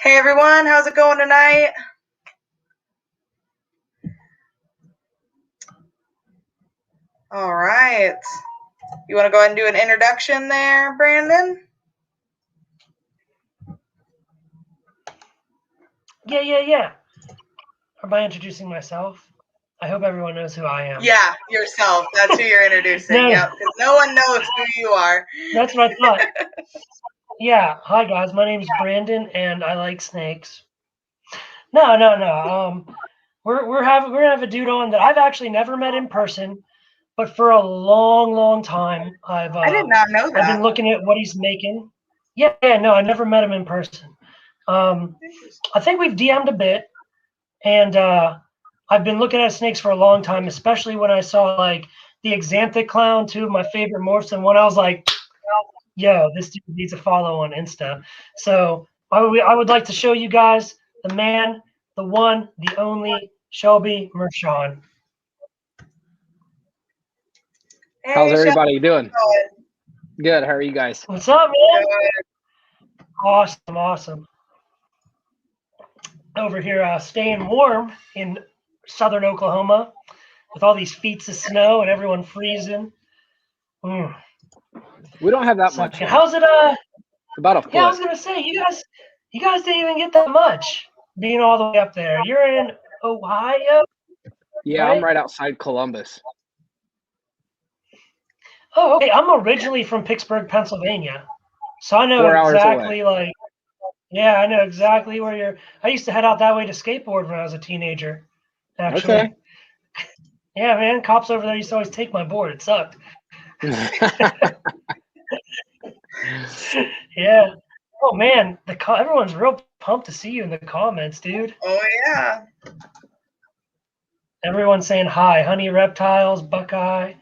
Hey everyone, how's it going tonight? All right. You want to go ahead and do an introduction there, Brandon? Yeah. Am I introducing myself? I hope everyone knows who I am. Yeah, yourself. That's who you're introducing. No. Yep, because no one knows who you are. That's what I thought. Yeah. Hi guys, my name's Brandon, and I like snakes. No. We're gonna have a dude on that I've actually never met in person, but for a long time I did not know that. I've been looking at what he's making. Yeah. No, I never met him in person. I think we've DM'd a bit, and I've been looking at snakes for a long time, especially when I saw like the Xanthic clown, two of my favorite morphs, and one I was like, yo, this dude needs a follow on Insta. So I would like to show you guys the man, the one, the only Shelby Mershon. Hey, how's everybody Shelby, doing? Good. How are you guys? What's up, man? Good. Awesome. Over here, staying warm in southern Oklahoma with all these feet of snow and everyone freezing. We don't have that much. How's it? About a foot. Yeah, I was gonna say you guys didn't even get that much being all the way up there. You're in Ohio. Yeah, right? I'm right outside Columbus. Oh, okay. I'm originally from Pittsburgh, Pennsylvania, so I know 4 hours exactly away. I know exactly where you're. I used to head out that way to skateboard when I was a teenager. Actually. Okay. Yeah, man. Cops over there used to always take my board. It sucked. Yeah. Oh man, everyone's real pumped to see you in the comments, dude. Oh yeah. Everyone's saying hi. Honey Reptiles, Buckeye,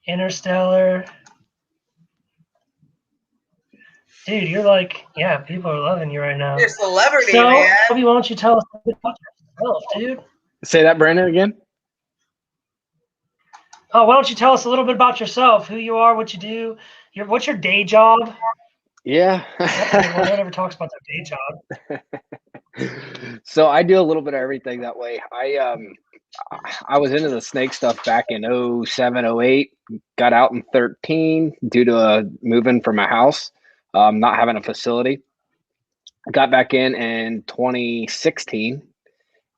Interstellar. Dude, you're like, yeah, people are loving you right now. You're a celebrity, so, man. Shelby, why don't you tell us a bit about yourself, dude? Say that, Brandon, again? Oh, why don't you tell us a little bit about yourself, who you are, what you do, what's your day job? Yeah. No one ever talks about their day job. So I do a little bit of everything that way. I was into the snake stuff back in 07, 08, got out in 13 due to moving from a house, not having a facility. Got back in 2016,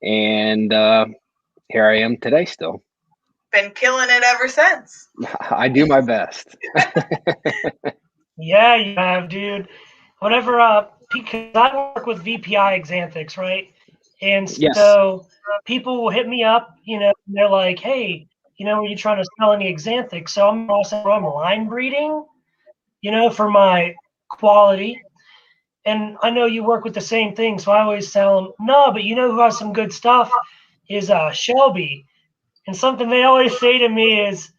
and here I am today still. Been killing it ever since. I do my best. Yeah, you have, dude. Whenever, because I work with VPI Xanthics, right? And so people will hit me up, and they're like, hey, are you trying to sell any Xanthics? So I'm line breeding, for my quality. And I know you work with the same thing, so I always tell them, no, but who has some good stuff is Shelby. And something they always say to me is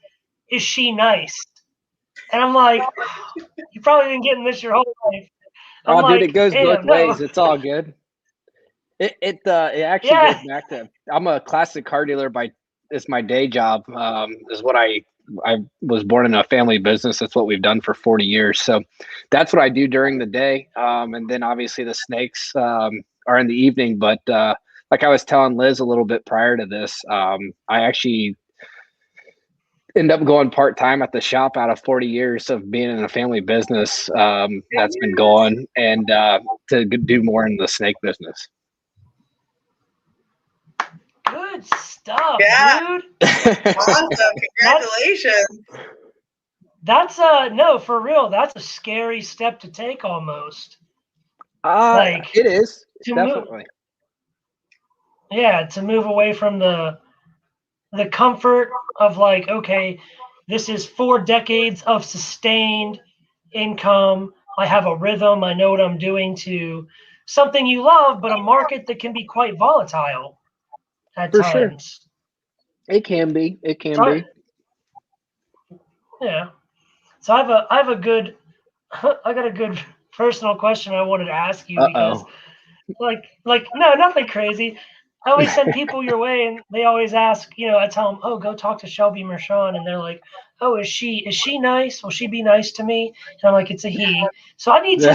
she nice? And I'm like, you've probably been getting this your whole life. Dude, it goes both ways. It's all good. It actually goes back to, I'm a classic car dealer it's my day job. Is what I was born in a family business. That's what we've done for 40 years. So that's what I do during the day. And then obviously the snakes are in the evening. But like I was telling Liz a little bit prior to this, I actually end up going part-time at the shop out of 40 years of being in a family business that's been going, and to do more in the snake business. Good stuff, dude. Awesome. Congratulations. That's no, for real. That's a scary step to take almost. It is. Definitely. To move away from the comfort of like, okay, this is 4 decades of sustained income. I have a rhythm. I know what I'm doing, to something you love, but a market that can be quite volatile at times. Sure. It can be. Yeah. So I have a good I got a good personal question I wanted to ask you. Because like no, nothing crazy. I always send people your way, and they always ask, I tell them, oh, go talk to Shelby Mershon. And they're like, oh, is she nice? Will she be nice to me? And I'm like, it's a he. So I need to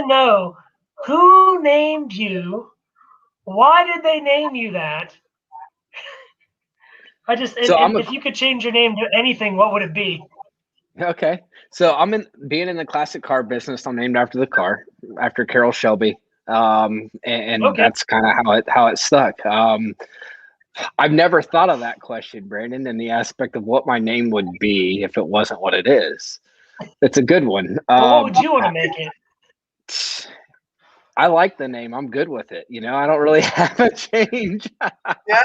know, Who named you? Why did they name you that? If you could change your name to anything, what would it be? Okay. So being in the classic car business, I'm named after the car, after Carroll Shelby. And Okay. that's kind of how it stuck. I've never thought of that question, Brandon, in the aspect of what my name would be if it wasn't what it is. It's a good one. What would you want to make it? I like the name. I'm good with it. I don't really have a change. Yeah.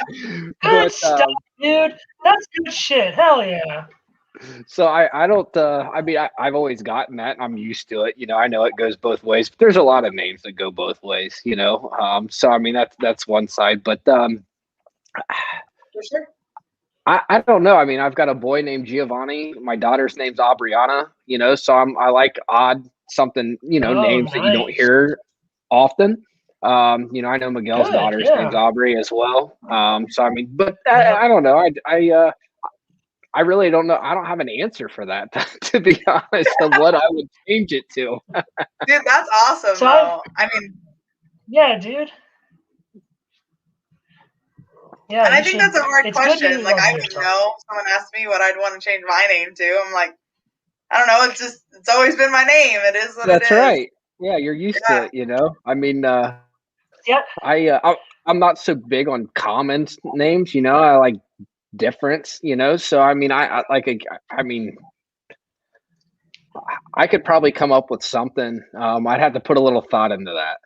Good stuff, dude. That's good shit. Hell yeah. So I don't, I've always gotten that. I'm used to it. I know it goes both ways, but there's a lot of names that go both ways, so, that's one side, but, For sure. I don't know. I've got a boy named Giovanni. My daughter's name's Aubriana, so I like odd something, names that you don't hear often. I know Miguel's daughter's name's Aubrey as well. But I don't know. I really don't know. I don't have an answer for that, to be honest, of what I would change it to. Dude, that's awesome, though. Yeah, dude. Yeah, and I think that's a hard question. Like, I wouldn't know. Someone asked me what I'd want to change my name to. I'm like, I don't know. It's always been my name. It is what it is. That's right. Yeah, you're used to it, yeah. I'm not so big on common names, I like difference, so I could probably come up with something. I'd have to put a little thought into that.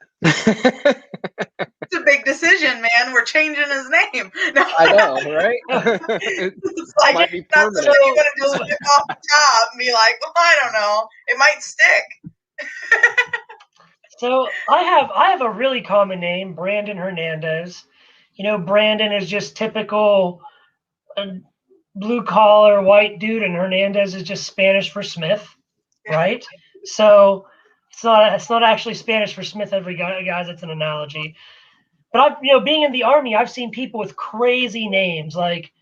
It's a big decision, man. We're changing his name. No. I know, right? It's like, might be permanent. So you want to just whip off the top and be like, well, I don't know. It might stick. So I have a really common name, Brandon Hernandez. Brandon is just typical blue collar white dude, and Hernandez is just Spanish for Smith, right? So it's not actually Spanish for Smith. Every guys, it's an analogy. But being in the Army, I've seen people with crazy names. Like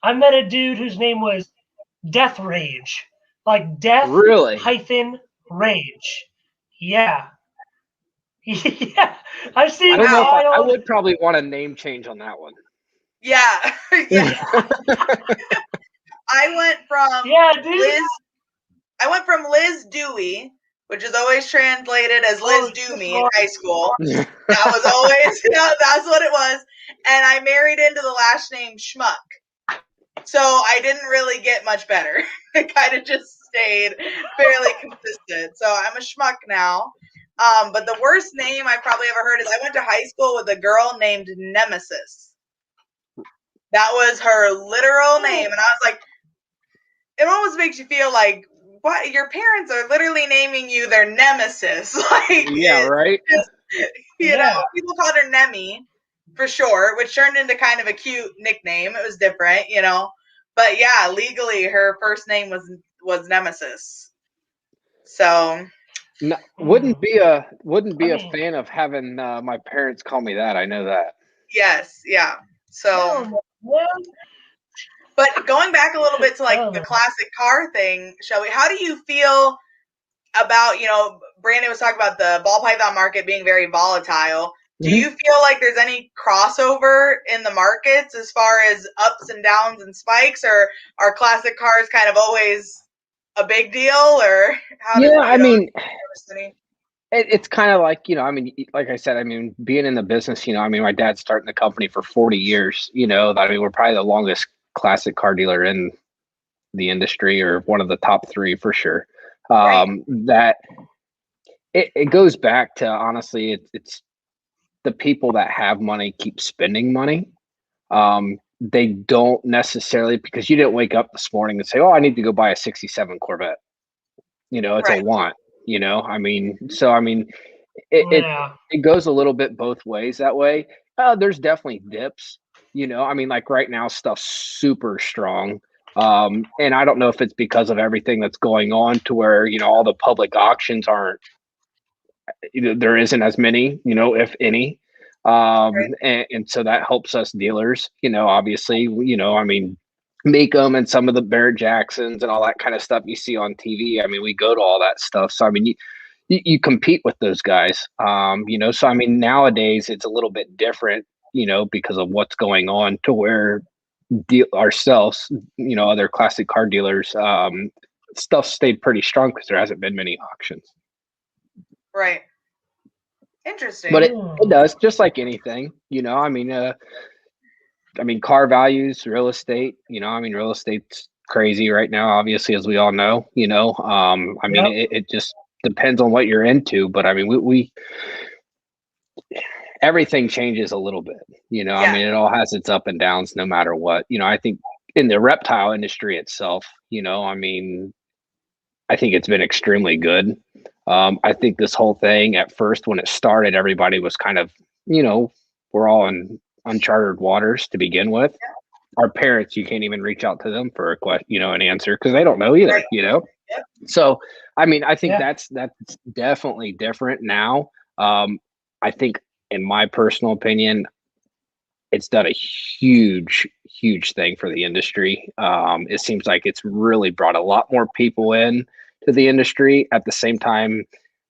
I met a dude whose name was Death Rage, like Death hyphen Rage. Yeah. Yeah, I've seen. I don't know if I would probably want a name change on that one. Yeah, yeah. I went from Liz Dewey, which is always translated as Liz Doomy in high school. That was always, that's what it was. And I married into the last name Schmuck. So I didn't really get much better. It kind of just stayed fairly consistent. So I'm a Schmuck now. But the worst name I've probably ever heard is I went to high school with a girl named Nemesis. That was her literal name. And I was like, it almost makes you feel like, what? Your parents are literally naming you their nemesis. Like, yeah, right? Know, people called her Nemi for short, which turned into kind of a cute nickname. It was different, But yeah, legally her first name was Nemesis. So no, wouldn't be a fan of having my parents call me that. I know that. Yes, yeah. So, but going back a little bit to like the classic car thing, Shelby, how do you feel about, Brandon was talking about the ball python market being very volatile. Do you feel like there's any crossover in the markets as far as ups and downs and spikes, or are classic cars kind of always a big deal, or how it's kind of like, like I said, being in the business, my dad's starting the company for 40 years, we're probably the longest classic car dealer in the industry, or one of the top three for sure. That it goes back to, honestly, it's the people that have money keep spending money. They don't necessarily, because you didn't wake up this morning and say, oh, I need to go buy a 67 Corvette. It's a want, it goes a little bit both ways that way. There's definitely dips, like right now stuff's super strong. And I don't know if it's because of everything that's going on to where, all the public auctions aren't, there isn't as many, if any. And so that helps us dealers, obviously, make them, and some of the Barrett Jacksons and all that kind of stuff you see on TV. We go to all that stuff. So, you compete with those guys. So I mean, nowadays it's a little bit different, because of what's going on, to where ourselves, other classic car dealers, stuff stayed pretty strong because there hasn't been many auctions. Right. Interesting. But it does, just like anything, I mean, car values, real estate, real estate's crazy right now, obviously, as we all know, it just depends on what you're into, but I mean, we everything changes a little bit, I mean, it all has its up and downs no matter what. I think in the reptile industry itself, I think it's been extremely good. I think this whole thing, at first when it started, everybody was kind of, we're all in uncharted waters to begin with. Our parents, you can't even reach out to them for a question, an answer, because they don't know either, So, I mean, I think that's definitely different now. I think, in my personal opinion, it's done a huge thing for the industry. It seems like it's really brought a lot more people in to the industry. At the same time,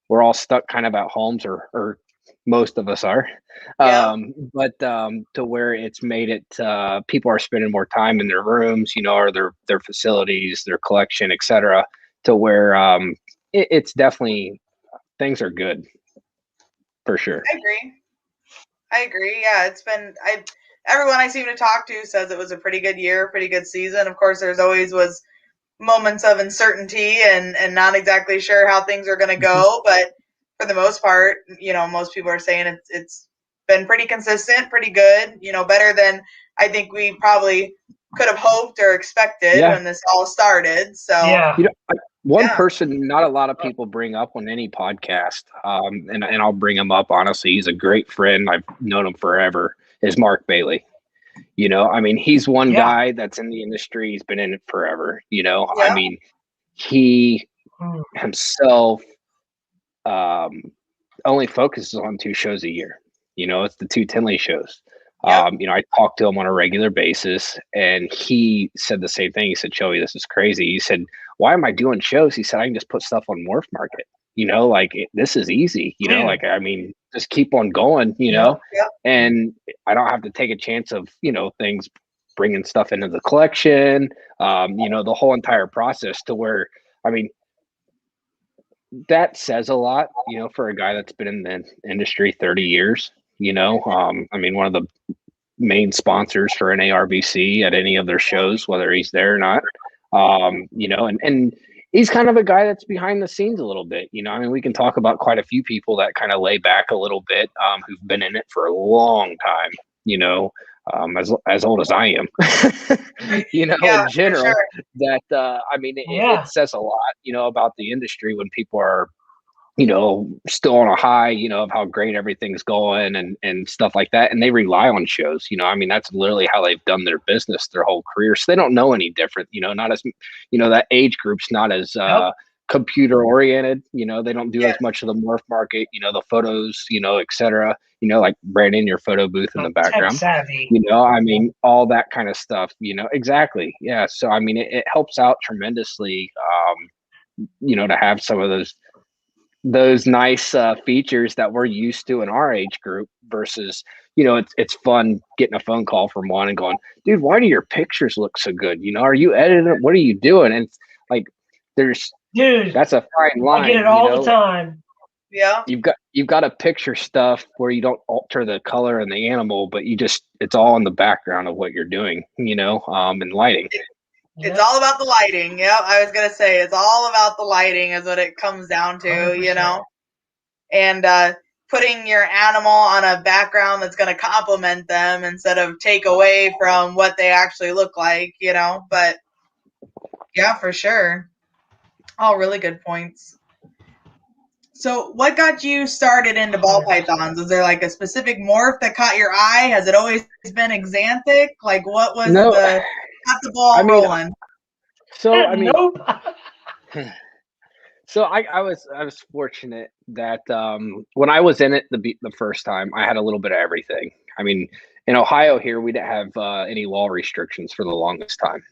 we're all stuck kind of at homes, or most of us are. But to where it's made it, people are spending more time in their rooms, or their facilities, their collection, etc. To where it's definitely, things are good for sure. I agree. Yeah, it's been. Everyone I seem to talk to says it was a pretty good year, pretty good season. Of course, there's always was moments of uncertainty and not exactly sure how things are going to go, but for the most part, most people are saying it's been pretty consistent, pretty good, better than I think we probably could have hoped or expected when this all started. So one person not a lot of people bring up on any podcast, and I'll bring him up, honestly, he's a great friend, I've known him forever, is Mark Bailey. I mean, he's one guy that's in the industry, he's been in it forever. I mean, he himself only focuses on 2 shows a year. It's the 2 Tinley shows. I talk to him on a regular basis, and he said the same thing. He said, Shelby, this is crazy. He said, why am I doing shows? He said, I can just put stuff on Morph Market. This is easy, I mean, just keep on going, and I don't have to take a chance of, things bringing stuff into the collection, the whole entire process, to where, I mean, that says a lot, for a guy that's been in the industry 30 years, I mean, one of the main sponsors for an ARVC at any of their shows, whether he's there or not, and he's kind of a guy that's behind the scenes a little bit. I mean, we can talk about quite a few people that kind of lay back a little bit, who've been in it for a long time, as old as I am, in general, sure. That, I mean, it says a lot, about the industry when people are, still on a high, of how great everything's going and stuff like that. And they rely on shows, I mean, that's literally how they've done their business their whole career. So they don't know any different, not as, that age group's not as computer oriented, they don't do as much of the morph market, the photos, etc. Like Brandon, your photo booth in the background, I mean, all that kind of stuff, exactly. Yeah. So, I mean, it helps out tremendously, to have some of those nice features that we're used to in our age group versus, it's fun getting a phone call from one and going, dude, why do your pictures look so good? Are you editing it? What are you doing? And it's like, that's a fine line. I get it all the time. Yeah. You've got to picture stuff where you don't alter the color and the animal, but it's all in the background of what you're doing, and lighting. It's all about the lighting. Yep, I was gonna say it's all about the lighting is what it comes down to, 100%. And putting your animal on a background that's gonna complement them instead of take away from what they actually look like, But yeah, for sure. All really good points. So what got you started into ball pythons? Was there like a specific morph that caught your eye? Has it always been Xanthic? Like what was got the ball rolling? So I mean, so I was fortunate that when I was in it the first time, I had a little bit of everything. I mean, in Ohio here, we didn't have any wall restrictions for the longest time.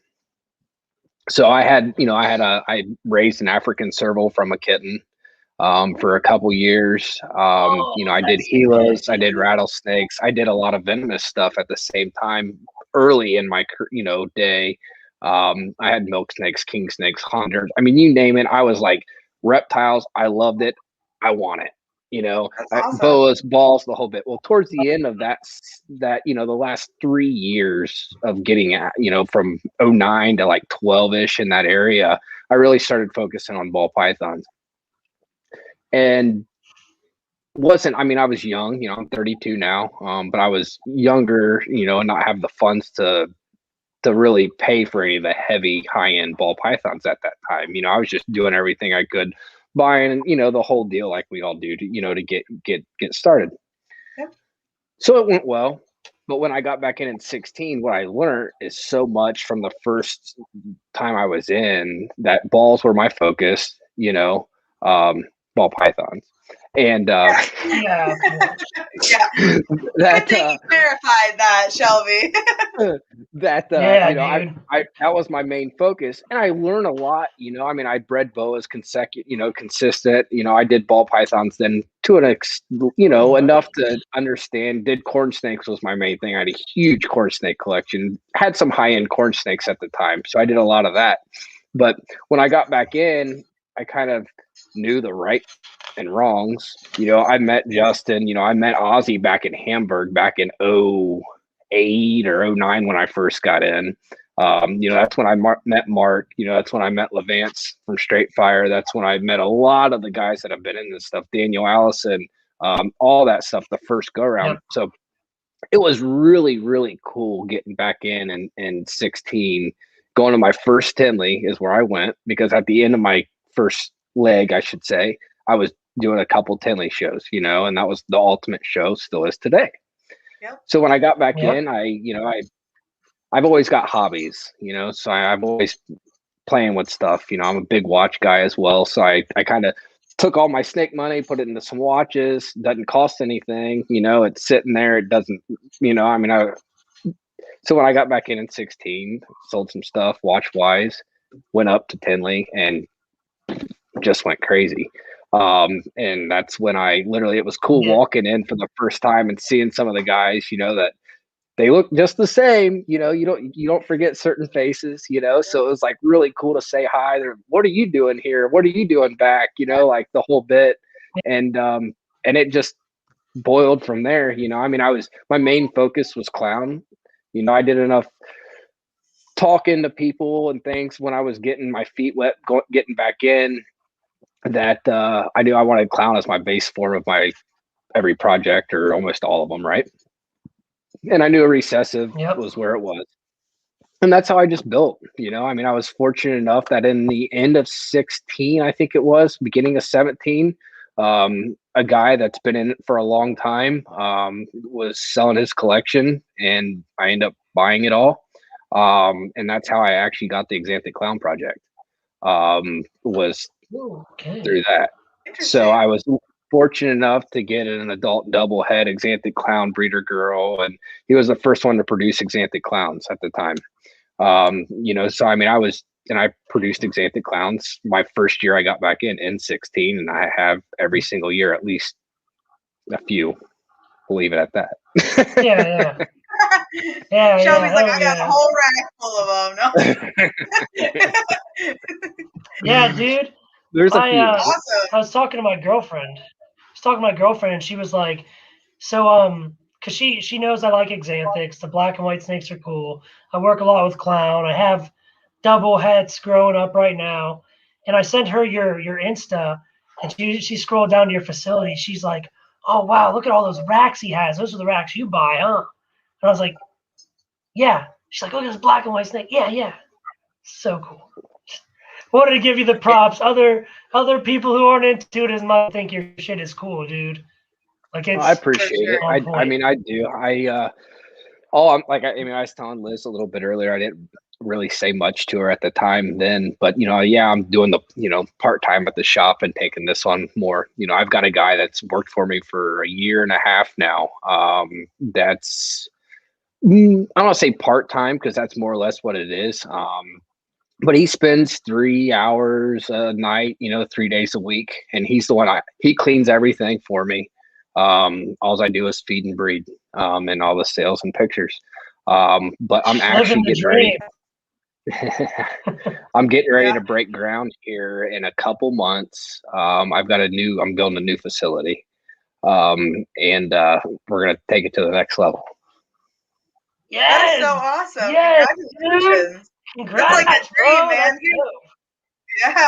So I raised an African serval from a kitten. for a couple years. I did helos, I did rattlesnakes, I did a lot of venomous stuff at the same time early in my day. I had milk snakes, king snakes, hunters. I mean, you name it. I was like reptiles. I loved it. I want it. Awesome. Boas, balls, the whole bit. Well, towards the end of that, the last 3 years of getting at, from 09 to like 12-ish in that area, I really started focusing on ball pythons. And I was young, I'm 32 now, but I was younger, and not have the funds to really pay for any of the heavy high-end ball pythons at that time. I was just doing everything I could, buying, the whole deal like we all do to get started. Yep. So it went well. But when I got back in 16, what I learned is so much from the first time I was in, that balls were my focus, ball pythons. And yeah. That you clarified that, Shelby. that was my main focus, and I learned a lot. I bred boas consistent. I did ball pythons then to enough to understand. Did corn snakes was my main thing. I had a huge corn snake collection. Had some high end corn snakes at the time, so I did a lot of that. But when I got back in, I kind of knew the right and wrongs. I met Justin, I met Ozzy back in Hamburg back in 08 or 09 when I first got in. That's when I met Mark. That's when I met Levance from Straight Fire. That's when I met a lot of the guys that have been in this stuff, Daniel Allison, all that stuff, the first go around. Yep. So it was really, really cool getting back in 16, going to my first Tinley is where I went, because at the end of my first leg, I should say, I was doing a couple Tinley shows, and that was the ultimate show, still is today. Yep. So when I got back in, I've always got hobbies, so I'm always playing with stuff. I'm a big watch guy as well. So I kind of took all my snake money, put it into some watches, doesn't cost anything, it's sitting there. It doesn't, so when I got back in 16, sold some stuff, watch wise, went up to Tinley and just went crazy. And that's when it was cool walking in for the first time and seeing some of the guys, that they look just the same, you don't forget certain faces, so it was like really cool to say hi. What are you doing here? What are you doing back? Like the whole bit. And it just boiled from there. My main focus was clown. I did enough talking to people and things when I was getting my feet wet, getting back in, that I knew I wanted clown as my base form of my every project, or almost all of them, right? And I knew a recessive was where it was. And that's how I just built, I was fortunate enough that in the end of 16, I think it was, beginning of 17, a guy that's been in it for a long time was selling his collection, and I ended up buying it all. And that's how I actually got the Xanadu Clown project, was through that. So I was fortunate enough to get an adult double head Xanadu Clown breeder girl, and he was the first one to produce Xanadu Clowns at the time. So I produced Xanadu Clowns my first year I got back in 16, and I have every single year at least a few. We'll leave it at that. Shelby's like, I got a whole rack full of them. No. Yeah, dude. There's a few. I was talking to my girlfriend. And she was like, so because she knows I like Xanthics. The black and white snakes are cool. I work a lot with clown. I have double heads growing up right now. And I sent her your Insta, and she scrolled down to your facility. She's like, oh wow, look at all those racks he has. Those are the racks you buy, huh? And I was like, yeah. She's like, look at this black and white snake. Yeah. So cool. Wanted to give you the props. Other people who aren't into it as much think your shit is cool, dude. Like, I appreciate it. I do. I was telling Liz a little bit earlier, I didn't really say much to her at the time then, but I'm doing the part-time at the shop and taking this on more. I've got a guy that's worked for me for a year and a half now. That's, I don't want to say part-time, because that's more or less what it is. but he spends 3 hours a night, 3 days a week, and he's the one he cleans everything for me. All I do is feed and breed, and all the sales and pictures. But I'm actually getting ready. I'm getting ready to break ground here in a couple months. I'm building a new facility. And we're going to take it to the next level. Yes! That is so awesome. Yes, congratulations. Congrats, that's like a dream, man. Yeah.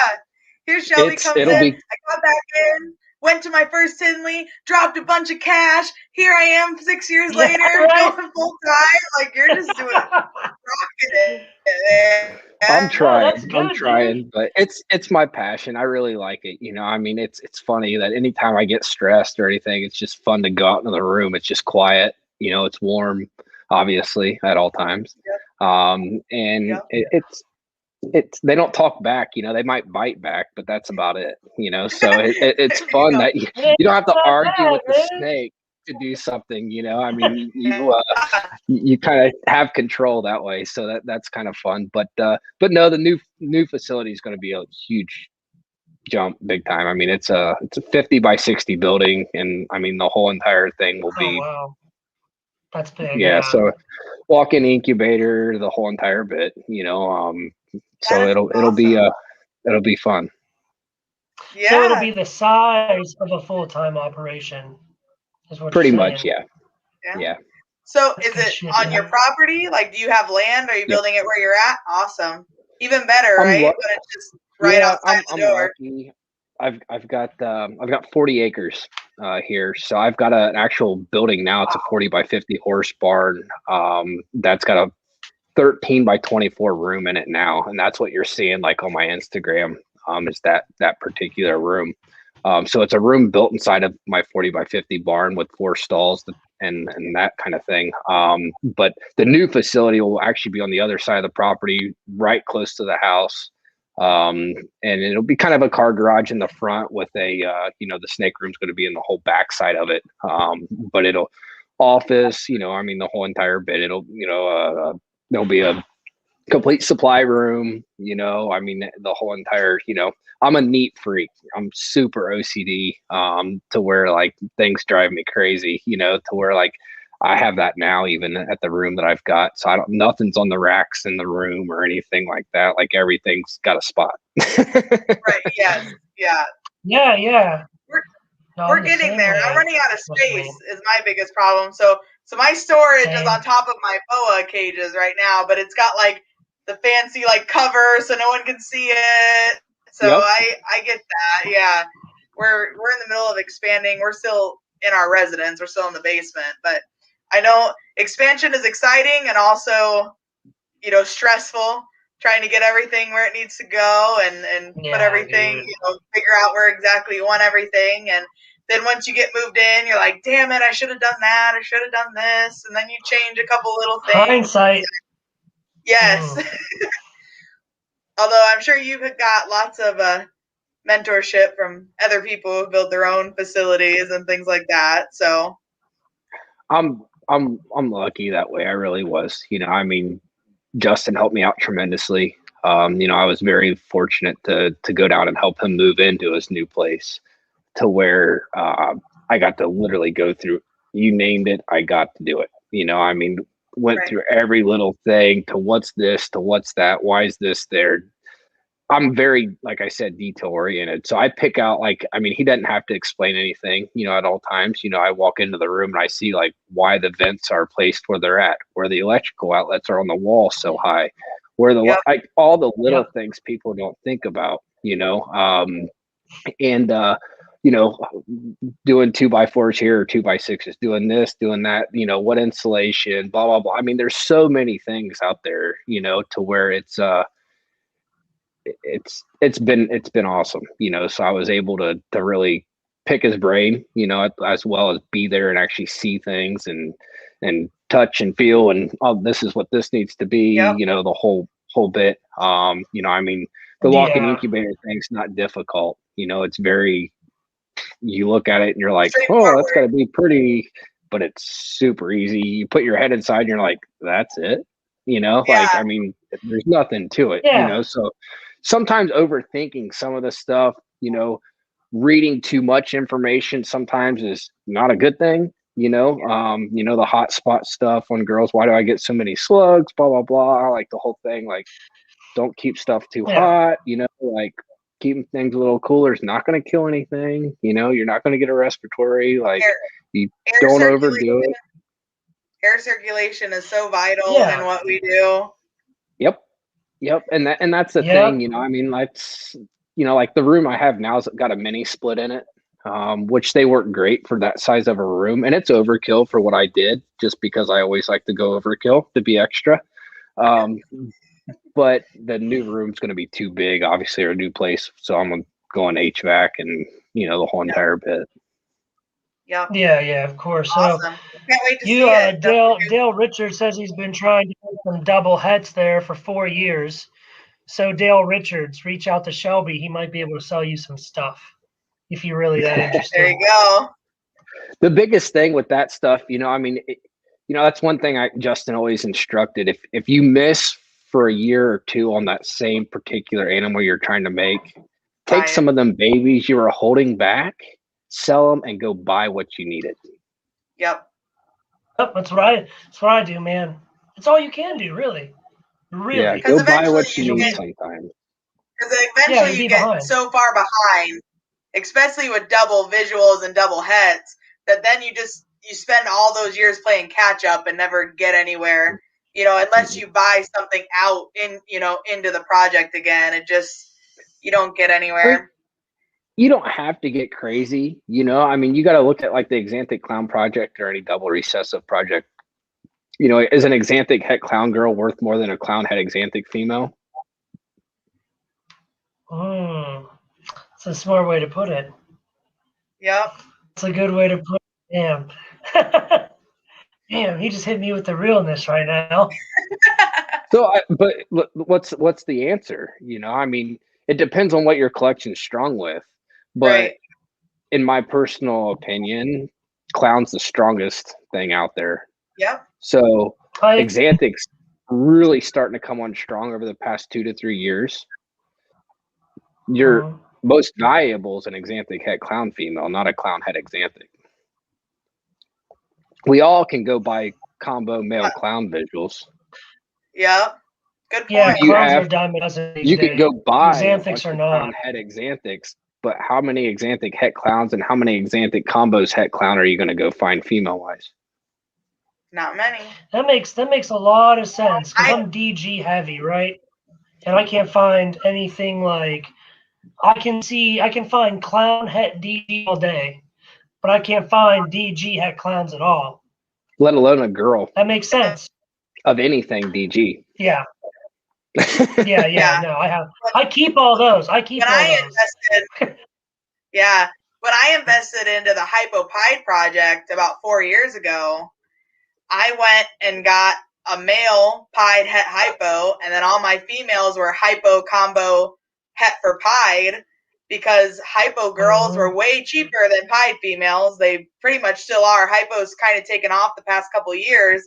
Here's Shelby comes in. I got back in, went to my first Tinley, dropped a bunch of cash. Here I am 6 years later, going full time. Like, you're just doing rocking it. I'm trying, but it's my passion. I really like it. I mean, it's funny that anytime I get stressed or anything, it's just fun to go out into the room. It's just quiet. It's warm, obviously, at all times. And it's they don't talk back. They might bite back, but that's about it. So it's fun that you don't have to argue with the snake to do something. I mean, you kind of have control that way, so that's kind of fun. But no, the new facility is going to be a huge jump, big time. I mean, it's a 50 by 60 building, and I mean the whole entire thing will be. Oh, wow. That's big. Yeah, so walk-in incubator, the whole entire bit. So it'll be fun. Yeah. So it'll be the size of a full-time operation. Is what pretty much, yeah. So is it on your property? Like, do you have land? Are you building it where you're at? Awesome. Even better, right? But it's just right outside the door. Lucky. I've got 40 acres here, so I've got an actual building now. It's a 40 by 50 horse barn. That's got a 13 by 24 room in it now, and that's what you're seeing like on my Instagram. Is that particular room? So it's a room built inside of my 40 by 50 barn with 4 stalls and that kind of thing. But the new facility will actually be on the other side of the property, right close to the house. And it'll be kind of a car garage in the front with a, the snake room's going to be in the whole back side of it. But it'll office, I mean, the whole entire bit, it'll, there'll be a complete supply room, I mean, the whole entire, I'm a neat freak. I'm super OCD, to where like things drive me crazy, to where like I have that now even at the room that I've got. So nothing's on the racks in the room or anything like that. Like everything's got a spot. Right. Yes. Yeah. Yeah. We're getting there. I'm running out of space is my biggest problem. So my storage is on top of my boa cages right now, but it's got like the fancy like cover so no one can see it. So I get that. Yeah. We're in the middle of expanding. We're still in our residence. We're still in the basement, but I know expansion is exciting and also, stressful, trying to get everything where it needs to go and put everything, figure out where exactly you want everything. And then once you get moved in, you're like, damn it, I should have done that. I should have done this. And then you change a couple little things. Hindsight. Yes. Although I'm sure you've got lots of mentorship from other people who build their own facilities and things like that. So I'm lucky that way. I really was. I mean, Justin helped me out tremendously. I was very fortunate to go down and help him move into his new place, to where I got to literally go through, you named it, I got to do it. I mean, went through every little thing to what's this, to what's that, why is this there. I'm very, like I said, detail oriented. So I pick out he doesn't have to explain anything, at all times. I walk into the room and I see like why the vents are placed where they're at, where the electrical outlets are on the wall so high, where the like all the little things people don't think about, doing 2x4s here or 2x6s, doing this, doing that, what insulation, blah, blah, blah. I mean, there's so many things out there, to where it's been awesome, so I was able to really pick his brain, as well as be there and actually see things and touch and feel and this is what this needs to be, the whole bit. I mean, the walk-in incubator thing's not difficult, it's very, you look at it and you're like, oh, that's got to be pretty, but it's super easy. You put your head inside and you're like, that's it. you know, like, I mean, there's nothing to it, you know, so sometimes overthinking some of the stuff, you know, reading too much information sometimes is not a good thing, you know, the hot spot stuff on girls. Why do I get so many slugs? Blah, blah, blah. Like the whole thing, like, don't keep stuff too hot, you know, like keeping things a little cooler is not going to kill anything. You know, you're not going to get a respiratory, like you don't overdo it. Air circulation is so vital in what we do. Yep. And that's the thing, you know, I mean, let's, you know, like the room I have now has got a mini split in it, which they work great for that size of a room. And it's overkill for what I did, just because I always like to go overkill to be extra. But the new room's going to be too big, obviously, or a new place. So I'm going HVAC and, you know, the whole entire bit. Yeah, of course. Awesome. So can't wait to see it. Dale Richards says he's been trying to get some double hets there for 4 years. So Dale Richards, reach out to Shelby. He might be able to sell you some stuff if you're really that interested. There you go. The biggest thing with that stuff, you know, I mean, you know, that's one thing Justin always instructed. If you miss for a year or two on that same particular animal you're trying to make, take some of them babies you were holding back, sell them, and go buy what you needed. Yep. That's what I do, man. It's all you can do, really. Yeah, go buy what you need sometimes. Because eventually you get so far behind, especially with double visuals and double heads, that then you spend all those years playing catch up and never get anywhere. You know, unless you buy something out into the project again, you don't get anywhere. You don't have to get crazy, you know. I mean, you got to look at like the Xanthic Clown project or any double recessive project. You know, is an Xanthic het clown girl worth more than a clown het Xanthic female? That's a smart way to put it. Yep. That's a good way to put it. Damn. Damn, he just hit me with the realness right now. So, but what's the answer? You know, I mean, it depends on what your collection's strong with. But in my personal opinion, clown's the strongest thing out there. Yep. So Xanthic's really starting to come on strong over the past 2 to 3 years. Your most valuable is an Xanthic het clown female, not a clown het Xanthic. We all can go buy combo male clown visuals. Yeah. Good point. Yeah, clowns are dime a dozen these you days. could go buy Xanthics are not clown het Xanthics, but how many Xanthic het clowns and how many Xanthic combos het clown are you going to go find female wise? Not many. That makes a lot of sense because I'm DG heavy, right? And I can't find anything like I can find clown het DG all day, but I can't find DG het clowns at all. Let alone a girl. That makes sense. Of anything DG. Yeah. No, I keep all those. I keep all those. Yeah. When I invested into the Hypo-Pied project about 4 years ago, I went and got a male pied het hypo, and then all my females were hypo combo het for pied, because hypo girls were way cheaper than pied females. They pretty much still are. Hypo's kind of taken off the past couple of years.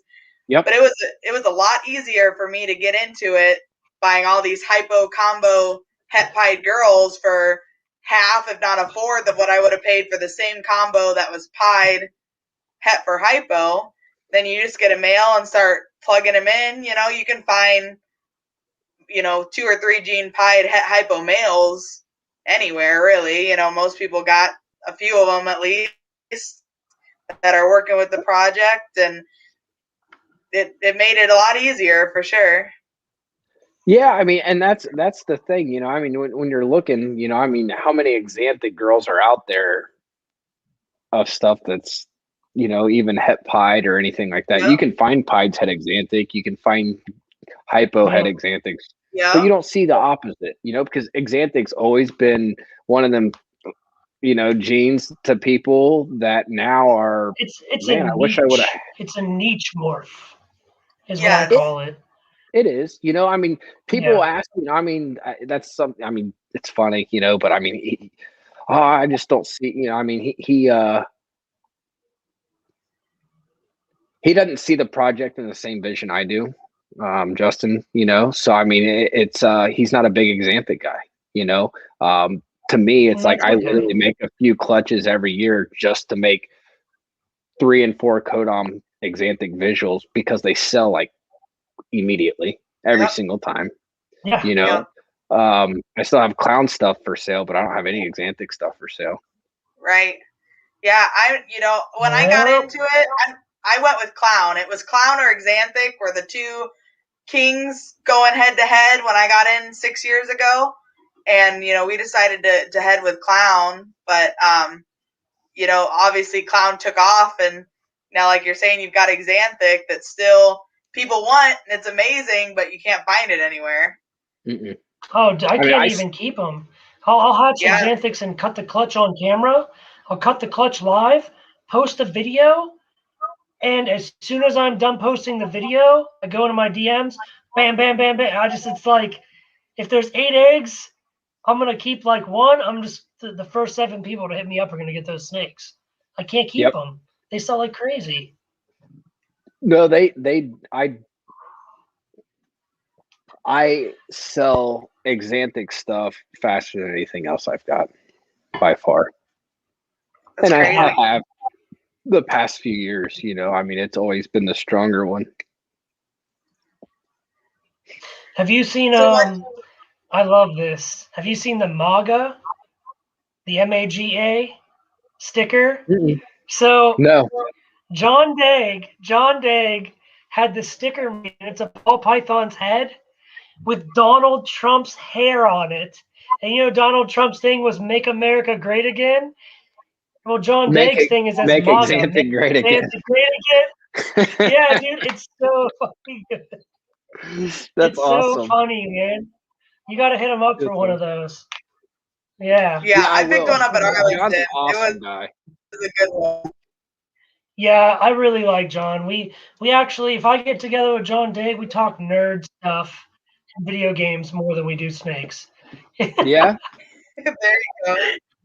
Yep. But it was a lot easier for me to get into it, buying all these hypo combo het pied girls for half, if not a fourth, of what I would have paid for the same combo that was pied het for hypo. Then you just get a male and start plugging them in. You know, you can find, 2 or 3 gene pied het hypo males anywhere, really. You know, most people got a few of them at least that are working with the project, and it made it a lot easier for sure. Yeah, I mean, and that's the thing, you know. I mean, when you're looking, you know, I mean, how many Xanthic girls are out there of stuff that's, you know, even het pied or anything like that? You can find pieds het Xanthic, you can find hypo het Xanthics, but you don't see the opposite, you know, because Xanthic's always been one of them, you know, genes to people that now are. I wish I would have. It's a niche morph, is what I call it. It is, you know. I mean, people ask, you know. I mean, that's something. I mean, it's funny, you know. But I mean, I just don't see. You know, I mean, he doesn't see the project in the same vision I do. Justin, so I mean, it's he's not a big Xanthic guy, to me, it's like I literally make a few clutches every year just to make 3 and 4 Kodam Xanthic visuals because they sell like immediately every single time. Yeah. I still have clown stuff for sale, but I don't have any Xanthic stuff for sale. Right. Yeah. When I got into it, I went with clown. It was clown or Xanthic were the two kings going head to head when I got in 6 years ago. And, we decided to head with clown, but, obviously clown took off, and now, like you're saying, you've got Xanthic that still people want, and it's amazing, but you can't find it anywhere. Mm-mm. Oh, I can't even keep them. I'll hatch Xanthics and cut the clutch on camera. I'll cut the clutch live, post a video, and as soon as I'm done posting the video, I go into my DMs, bam, bam, bam, bam. It's like, if there's 8 eggs, I'm going to keep like 1. I'm just, the first 7 people to hit me up are going to get those snakes. I can't keep them. They sell like crazy. No, I sell Xanthic stuff faster than anything else I've got by far. That's crazy. I have the past few years, I mean, it's always been the stronger one. Have you seen, I love this. Have you seen the MAGA, the MAGA sticker? Mm-mm. So no. John Dagg had the sticker made, and it's a ball python's head with Donald Trump's hair on it. And Donald Trump's thing was "Make America Great Again." Well, John Dagg's thing is as make MAGA. Xanthic Make great again. Great again. Yeah, dude, it's so fucking good. That's awesome. So funny, man. You got to hit him up for one of those. Yeah. Yeah, I picked one up at Arlington. John's an awesome guy. It was a good one. Yeah, I really like John. We actually, if I get together with John Dagg, we talk nerd stuff and video games more than we do snakes. Yeah. There you go.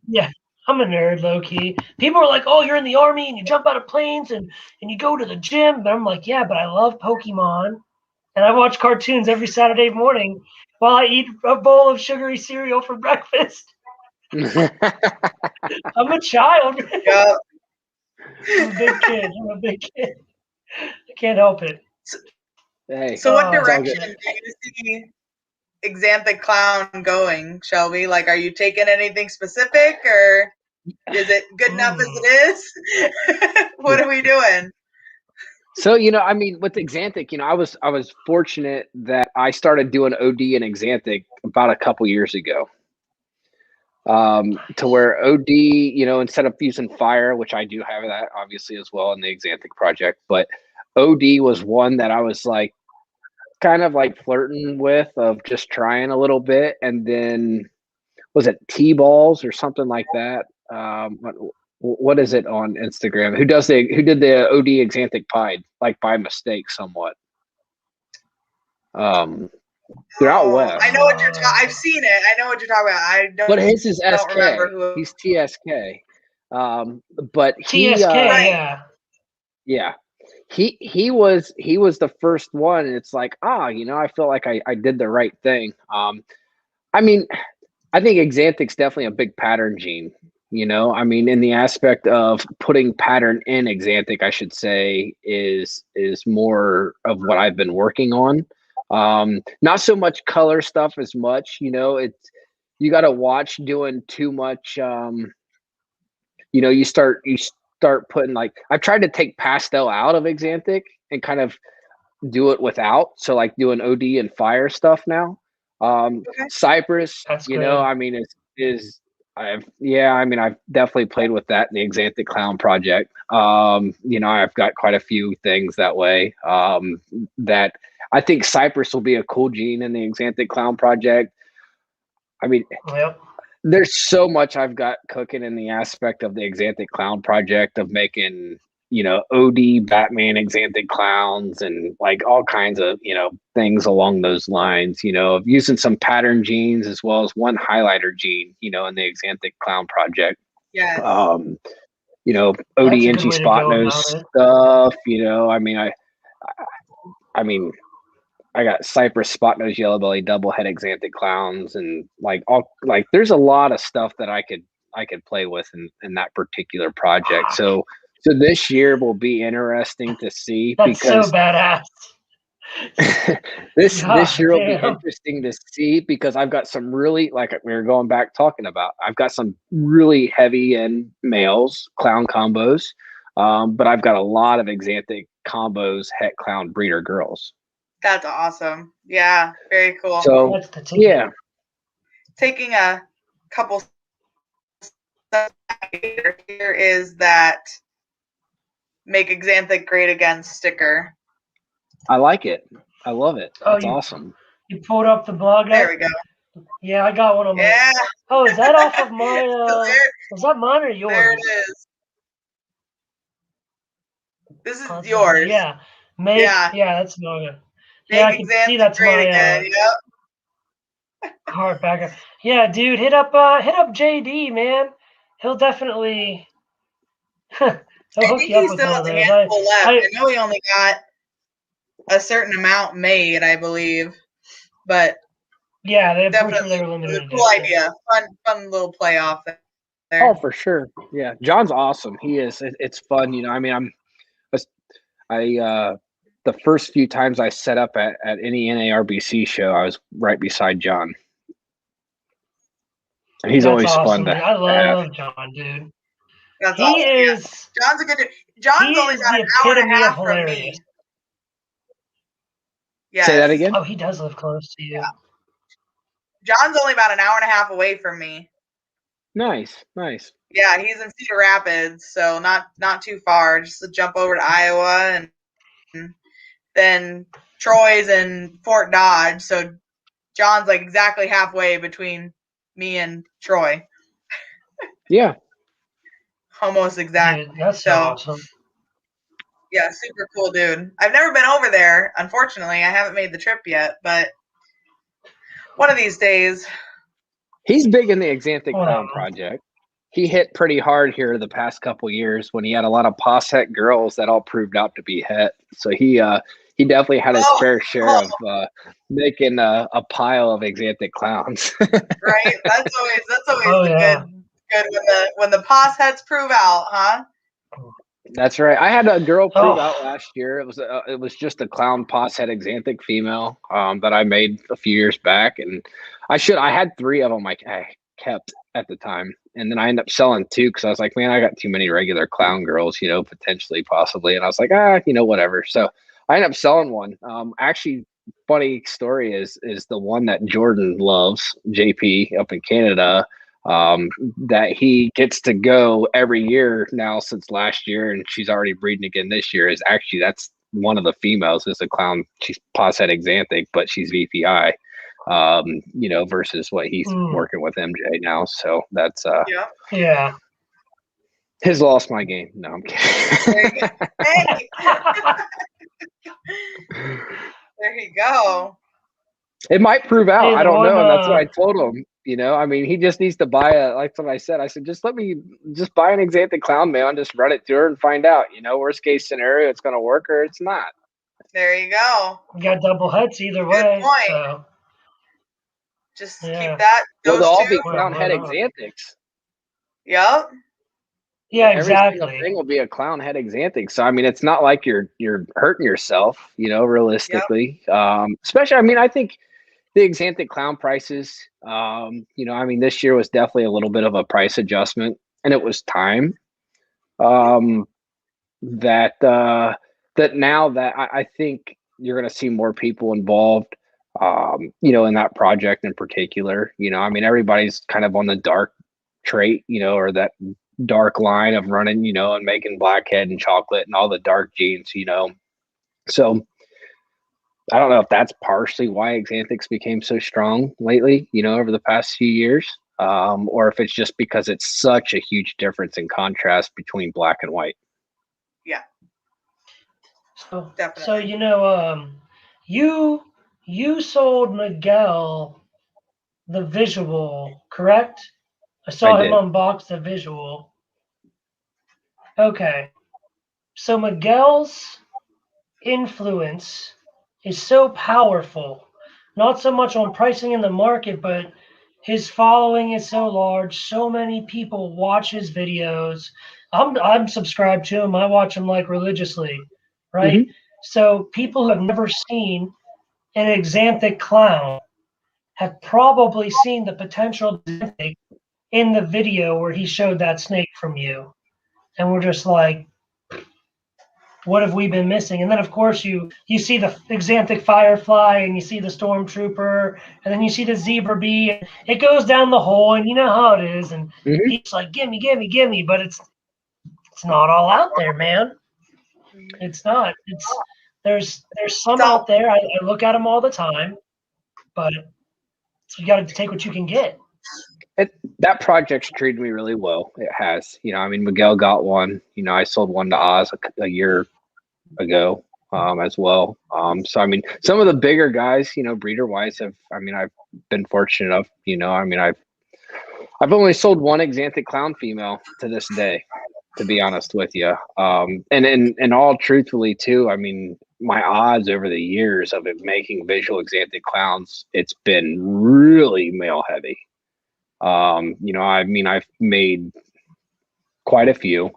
Yeah, I'm a nerd, low key. People are like, "Oh, you're in the army and you jump out of planes and you go to the gym." But I'm like, "Yeah, but I love Pokemon, and I watch cartoons every Saturday morning while I eat a bowl of sugary cereal for breakfast." I'm a child. Yeah. I'm a big kid. I can't help it. So what direction do you see Xanthic Clown going, Shelby? Like, are you taking anything specific, or is it good enough as it is? What are we doing? So, I mean, with Xanthic, I was fortunate that I started doing OD and Xanthic about a couple years ago. To where OD, instead of using fire, which I do have that obviously as well in the Xanthic project, but OD was one that I was like kind of like flirting with, of just trying a little bit. And then was it T-balls or something like that? What is it on Instagram? Who did the OD Xanthic pied, like by mistake somewhat? They're out west. I know what you're talking. I've seen it. I know what you're talking about. I don't. But his is SK. Remember who. He's TSK. But he. TSK, yeah. He was the first one, and it's like, I feel like I did the right thing. I mean, I think Xanthic's definitely a big pattern gene. I mean, in the aspect of putting pattern in Xanthic, I should say is more of what I've been working on. Not so much color stuff as much, it's, you got to watch doing too much. You start putting, like, I've tried to take pastel out of Xanthic and kind of do it without. So like doing OD and fire stuff now. Cypress, I mean, I've definitely played with that in the Xanthic Clown project. I've got quite a few things that way. That I think Cypress will be a cool gene in the Xanthic Clown project. I mean, there's so much I've got cooking in the aspect of the Xanthic Clown project of making, OD Batman Xanthic Clowns and like all kinds of, things along those lines, of using some pattern genes as well as one highlighter gene, in the Xanthic Clown project. Yes. OD Inchy spot nose stuff, I mean, got Cypress spot nose yellow belly double head Xanthic clowns, and there's a lot of stuff that I could play with in that particular project. So this year will be interesting to see. That's because so badass. this year will be interesting to see because I've got some really, like we were going back talking about, I've got some really heavy end males clown combos, but I've got a lot of Xanthic combos het clown breeder girls. That's awesome. Yeah, very cool. So yeah, taking a couple steps here is that make Xanthic great again sticker. I like it. I love it. That's awesome. You pulled up the blog. There we go. Yeah, I got one of mine. Yeah. Oh, is that off of my? Is that mine or yours? There it is. This is yours. Yeah. Yeah, that's MAGA. Yeah, I can see that's my hardbacker. Yeah, dude, hit up JD, man. He'll definitely he'll hook you up with one of those. I know he only got a certain amount made, I believe, but yeah, they definitely were limited. Cool idea, fun little playoff there. Oh, for sure. Yeah, John's awesome. He is. It's fun, you know. I mean, the first few times I set up at any NARBC show, I was right beside John. And he's always awesome, fun to I love John, dude. That's awesome. Is. John's a good dude. John's only about an hour and a half from me. Yes. Say that again? Oh, he does live close to you. Yeah. John's only about an hour and a half away from me. Nice. Yeah, he's in Cedar Rapids, so not too far. Just to jump over to Iowa, and then Troy's in Fort Dodge. So John's like exactly halfway between me and Troy. Yeah. Almost exactly. Dude, that's so awesome. Yeah, super cool dude. I've never been over there, unfortunately. I haven't made the trip yet, but one of these days. He's big in the Xanthic Clown project. He hit pretty hard here the past couple years when he had a lot of pos het girls that all proved out to be het. So he definitely had his fair share of making a pile of Xanthic clowns. Right. That's always good when the pos hets prove out, huh? That's right. I had a girl prove out last year. It was just a clown pos het Xanthic female that I made a few years back, and I had 3 of them I kept at the time, and then I ended up selling 2 because I was like, man, I got too many regular clown girls, you know, potentially, possibly, and I was like, you know, whatever. So I ended up selling one. Actually, funny story is the one that Jordan loves, JP up in Canada. That he gets to go every year now since last year, and she's already breeding again this year. That's one of the females is a clown. She's pos het Xanthic, but she's VPI. You know, versus what he's working with MJ now. So that's yeah. His lost my game. No, I'm kidding. Hey. There you go. It might prove out. I don't know. And that's what I told him. You know, I mean, he just needs to buy like what I said. I said, just buy an Xanthic clown male and just run it through her and find out. You know, worst case scenario, it's going to work or it's not. There you go. You got double heads either way. Good point. So. Just keep that. They'll all be clown head Xanthics. Yep. Yeah, exactly. Every single thing will be a clown head Xanthic. So I mean, it's not like you're hurting yourself, you know, realistically. Yep. Especially, I mean, I think the Xanthic clown prices, you know, I mean, this year was definitely a little bit of a price adjustment, and it was time. That now that I think you're going to see more people involved. You know, in that project in particular, you know, I mean, everybody's kind of on the dark trait, you know, or that dark line of running, you know, and making blackhead and chocolate and all the dark genes, you know. So I don't know if that's partially why Xanthics became so strong lately, you know, over the past few years, or if it's just because it's such a huge difference in contrast between black and white. Yeah. So definitely. So, you know, you sold Miguel the visual, correct? I saw him unbox the visual. Okay. So Miguel's influence is so powerful. Not so much on pricing in the market, but his following is so large. So many people watch his videos. I'm subscribed to him. I watch him like religiously, right? Mm-hmm. So people who have never seen an exanthic clown have probably seen the potential exanthic in the video where he showed that snake from you. And we're just like, what have we been missing? And then, of course, you see the exanthic firefly, and you see the stormtrooper, and then you see the zebra bee. And it goes down the hole, and you know how it is. And he's like, "Gimme, gimme, gimme!" But it's not all out there, man. It's not. There's some out there. I look at them all the time, but you got to take what you can get. That project's treated me really well. It has. I mean, Miguel got one. I sold one to Oz a year ago as well. So I mean, some of the bigger guys, breeder wise, I've been fortunate enough. I've only sold one exanthic clown female to this day, to be honest with you. And in all truthfully too, I mean, my odds over the years of it making visual exanthic clowns, it's been really male heavy. I mean, I've made quite a few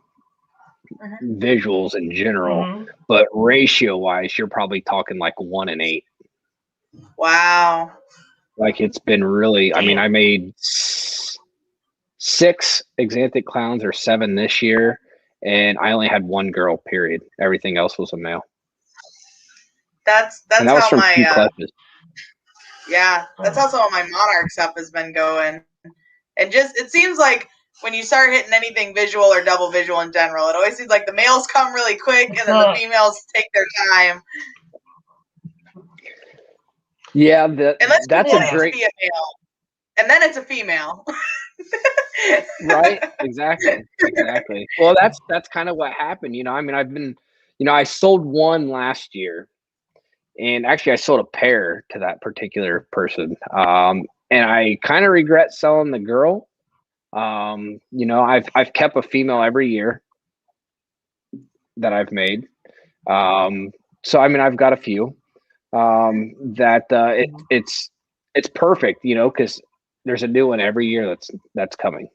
visuals in general, but ratio wise, you're probably talking like 1 in 8. Wow. Like it's been really, I mean, I made 6 exanthic clowns or 7 this year, and I only had 1 girl, period. Everything else was a male. That's that was how from my 2 clutches. Yeah, that's how some of my monarch stuff has been going. And just, it seems like when you start hitting anything visual or double visual in general, it always seems like the males come really quick and then the females take their time. Yeah, that's a great. Be a male, and then it's a female. Right? Exactly. Well, that's kind of what happened. I mean, I've been, I sold one last year, and actually I sold a pair to that particular person. And I kind of regret selling the girl. I've kept a female every year that I've made. So I mean, I've got a few that it's perfect, because there's a new one every year that's coming.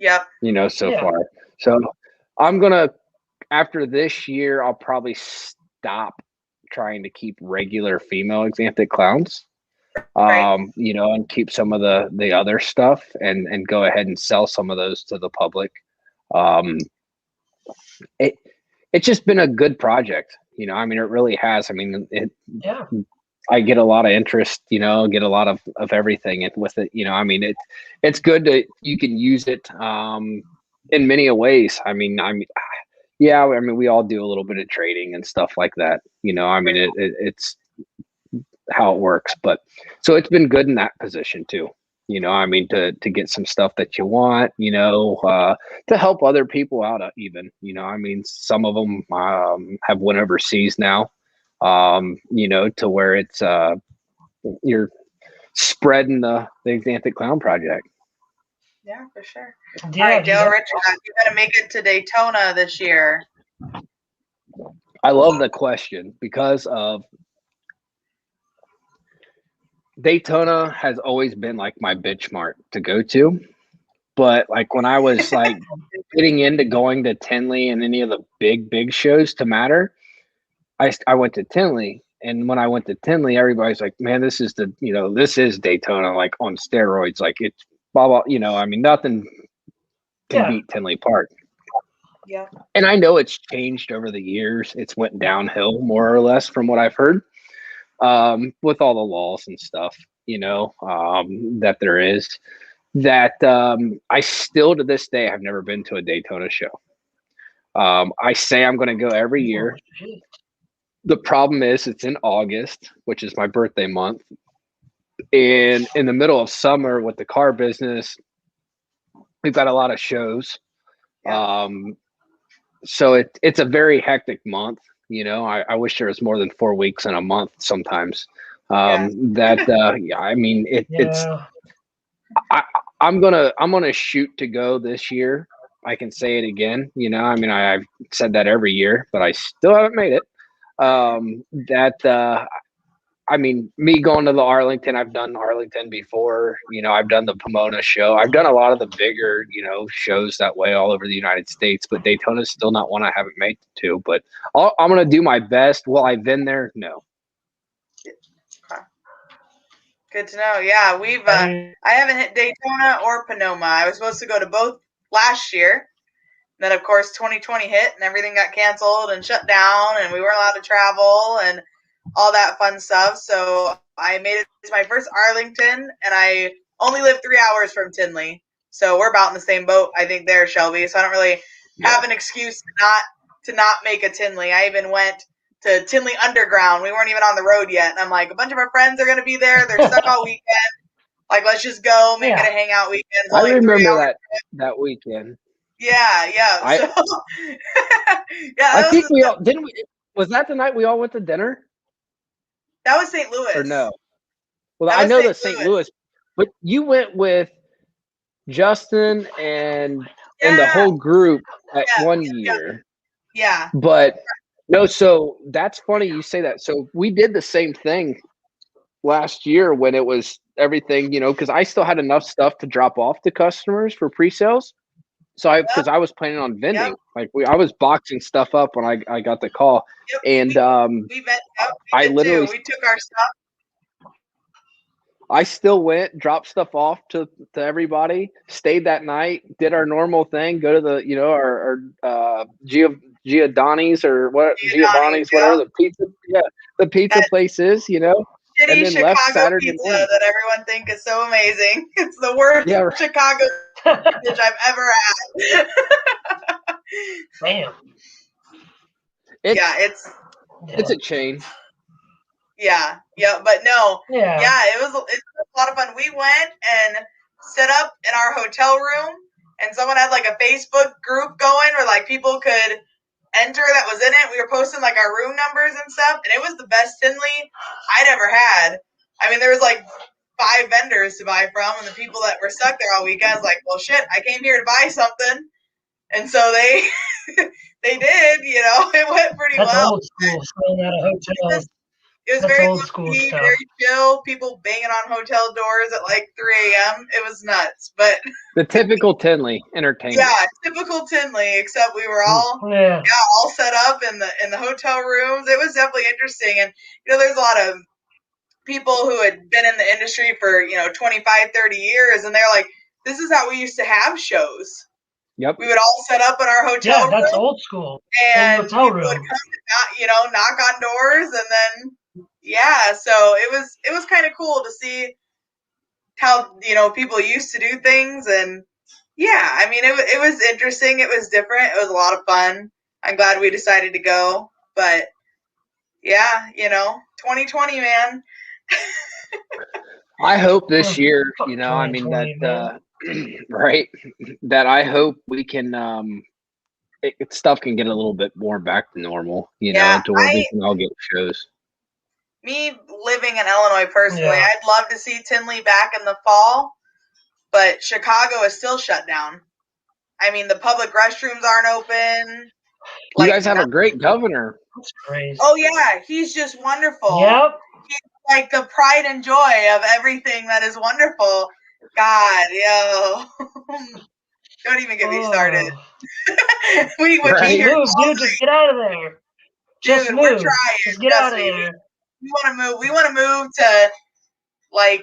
Yep. So far. So I'm gonna, after this year, I'll probably stop trying to keep regular female exanthic clowns. Right. And keep some of the other stuff and go ahead and sell some of those to the public. It's just been a good project. I mean, it really has. I mean, I get a lot of interest, get a lot of everything with it. I mean, it's good to, you can use it in many ways. I mean, we all do a little bit of trading and stuff like that. I mean, it's how it works, but so it's been good in that position too. I mean, to get some stuff that you want, to help other people out even, I mean, some of them have went overseas now, to where it's you're spreading the exanthic clown project. Yeah, for sure. Yeah, all right, Dale Richard, you got to make it to Daytona this year. I love the question because of Daytona has always been like my benchmark to go to. But like when I was like getting into going to Tinley and any of the big shows to matter, I went to Tinley. And when I went to Tinley, everybody's like, man, this is this is Daytona, like on steroids. Like it's blah, blah, I mean, nothing can beat Tinley Park. Yeah. And I know it's changed over the years. It's went downhill more or less from what I've heard. With all the laws and stuff, that there is, that I still to this day have never been to a Daytona show. I say I'm going to go every year. The problem is it's in August, which is my birthday month. And in the middle of summer with the car business, we've got a lot of shows. Yeah. So it's a very hectic month. I wish there was more than 4 weeks in a month sometimes. I mean, it's, I'm gonna shoot to go this year. I can say it again. I mean, I've said that every year, but I still haven't made it. I mean, me going to the Arlington, I've done Arlington before. You know, I've done the Pomona show. I've done a lot of the bigger, you know, shows that way all over the United States. But Daytona is still not one I haven't made it to. But I'm going to do my best. Will I been there? No. Good to know. Yeah, we've. I haven't hit Daytona or Pomona. I was supposed to go to both last year. Then, of course, 2020 hit and everything got canceled and shut down, and we weren't allowed to travel and all that fun stuff. So I made it to my first Arlington, and I only live 3 hours from Tinley. So we're about in the same boat, I think, there, Shelby. So I don't really have an excuse to not make a Tinley. I even went to Tinley Underground. We weren't even on the road yet. And I'm like, a bunch of our friends are going to be there. They're stuck all weekend. Like, let's just go, make it a hangout weekend. I remember that weekend. Yeah. I think we all didn't. Was that the night we all went to dinner? That was St. Louis. Or no? Well, I know the St. Louis, but you went with Justin and the whole group at one year. Yeah. But no, so that's funny you say that. So we did the same thing last year when it was everything, you know, because I still had enough stuff to drop off to customers for pre-sales. So because I was planning on vending, I was boxing stuff up when I got the call, and I literally we took our stuff. I still went, dropped stuff off to everybody, stayed that night, did our normal thing, go to the, you know, our Giovanni's or what Giovanni's, whatever the pizza place is, you know. Shitty and then Chicago left Saturday pizza morning. that everyone think is so amazing. It's the worst Chicago dish I've ever had. Damn. It's a chain. Yeah, but no. Yeah, it's a lot of fun. We went and set up in our hotel room, and someone had like a Facebook group going where like people could enter that was in it. We were posting like our room numbers and stuff, and it was the best Tinley I'd ever had. I mean, there was like 5 vendors to buy from, and the people that were stuck there all weekend was like, well, shit, I came here to buy something. And so they did, you know, it went pretty well. That's old school, staying at a hotel. It was very old school stuff. Very chill. People banging on hotel doors at like 3 a.m. It was nuts, but the typical Tinley entertainment. Yeah, typical Tinley. Except we were all all set up in the hotel rooms. It was definitely interesting, and you know, there's a lot of people who had been in the industry for 25, 30 years, and they're like, "This is how we used to have shows." Yep. We would all set up in our hotel room. Yeah, that's old school. And people would come to knock on doors, and then so it was kind of cool to see how people used to do things, and I mean it was interesting. It was different. It was a lot of fun. I'm glad we decided to go, but 2020, man. I hope this year, I mean that right, that I hope we can stuff can get a little bit more back to normal, to where we can all get shows. Me living in Illinois personally, I'd love to see Tinley back in the fall, but Chicago is still shut down. I mean, the public restrooms aren't open. You guys have a great governor. That's crazy. Oh yeah, he's just wonderful. Yep. He's like the pride and joy of everything that is wonderful. God, don't even get me started. We would be here. Move, dude, just get out of there. Just move. We're trying. Just get out of there. We want to move. We want to move to like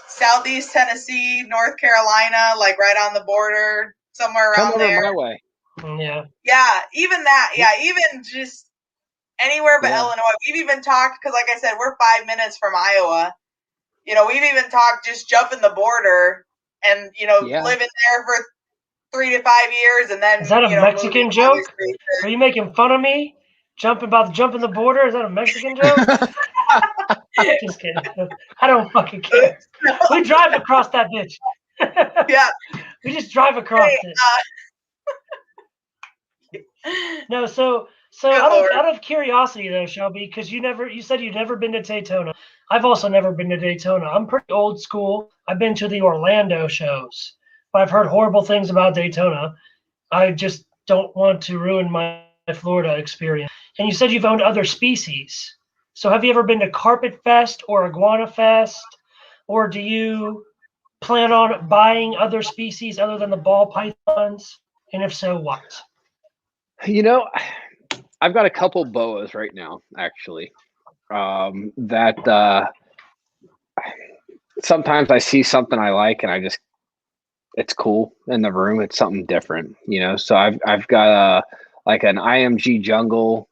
Southeast Tennessee, North Carolina, like right on the border, somewhere around there. Come over my way. Yeah. Yeah, even that. Yeah, even just anywhere but Illinois. We've even talked, because like I said, we're 5 minutes from Iowa. We've even talked just jumping the border and, living there for 3 to 5 years, and then. Is that a Mexican joke? Are you making fun of me? Jumping the border? Is that a Mexican joke? Just kidding. I don't fucking care. We drive across that bitch. Yeah. We just drive across it. No, so out of curiosity though, Shelby, because you said you've never been to Daytona. I've also never been to Daytona. I'm pretty old school. I've been to the Orlando shows, but I've heard horrible things about Daytona. I just don't want to ruin my Florida experience. And you said you've owned other species. So have you ever been to Carpet Fest or Iguana Fest? Or do you plan on buying other species other than the ball pythons? And if so, what? You know, I've got a couple boas right now, actually. That sometimes I see something I like and it's cool in the room. It's something different, you know. So I've got like an IMG jungle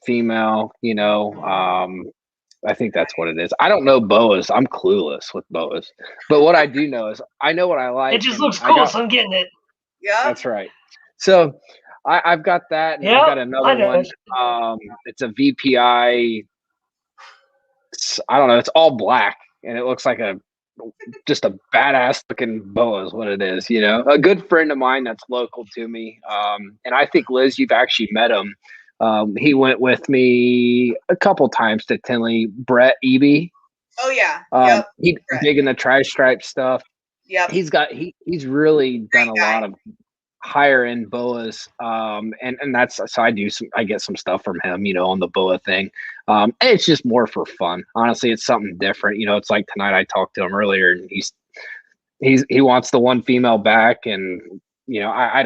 female, you know. I think that's what it is. I don't know boas. I'm clueless with boas. But what I do know is I know what I like. It just looks cool, so I'm getting it. Yeah. That's right. So I've got that, and I've got another one. It's a VPI. I don't know. It's all black, and it looks like just a badass looking boa is what it is. You know, a good friend of mine that's local to me, and I think Liz, you've actually met him. He went with me a couple times to Tinley. Brett Eby. Oh yeah. He's big in the tri-stripe stuff. Yep. He's really done a lot of higher end boas, and that's so I get some stuff from him, you know, on the boa thing. And it's just more for fun. Honestly, it's something different. You know, it's like tonight I talked to him earlier, and he wants the one female back, and you know, I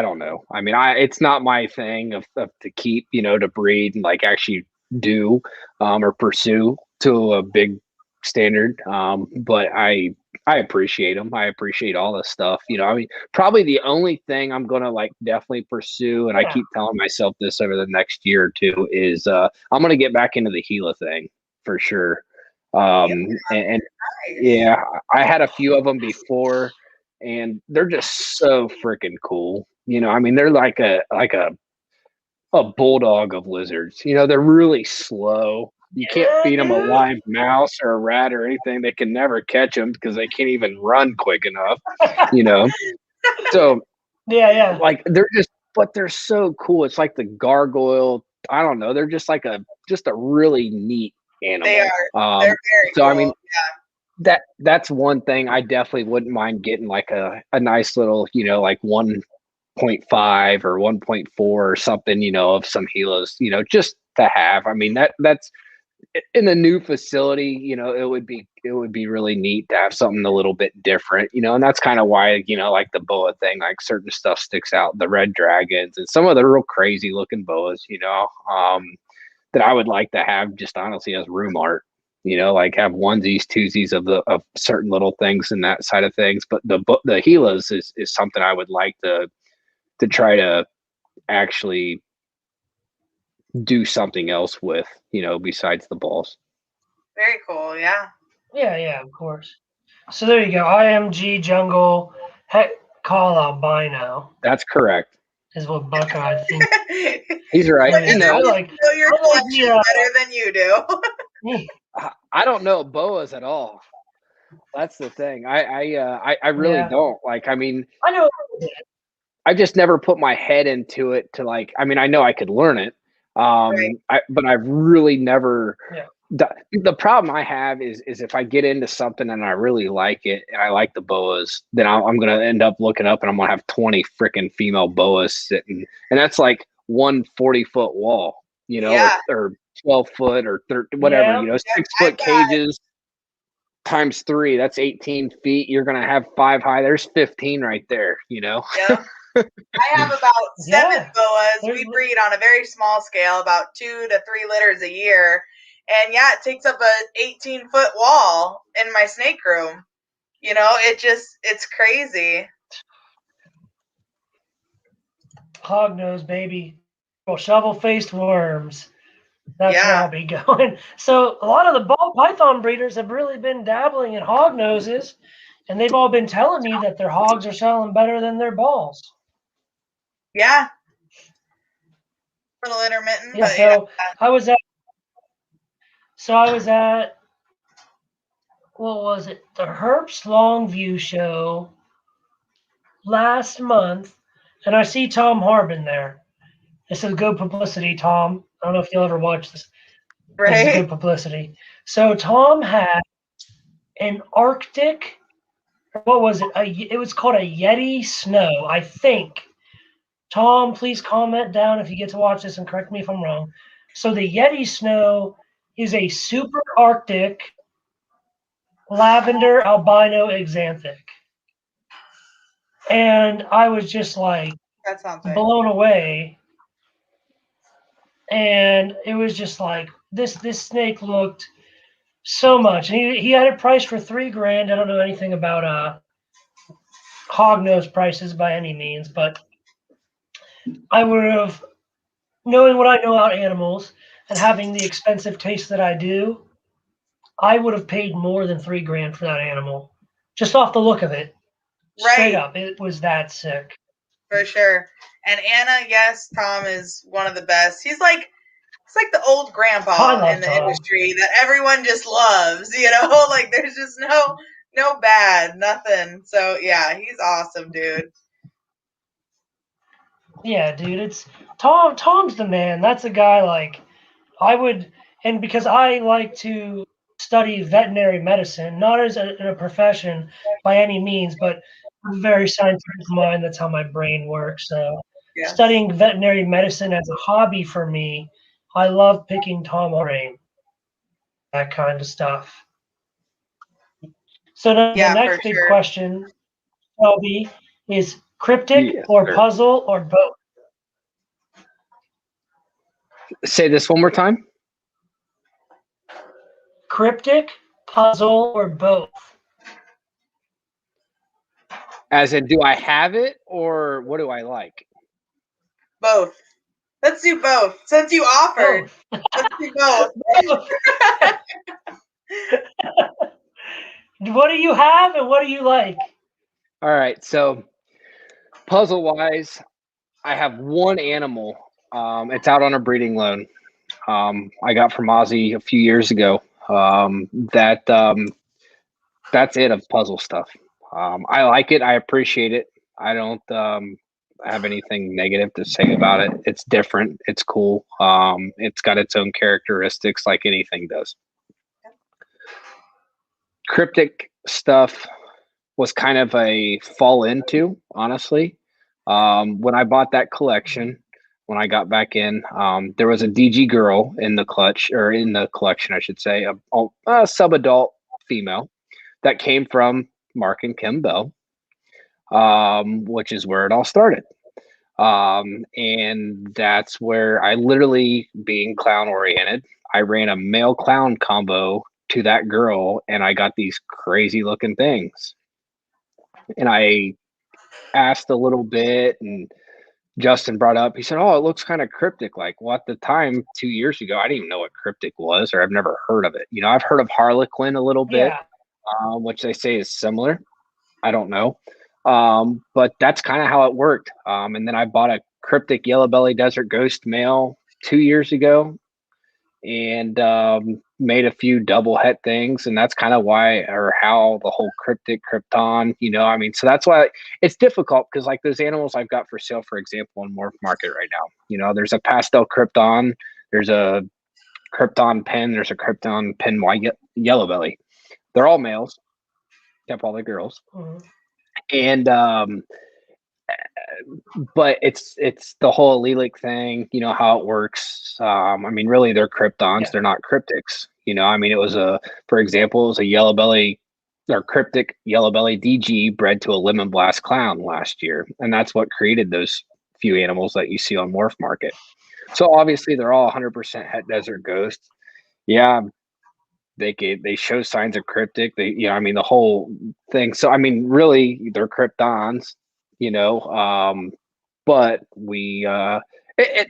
don't know. I mean, it's not my thing of to keep, you know, to breed and like actually do or pursue to a big standard. But I appreciate them. I appreciate all this stuff. You know, I mean, probably the only thing I'm going to like definitely pursue, and I keep telling myself this over the next year or two, is I'm going to get back into the Gila thing for sure. And yeah, I had a few of them before, and they're just so freaking cool. You know, I mean, they're like a bulldog of lizards. You know, they're really slow. You can't feed them a live mouse or a rat or anything. They can never catch them because they can't even run quick enough, you know? So, yeah. Like, but they're so cool. It's like the gargoyle. I don't know. They're just like just a really neat animal. They are. They're very cool. I mean, that's one thing I definitely wouldn't mind getting, like a nice little, you know, like 1.5 or 1.4 or something, you know, of some Gilas, you know, just to have. I mean, that's in the new facility, you know, it would be really neat to have something a little bit different, you know, and that's kind of why, you know, like the boa thing, like certain stuff sticks out, the red dragons and some of the real crazy looking boas, you know, that I would like to have just honestly as room art, you know, like have onesies, twosies of certain little things and that side of things. But the Gilas is something I would like to try to actually do something else with, you know, besides the balls. Very cool. Yeah. Yeah, of course. So there you go. IMG jungle call albino. That's correct. Is what Buckeye thinks. He's right. You know, I know your collection better than you do. I don't know boas at all. That's the thing. I really don't. Like, I mean, I know. I just never put my head into it to like. I mean, I know I could learn it, but I've really never. Yeah. The problem I have is if I get into something and I really like it and I like the boas, then I'm going to end up looking up and I'm going to have 20 freaking female boas sitting. And that's like 140-foot wall, you know, or 12 foot or 30, whatever, you know, 6 foot cages times 3, that's 18 feet. You're going to have 5 high. There's 15 right there, you know? Yeah. I have about 7 boas. We breed on a very small scale, about 2 to 3 litters a year. And it takes up a 18-foot wall in my snake room. You know, it's crazy. Hognose, baby. Well, shovel-faced worms. That's where I'll be going. So a lot of the ball python breeders have really been dabbling in hog noses, and they've all been telling me that their hogs are selling better than their balls. Yeah. A little intermittent. Yeah, so I was at, what was it? The Herps Longview show last month, and I see Tom Harbin there. This is good publicity, Tom. I don't know if you'll ever watch this. Right. This is good publicity. So Tom had an Arctic, what was it? It was called a Yeti Snow, I think. Tom, please comment down if you get to watch this and correct me if I'm wrong. So the Yeti snow is a super Arctic lavender albino exanthic. And I was just like blown away. And it was just like this snake looked so much. And he had it priced for $3,000. I don't know anything about hognose prices by any means, but I would have, knowing what I know about animals and having the expensive taste that I do, I would have paid more than $3,000 for that animal, just off the look of it. Straight up, it was that sick. For sure. And Anna, yes, Tom is one of the best. He's like the old grandpa in the industry that everyone just loves, you know? Like there's just no bad, nothing. So yeah, he's awesome, dude. Yeah, dude, it's Tom's the man. That's a guy like I would, and because I like to study veterinary medicine, not as a profession by any means, but a very scientific mind. That's how my brain works. So studying veterinary medicine as a hobby for me, I love picking Tom's brain, that kind of stuff. So the next big question, Shelby, is cryptic or puzzle or both? Say this one more time. Cryptic, puzzle, or both? As in, do I have it or what do I like? Both. Let's do both. Since you offered, let's do both. What do you have and what do you like? All right. So puzzle-wise, I have one animal. It's out on a breeding loan. I got from Ozzy a few years ago. That's it of puzzle stuff. I like it. I appreciate it. I don't have anything negative to say about it. It's different. It's cool. It's got its own characteristics like anything does. Cryptic stuff was kind of a fall into, honestly. When I bought that collection, when I got back in, there was a DG girl in the collection, I should say, a sub-adult female that came from Mark and Kim Bell, which is where it all started. And that's where I literally, being clown oriented, I ran a male clown combo to that girl and I got these crazy looking things. And I asked a little bit and Justin brought up, he said, oh, it looks kind of cryptic. Like, well, at the time, 2 years ago, I didn't even know what cryptic was, or I've never heard of it. You know, I've heard of Harlequin a little bit, which they say is similar. I don't know. But that's kind of how it worked. And then I bought a cryptic yellow belly desert ghost male 2 years ago and made a few double het things. And that's kind of why, or how the whole cryptic krypton, you know, I mean, so that's why it's difficult because like those animals I've got for sale, for example, in Morph Market right now, you know, there's a pastel krypton, there's a krypton pen, there's a krypton pen white yellow belly. They're all males, except all the girls. Mm-hmm. And but it's the whole allelic thing, you know, how it works. I mean, really, they're kryptons, they're not cryptics. You know, I mean, it was for example, it was a yellow belly or cryptic yellow belly DG bred to a lemon blast clown last year, and that's what created those few animals that you see on Morph Market. So obviously, they're all 100% het desert ghosts. Yeah, they show signs of cryptic. I mean, the whole thing. So I mean, really, they're kryptons. You know, but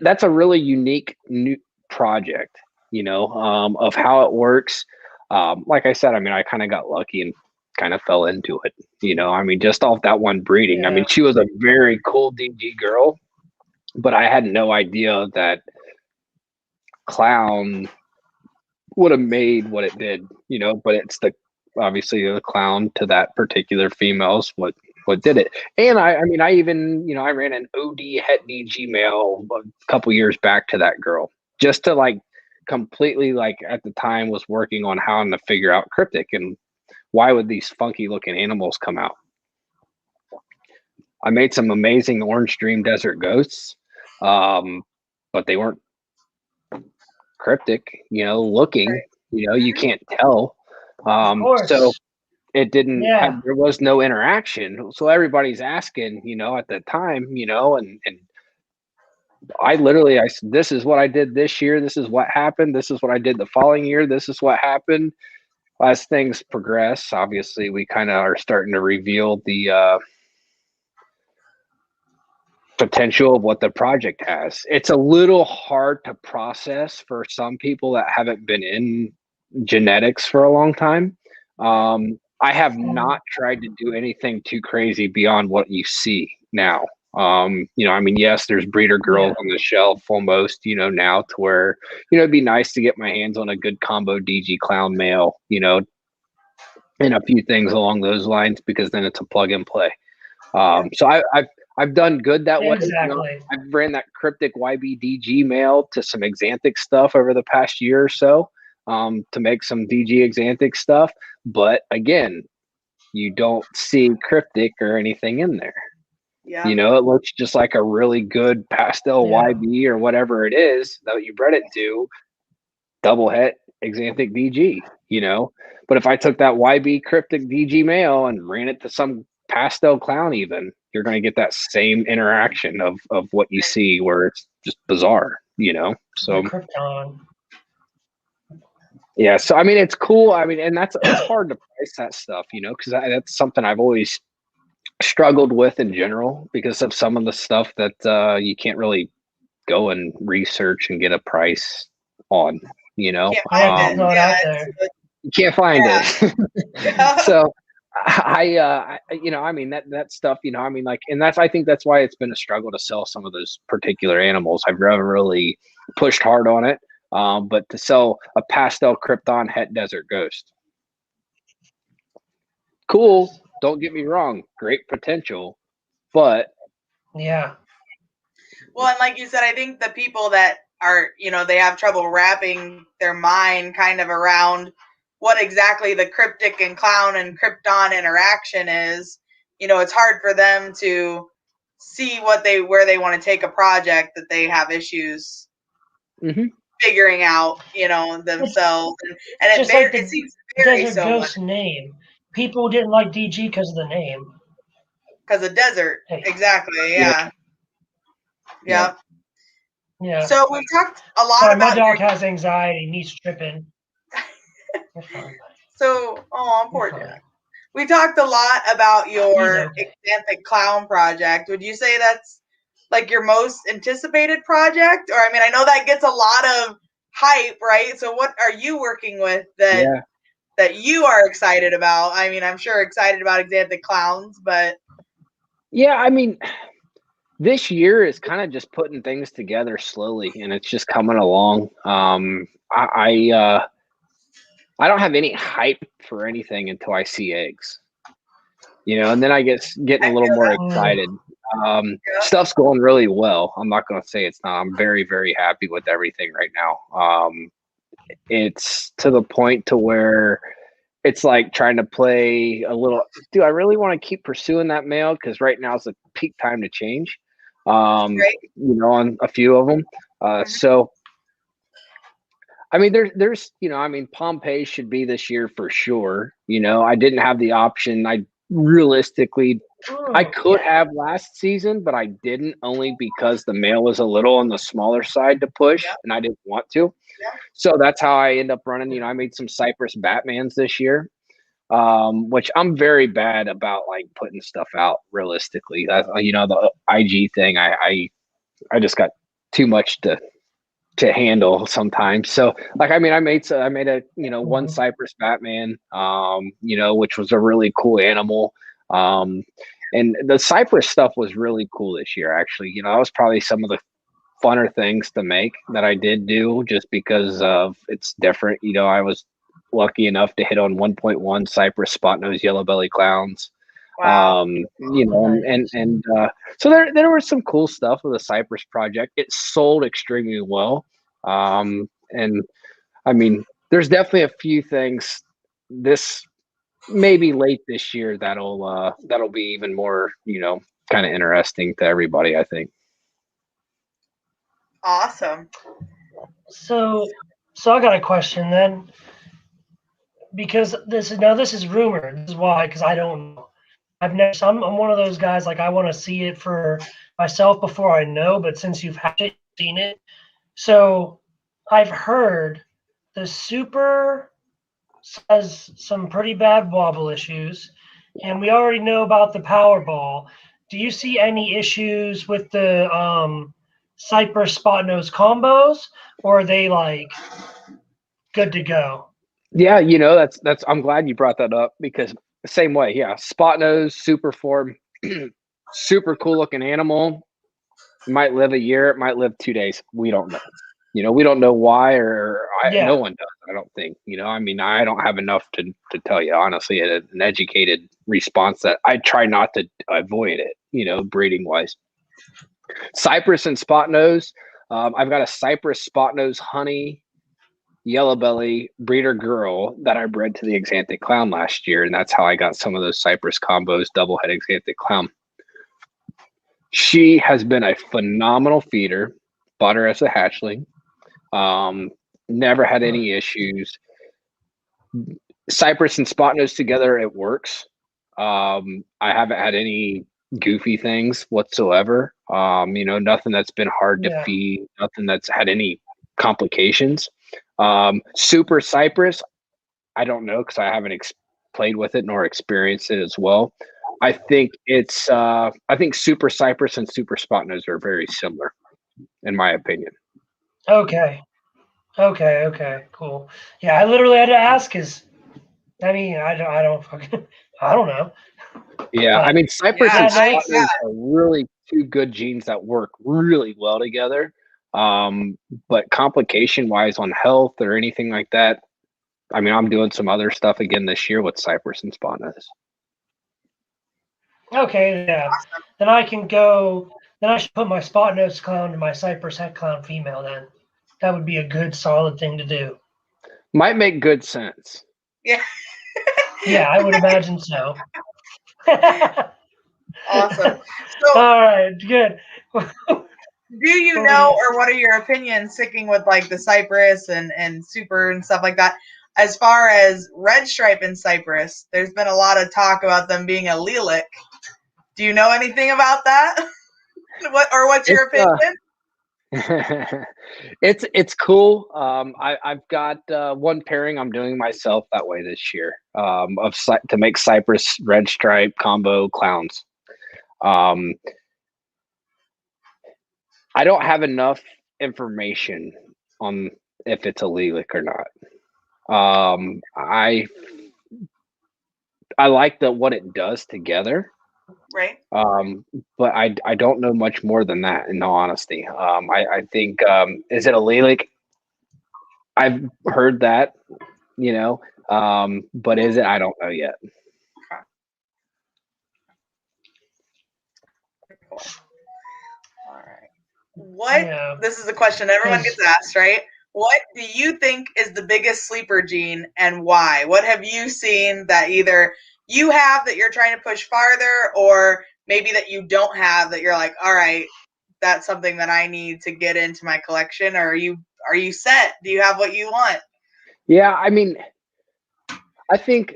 that's a really unique new project, you know, of how it works. Like I said, I mean, I kind of got lucky and kind of fell into it, you know, I mean, just off that one breeding. Yeah. I mean, she was a very cool DG girl, but I had no idea that clown would have made what it did, you know, but it's obviously the clown to that particular female's what did it. And I mean, I even, you know, I ran an OD het DG male a couple years back to that girl just to like completely, like at the time was working on how to figure out cryptic and why would these funky looking animals come out. I made some amazing orange dream desert ghosts, but they weren't cryptic, looking, you can't tell. So it didn't have, there was no interaction. So everybody's asking, at the time, and I said, this is what I did this year. This is what happened. This is what I did the following year. This is what happened. As things progress, obviously we kind of are starting to reveal the potential of what the project has. It's a little hard to process for some people that haven't been in genetics for a long time. I have not tried to do anything too crazy beyond what you see now. Yes, there's breeder girls on the shelf almost, now to where, it'd be nice to get my hands on a good combo DG clown male, and a few things along those lines, because then it's a plug and play. So I've done good that way. Exactly. I've ran that Cryptic YBDG male to some Xanthic stuff over the past year or so, to make some DG Xanthic stuff. But again, you don't see Cryptic or anything in there. Yeah. It looks just like a really good pastel YB or whatever it is that you bred it to, double het Xanthic DG, But if I took that YB Cryptic DG male and ran it to some pastel clown, even, you're going to get that same interaction of what you see, where it's just bizarre, So yeah, so it's cool. And it's hard to price that stuff, because that's something I've always struggled with in general, because of some of the stuff that you can't really go and research and get a price on, You can't find it. So that stuff, and I think that's why it's been a struggle to sell some of those particular animals. I've never really pushed hard on it. But to sell a pastel Krypton het desert ghost, cool. Don't get me wrong. Great potential, but yeah. Well, and like you said, I think the people that are, they have trouble wrapping their mind kind of around what exactly the cryptic and clown and Krypton interaction is. It's hard for them to see where they want to take a project that they have issues figuring out, themselves. And just like it seems very Desert Ghost name. People didn't like DG because of the name. Because of desert. Exactly. Yeah. Yeah. Yeah. So we've talked a lot about. My dog has anxiety. He's tripping. So, poor Jack. We talked a lot about your Xanthic Clown project. Would you say that's like your most anticipated project? Or, I know that gets a lot of hype, right? So what are you working with that you are excited about? I'm sure excited about Xanthic Clowns, but. Yeah, this year is kind of just putting things together slowly, and it's just coming along. I don't have any hype for anything until I see eggs, and then I getting a little more excited. Stuff's going really well. I'm not going to say it's not. I'm very, very happy with everything right now. It's to the point to where it's like trying to play a little. Do I really want to keep pursuing that male? Because right now is the peak time to change. On a few of them. So. There's Pompeii should be this year for sure. I didn't have the option. I could have last season, but I didn't, only because the male was a little on the smaller side to push, and I didn't want to. So that's how I end up running. I made some Cypress Batmans this year, which I'm very bad about, like, putting stuff out realistically. The IG thing, I just got too much to handle sometimes. So, like, I made a one Cypress Batman, which was a really cool animal. And the Cypress stuff was really cool this year, actually. That was probably some of the funner things to make that I did do, just because of it's different. I was lucky enough to hit on 1.1 Cypress spot nose yellow belly clowns. Wow. So there was some cool stuff with the Cypress project. It sold extremely well. There's definitely a few things maybe late this year that'll be even more, kind of interesting to everybody, I think. Awesome. So I got a question then, because this is rumor. This is why, because I don't know. I'm one of those guys, like, I want to see it for myself before I know, but since you've seen it, so I've heard the Super has some pretty bad wobble issues, and we already know about the Powerball. Do you see any issues with the Cypress Spot Nose combos, or are they like good to go? Yeah, that's I'm glad you brought that up, because the same way, yeah, Spot Nose, super form, super cool looking animal. It might live a year, it might live 2 days. We don't know. We don't know why, no one does, I don't think. I mean, I don't have enough to tell you, honestly, an educated response that I try not to avoid it, breeding wise. Cypress and Spot Nose. I've got a Cypress Spot Nose honey yellow belly breeder girl that I bred to the Xanthic Clown last year, and that's how I got some of those Cypress combos, double head Xanthic Clown. She has been a phenomenal feeder. Bought her as a hatchling. Never had any issues. Cypress and Spot Nose together, it works. I haven't had any goofy things whatsoever. Nothing that's been hard to feed, nothing that's had any complications. Super Cypress, I don't know, because I haven't played with it nor experienced it as well. I think Super Cypress and Super Spot Nose are very similar, in my opinion. Okay, cool. Yeah, I literally had to ask, because I mean, I don't know. Yeah, I mean, Cypress and Spot Nose are really two good genes that work really well together. But complication wise on health or anything like that, I mean, I'm doing some other stuff again this year with Cypress and Spot Nose. Okay, yeah. Then I can go. Then I should put my Spot Nose clown to my Cypress head clown female. Then that would be a good, solid thing to do. Might make good sense. Yeah. Yeah, I would imagine so. Awesome. So, all right, good. Do you know, or what are your opinions, sticking with like the Cypress and Super and stuff like that? As far as red stripe and Cypress, there's been a lot of talk about them being allelic. Do you know anything about that? What's your opinion? It's cool. I've got one pairing I'm doing myself that way this year, to make Cypress red stripe combo clowns. I don't have enough information on if it's allelic or not. I like what it does together. Right. But I don't know much more than that, in all honesty. I think, is it allelic? I've heard that, but is it? I don't know yet. All right. This is a question everyone gets asked, right? What do you think is the biggest sleeper gene, and why? What have you seen that either you have that you're trying to push farther, or maybe that you don't have that you're like, all right, that's something that I need to get into my collection? Or are you set? Do you have what you want? Yeah, I mean, I think,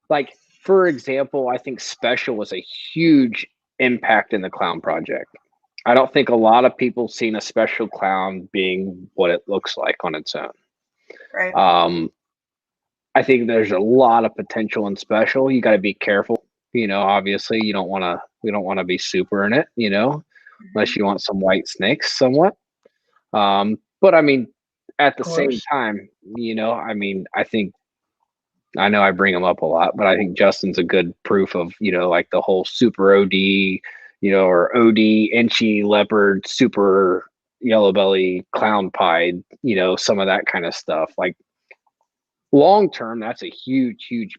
like, for example, I think Special was a huge impact in the clown project. I don't think a lot of people seen a Special clown being what it looks like on its own. Right. I think there's a lot of potential in Special. You got to be careful. Obviously, we don't want to be super in it. Unless you want some white snakes, somewhat. But I mean, at the same time, I know I bring him up a lot, but I think Justin's a good proof of, like the whole super OD, or OD, inchy leopard, super yellow belly, clown pied, some of that kind of stuff. Like, long term, that's a huge, huge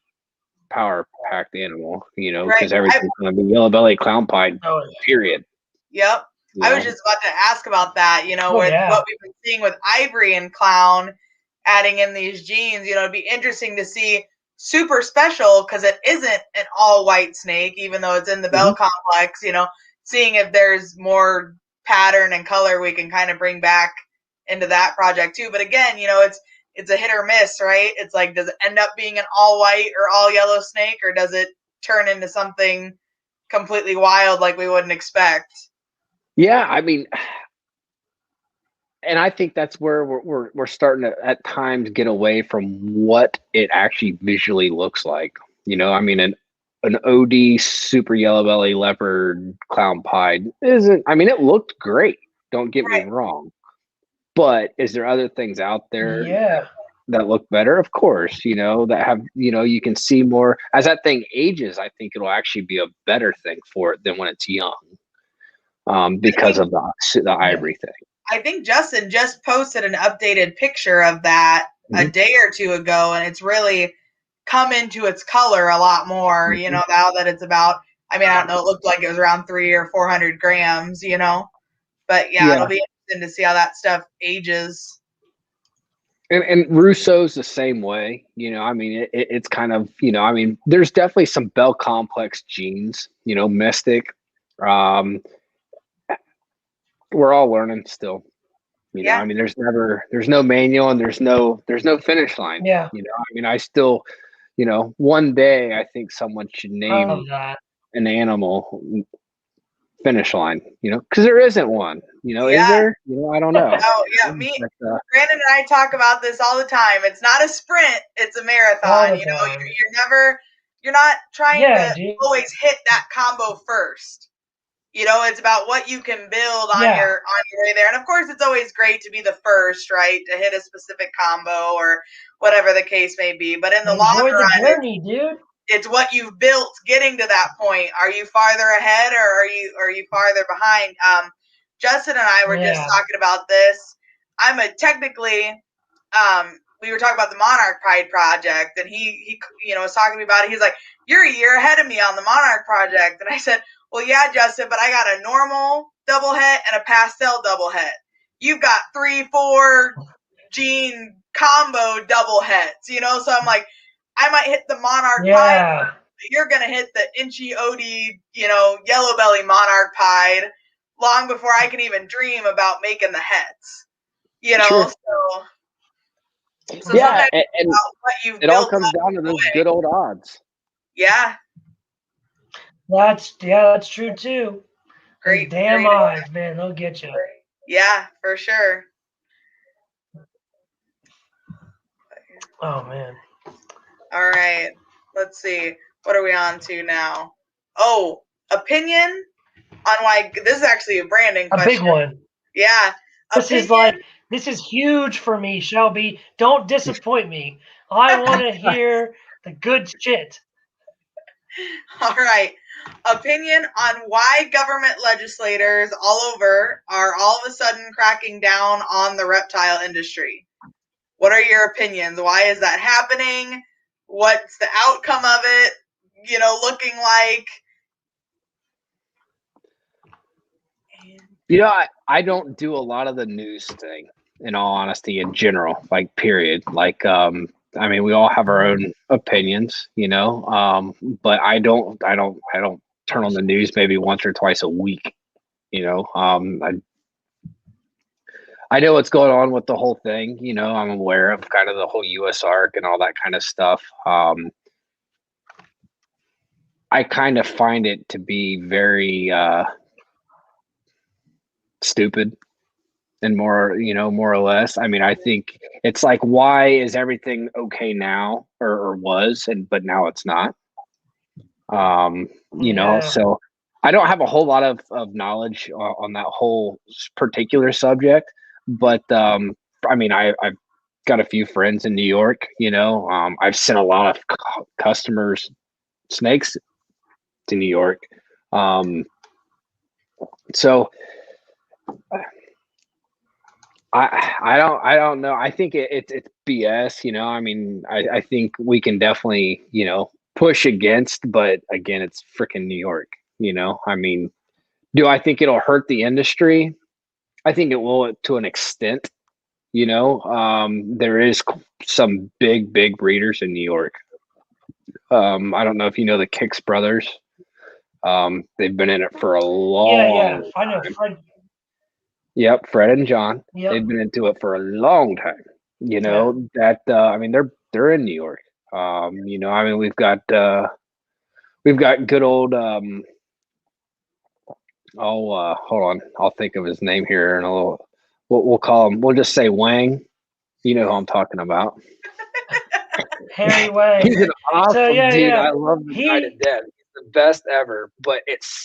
power packed animal, because everything's going to be yellow belly, clown pied, period. Yep. I was just about to ask about that, what we've been seeing with Ivory and Clown adding in these genes. It'd be interesting to see super special because it isn't an all white snake, even though it's in the bell complex, you know, seeing if there's more pattern and color we can kind of bring back into that project too. But again, you know, it's a hit or miss, right? It's like, does it end up being an all white or all yellow snake, or does it turn into something completely wild like we wouldn't expect? Yeah, I mean, and I think that's where we're starting to at times get away from what it actually visually looks like. You know, I mean, an OD super yellow belly leopard clown pied isn't. I mean, it looked great. Don't get me wrong, but is there other things out there that look better? Of course, you know, that have, you know, you can see more as that thing ages. I think it'll actually be a better thing for it than when it's young, because of the ivory thing. I think Justin just posted an updated picture of that a day or two ago, and it's really come into its color a lot more, you know, now that it's about, I mean, I don't know, it looked like it was around 300 or 400 grams, you know, but it'll be interesting to see how that stuff ages. And Russo's the same way, you know, I mean, it's kind of, you know, I mean, there's definitely some bell complex genes, you know, Mystic, we're all learning still, you know. I mean, there's no manual and there's no finish line. You know, I mean, I still, you know, one day I think someone should name an animal finish line, you know, because there isn't one, you know. Is there? You know, I don't know. Brandon and I talk about this all the time. It's not a sprint, it's a marathon. You know, you're not trying to always hit that combo first. You know, it's about what you can build on your way there. And of course, it's always great to be the first, right, to hit a specific combo or whatever the case may be. But in the long run, journey, dude. It's what you've built getting to that point. Are you farther ahead or are you farther behind? Justin and I were just talking about this. I'm technically, we were talking about the Monarch Pride project, and he you know, was talking to me about it. He's like, "You're a year ahead of me on the Monarch project," and I said, "Well, yeah, Justin, but I got a normal double het and a pastel double het. You've got 3-4 gene combo double hets, you know." So I'm like, I might hit the Monarch Pied, but you're gonna hit the Inchy Odie, you know, yellow belly Monarch Pied long before I can even dream about making the hets. You know, so yeah, and it all comes down to those good old odds. Yeah. That's true too. Great, damn odds, man, they'll get you. Yeah, for sure. Oh man. All right, let's see. What are we on to now? Oh, opinion on why this is actually a branding question. A big one. Yeah. This is huge for me, Shelby. Don't disappoint me. I want to hear the good shit. All right. Opinion on why government legislators all over are all of a sudden cracking down on the reptile industry. What are your opinions? Why is that happening? What's the outcome of it, you know, looking like? You know, I don't do a lot of the news thing, in all honesty, in general, like period. Like, I mean, we all have our own opinions, you know, but I don't turn on the news maybe once or twice a week, you know. I know what's going on with the whole thing, you know. I'm aware of kind of the whole US ARC and all that kind of stuff. I kind of find it to be very stupid and more, you know, more or less. I mean, I think it's like, why is everything okay now or was, but now it's not? You know, so I don't have a whole lot of knowledge on that whole particular subject, but I mean, I've got a few friends in New York, you know. I've sent a lot of customers snakes to New York. So I don't know. I think it's BS, you know. I mean, I think we can definitely, you know, push against, but again, it's freaking New York, you know. I mean, do I think it'll hurt the industry? I think it will to an extent, you know. There is some big breeders in New York, I don't know if you know the Kicks brothers. They've been in it for a long I know Fred. Yep, Fred and John. Yep. They've been into it for a long time. You know, that I mean they're in New York. You know, I mean we've got good old hold on, I'll think of his name here in a little. We'll call him. We'll just say Wang. You know who I'm talking about. Harry Wang. He's an awesome dude. Yeah. I love the guy to death. He's the best ever. But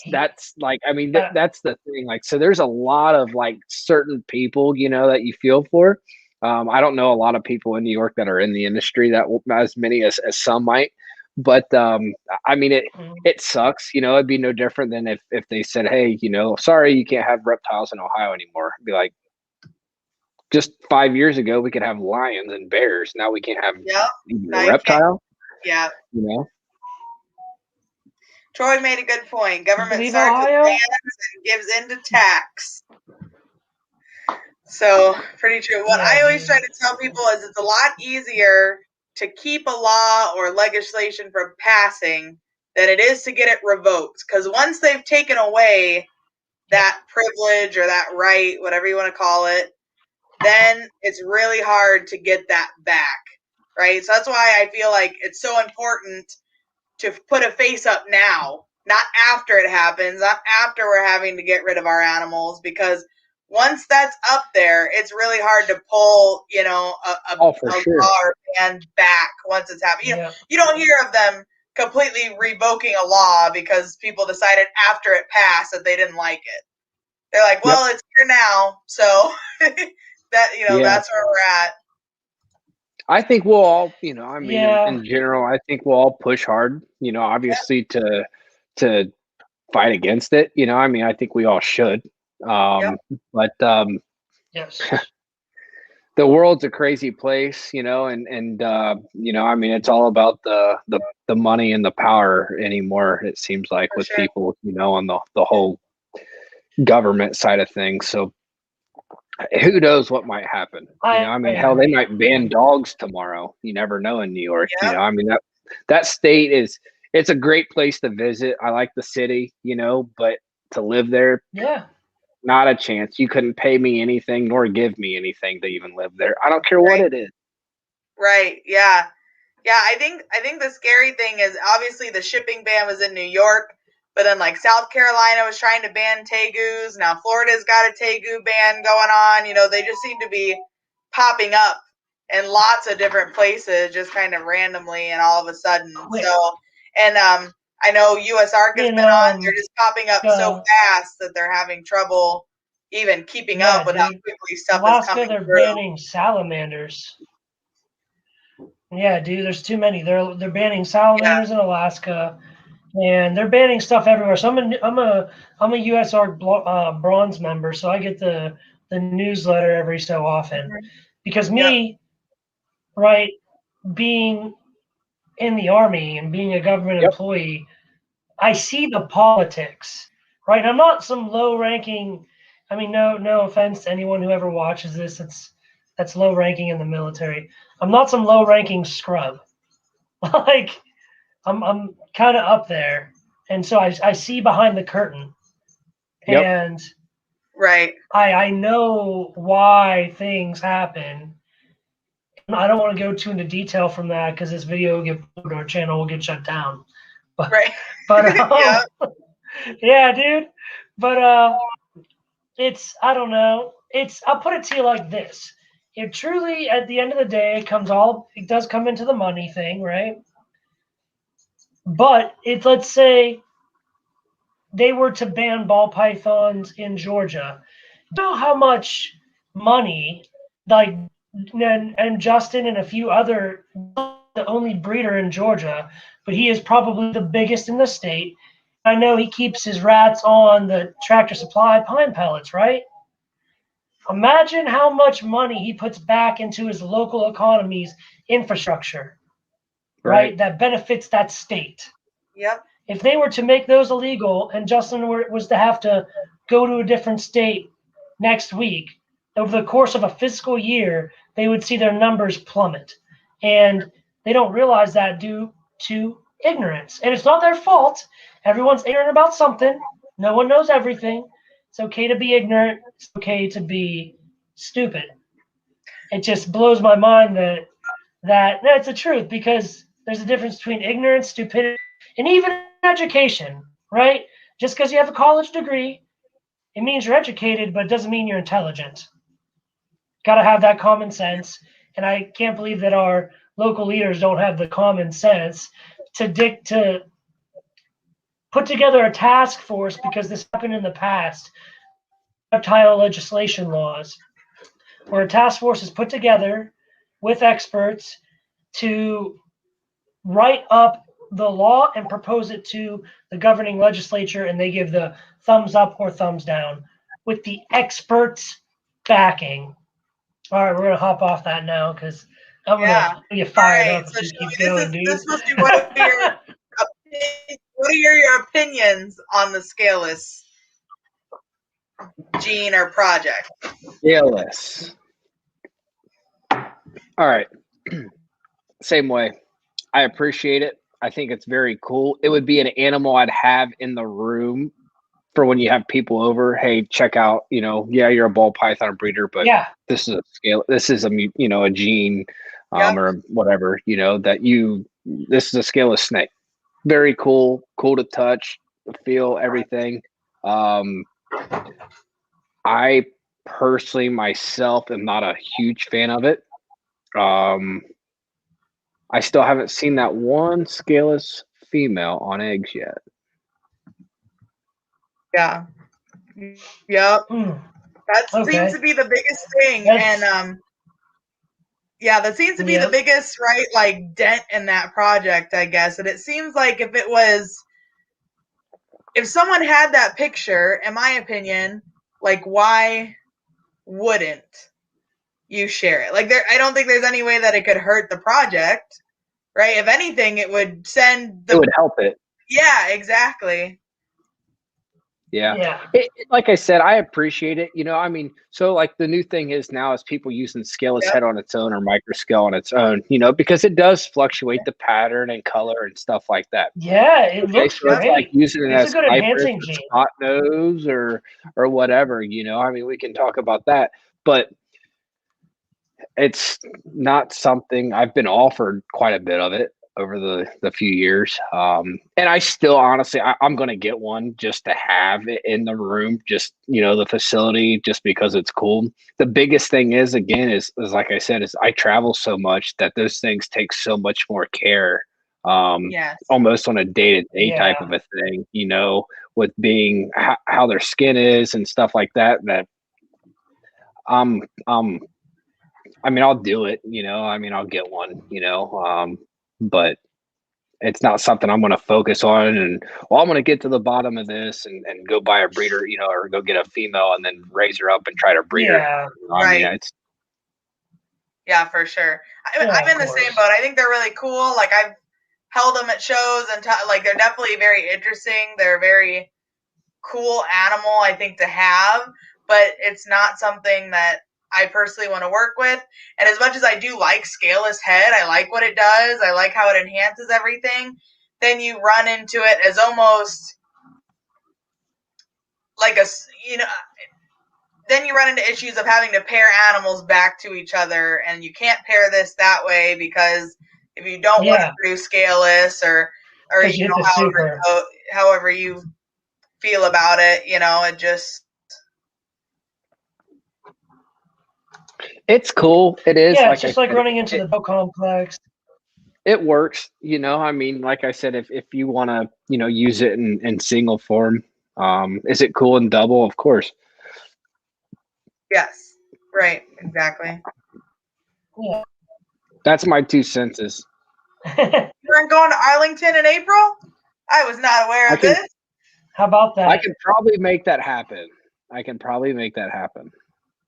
that's like, I mean, that's the thing. Like, so there's a lot of like certain people, you know, that you feel for. I don't know a lot of people in New York that are in the industry that as many as some might. But I mean, it sucks. You know, it'd be no different than if they said, hey, you know, sorry, you can't have reptiles in Ohio anymore. It'd be like, just 5 years ago, we could have lions and bears. Now we can't have a reptile. Yeah. You know? Troy made a good point. Government starts with bans and gives in to tax. So, pretty true. What I always try to tell people is it's a lot easier to keep a law or legislation from passing than it is to get it revoked. Because once they've taken away that privilege or that right, whatever you want to call it, then it's really hard to get that back, right? So that's why I feel like it's so important to put a face up now, not after it happens, not after we're having to get rid of our animals, because once that's up there, it's really hard to pull, you know, a law or ban back once it's happened. You don't hear of them completely revoking a law because people decided after it passed that they didn't like it. They're like, well, it's here now, so... That, you know, that's where we're at. I think we'll all, you know, I mean, in general, I think we'll all push hard, you know, obviously to fight against it. You know, I mean, I think we all should. But yes, the world's a crazy place, you know, and you know, I mean, it's all about the money and the power anymore. It seems like with people, you know, on the whole government side of things. So. Who knows what might happen? You know, I mean, hell, they might ban dogs tomorrow. You never know in New York. You know, I mean that state it's a great place to visit. I like the city, you know, but to live there, not a chance. You couldn't pay me anything nor give me anything to even live there. I don't care what it is. Right. Yeah. Yeah. I think the scary thing is obviously the shipping ban was in New York. But then, like, South Carolina was trying to ban tegus. Now Florida's got a tegu ban going on. You know, they just seem to be popping up in lots of different places, just kind of randomly and all of a sudden. So, and I know U.S. Ark has been on. They're just popping up so fast that they're having trouble even keeping up with how quickly stuff is coming through. They're banning salamanders. Yeah, dude, there's too many. They're banning salamanders in Alaska. And they're banning stuff everywhere. So I'm a U.S. Ark bronze member, so I get the newsletter every so often. Because right, being in the Army and being a government employee, I see the politics. Right, I'm not some low-ranking. I mean, no offense to anyone who ever watches this. That's low-ranking in the military. I'm not some low-ranking scrub. Like, I'm kind of up there. And so I see behind the curtain, and I know why things happen. I don't want to go too into detail from that because this video will get put to our channel, will get shut down. But yeah, dude. But it's I don't know. I'll put it to you like this: it truly, at the end of the day, it does come into the money thing, right? But let's say they were to ban ball pythons in Georgia. You know how much money, like, and Justin and a few other, the only breeder in Georgia, but he is probably the biggest in the state. I know he keeps his rats on the Tractor Supply pine pellets, right? Imagine how much money he puts back into his local economy's infrastructure, right? That benefits that state. Yep. If they were to make those illegal and Justin was to have to go to a different state next week, over the course of a fiscal year, they would see their numbers plummet. And they don't realize that due to ignorance. And it's not their fault. Everyone's ignorant about something. No one knows everything. It's okay to be ignorant. It's okay to be stupid. It just blows my mind that it's the truth, because there's a difference between ignorance, stupidity, and even education, right? Just because you have a college degree, it means you're educated, but it doesn't mean you're intelligent. Got to have that common sense. And I can't believe that our local leaders don't have the common sense to put together a task force, because this happened in the past, reptile legislation laws, where a task force is put together with experts to write up the law and propose it to the governing legislature, and they give the thumbs up or thumbs down with the experts backing. All right, we're going to hop off that now, because I'm going to get fired up if you keep going, dude. This must be what are your opinions on the scaleless gene or project? Scaleless. All right. Same way. I appreciate it. I think it's very cool. It would be an animal I'd have in the room for when you have people over. Hey, check out, you're a ball python breeder, but this is a scale. This is a gene, or whatever, this is a scaleless snake. Very cool to touch, feel, everything. I personally myself am not a huge fan of it. I still haven't seen that one scaleless female on eggs yet. Yeah. Yep. That seems to be the biggest thing. And that seems to be the biggest, right, like dent in that project, I guess. And it seems like if someone had that picture, in my opinion, like, why wouldn't you share it? Like, I don't think there's any way that it could hurt the project, right? If anything, it would it would help it. Yeah, exactly. Yeah. Like I said, I appreciate it. So like the new thing is now is people using scaleless head on its own or microscale on its own, because it does fluctuate the pattern and color and stuff like that. Yeah, it looks so great. It's like using it as a good enhancing gene. Spot nose or whatever, we can talk about that, but it's not something I've been offered quite a bit of it over the few years. And I still, honestly, I'm going to get one just to have it in the room, just, the facility, just because it's cool. The biggest thing is, again, is like I said, is I travel so much that those things take so much more care, almost on a day-to-day type of a thing, with being how their skin is and stuff like that, I'll do it, I'll get one, but it's not something I'm going to focus on. And I'm going to get to the bottom of this and go buy a breeder, or go get a female and then raise her up and try to breed her. Right. Yeah, for sure. I'm in the same boat. I think they're really cool. Like, I've held them at shows and they're definitely very interesting. They're a very cool animal, I think, to have, but it's not something that I personally want to work with. And as much as I do like scaleless head, I like what it does, I like how it enhances everything, then you run into it as almost like then you run into issues of having to pair animals back to each other, and you can't pair this that way, because if you don't want to produce scaleless or however you feel about it, it just... It's cool. It is. Yeah, it's just like running into the boat complex. It works, like I said, if you want to, use it in single form, is it cool in double? Of course. Yes. Right. Exactly. Yeah. That's my 2 cents. You're going to Arlington in April? I was not aware of this. How about that? I can probably make that happen.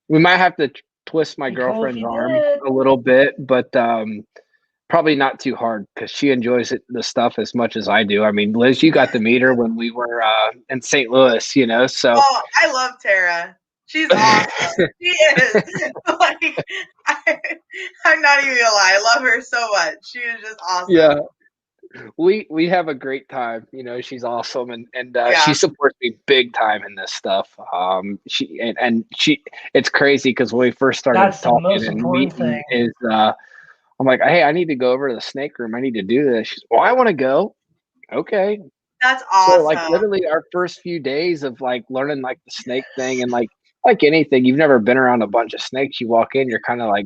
We might have to twist my girlfriend's arm a little bit, but probably not too hard, because she enjoys the stuff as much as I do. Liz, you got to meet her when we were in St. Louis, so. Oh, I love Tara. She's awesome. She is. I'm not even gonna lie. I love her so much. She is just awesome. Yeah. we have a great time. You know, she's awesome, and she supports me big time in this stuff. It's crazy because when we first started talking and meeting, I'm like, hey, I need to go over to the snake room. I need to do this. She's, well, I want to go. Okay. That's awesome. So like literally our first few days of like learning like the snake thing and like anything, you've never been around a bunch of snakes. You walk in, you're kind of like,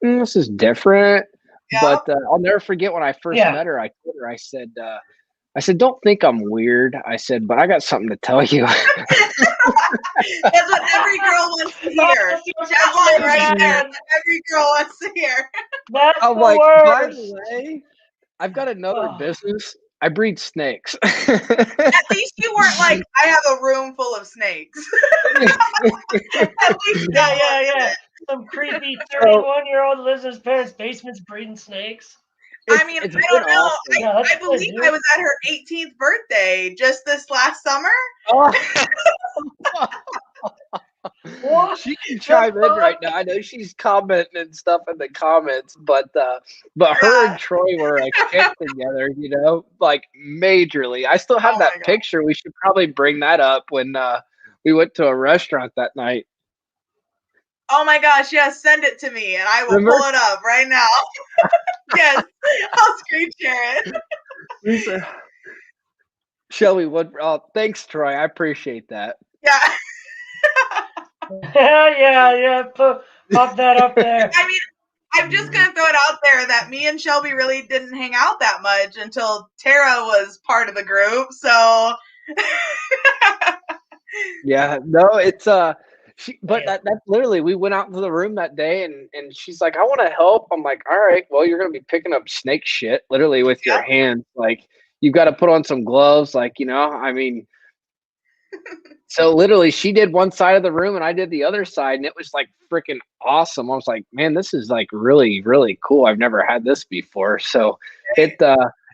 this is different. Yeah. But I'll never forget when I first met her. I told her, I said, don't think I'm weird. I said, but I got something to tell you. That's what every girl wants to hear. That line right there. Every girl wants to hear. I'm like, by the way, I've got another business. I breed snakes. At least you weren't like, I have a room full of snakes. At least yeah. Some creepy 31-year-old lives in his parents' basements breeding snakes. I mean, I don't know. Awesome. I believe I was at her 18th birthday just this last summer. Oh. She can chime in right now. I know she's commenting and stuff in the comments, but her and Troy were a kid together, you know, like majorly. I still have that picture. We should probably bring that up when we went to a restaurant that night. Oh my gosh, yes, send it to me and I will pull it up right now. Yes, I'll screen share it. Shelby, thanks, Troy. I appreciate that. Yeah. yeah. Pop that up there. I mean, I'm just going to throw it out there that me and Shelby really didn't hang out that much until Tara was part of the group. So. Yeah, no, it's that's literally, we went out into the room that day and she's like, I want to help. I'm like, all right, well, you're going to be picking up snake shit literally with your hands. Like, you've got to put on some gloves. Like, you know, I mean, so literally she did one side of the room and I did the other side and it was like freaking awesome. I was like, man, this is like really, really cool. I've never had this before. So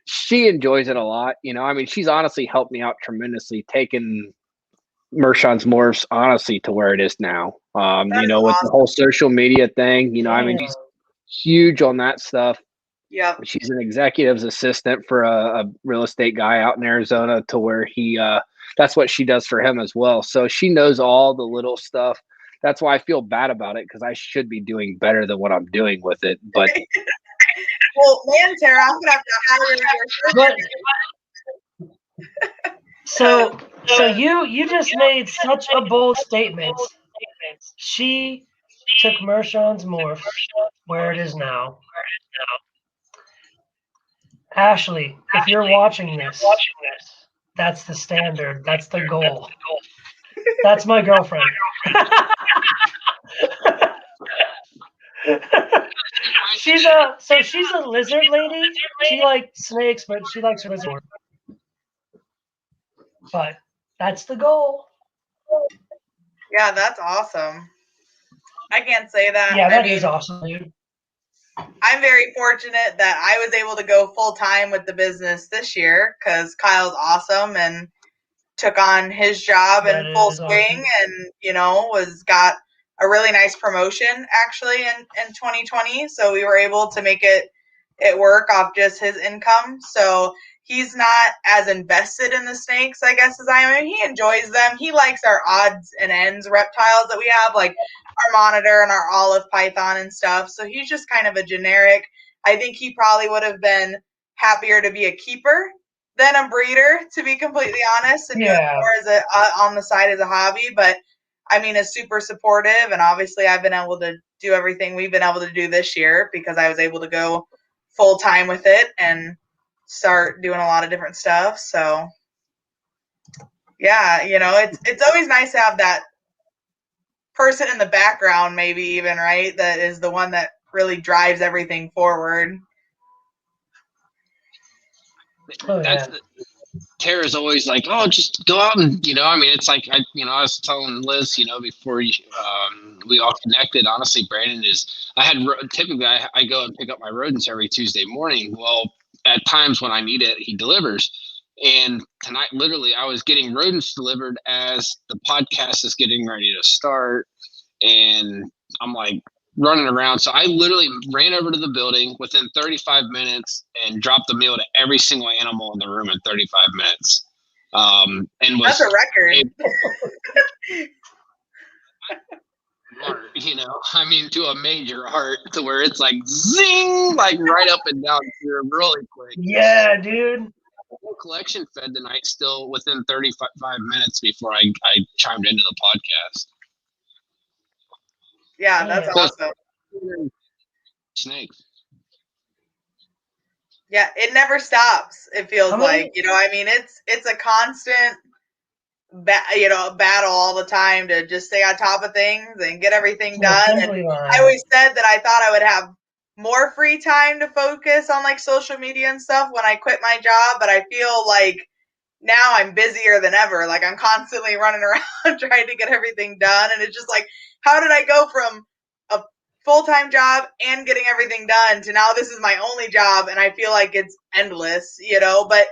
she enjoys it a lot. You know, I mean, she's honestly helped me out tremendously, taking Mershons Morphs honestly to where it is now. You know, with the whole social media thing, you know, I mean, she's huge on that stuff. Yeah. She's an executive's assistant for a real estate guy out in Arizona to where he, that's what she does for him as well. So she knows all the little stuff. That's why I feel bad about it because I should be doing better than what I'm doing with it. But well, man, Tara, I'm gonna have to hire your. So you just made such a bold statement. She took Mershons Morphs where it is now. Ashley, if you're watching this, that's the standard. That's the goal. That's my girlfriend. She's a lizard lady. She likes snakes, but she likes lizards. But that's the goal. Yeah, that's awesome. I can't say that. Yeah, that is awesome, dude. I'm very fortunate that I was able to go full time with the business this year because Kyle's awesome and took on his job in full swing awesome. And, you know, got a really nice promotion actually in 2020. So we were able to make it work off just his income. So he's not as invested in the snakes, I guess, as I am. He enjoys them. He likes our odds and ends reptiles that we have, like our monitor and our olive python and stuff. So he's just kind of a generic. I think he probably would have been happier to be a keeper than a breeder, to be completely honest, and do it more as on the side as a hobby. But I mean, is super supportive, and obviously I've been able to do everything we've been able to do this year because I was able to go full time with it and start doing a lot of different stuff. So yeah, you know, it's always nice to have that person in the background, maybe even, right, that is the one that really drives everything forward. Tara's always like, oh, just go out and, you know, I mean, it's like, I was telling Liz, you know, before we all connected, honestly, Brandon typically I go and pick up my rodents every Tuesday morning. Well, at times when I need it, he delivers. And tonight, literally, I was getting rodents delivered as the podcast is getting ready to start. And I'm like, running around. So I literally ran over to the building within 35 minutes and dropped the meal to every single animal in the room in 35 minutes. And was that's a record. You know, I mean, to a major art to where it's like zing, like right up and down here really quick. Yeah, dude. The whole collection fed the night still within 35 minutes before I chimed into the podcast. Yeah, that's awesome. Snakes. Yeah, it never stops. It feels like, you know, I mean, it's a constant battle all the time to just stay on top of things and get everything done. And I always said that I thought I would have more free time to focus on like social media and stuff when I quit my job, but I feel like now I'm busier than ever. Like I'm constantly running around trying to get everything done, and it's just like, how did I go from a full-time job and getting everything done to now this is my only job, and I feel like it's endless, you know? But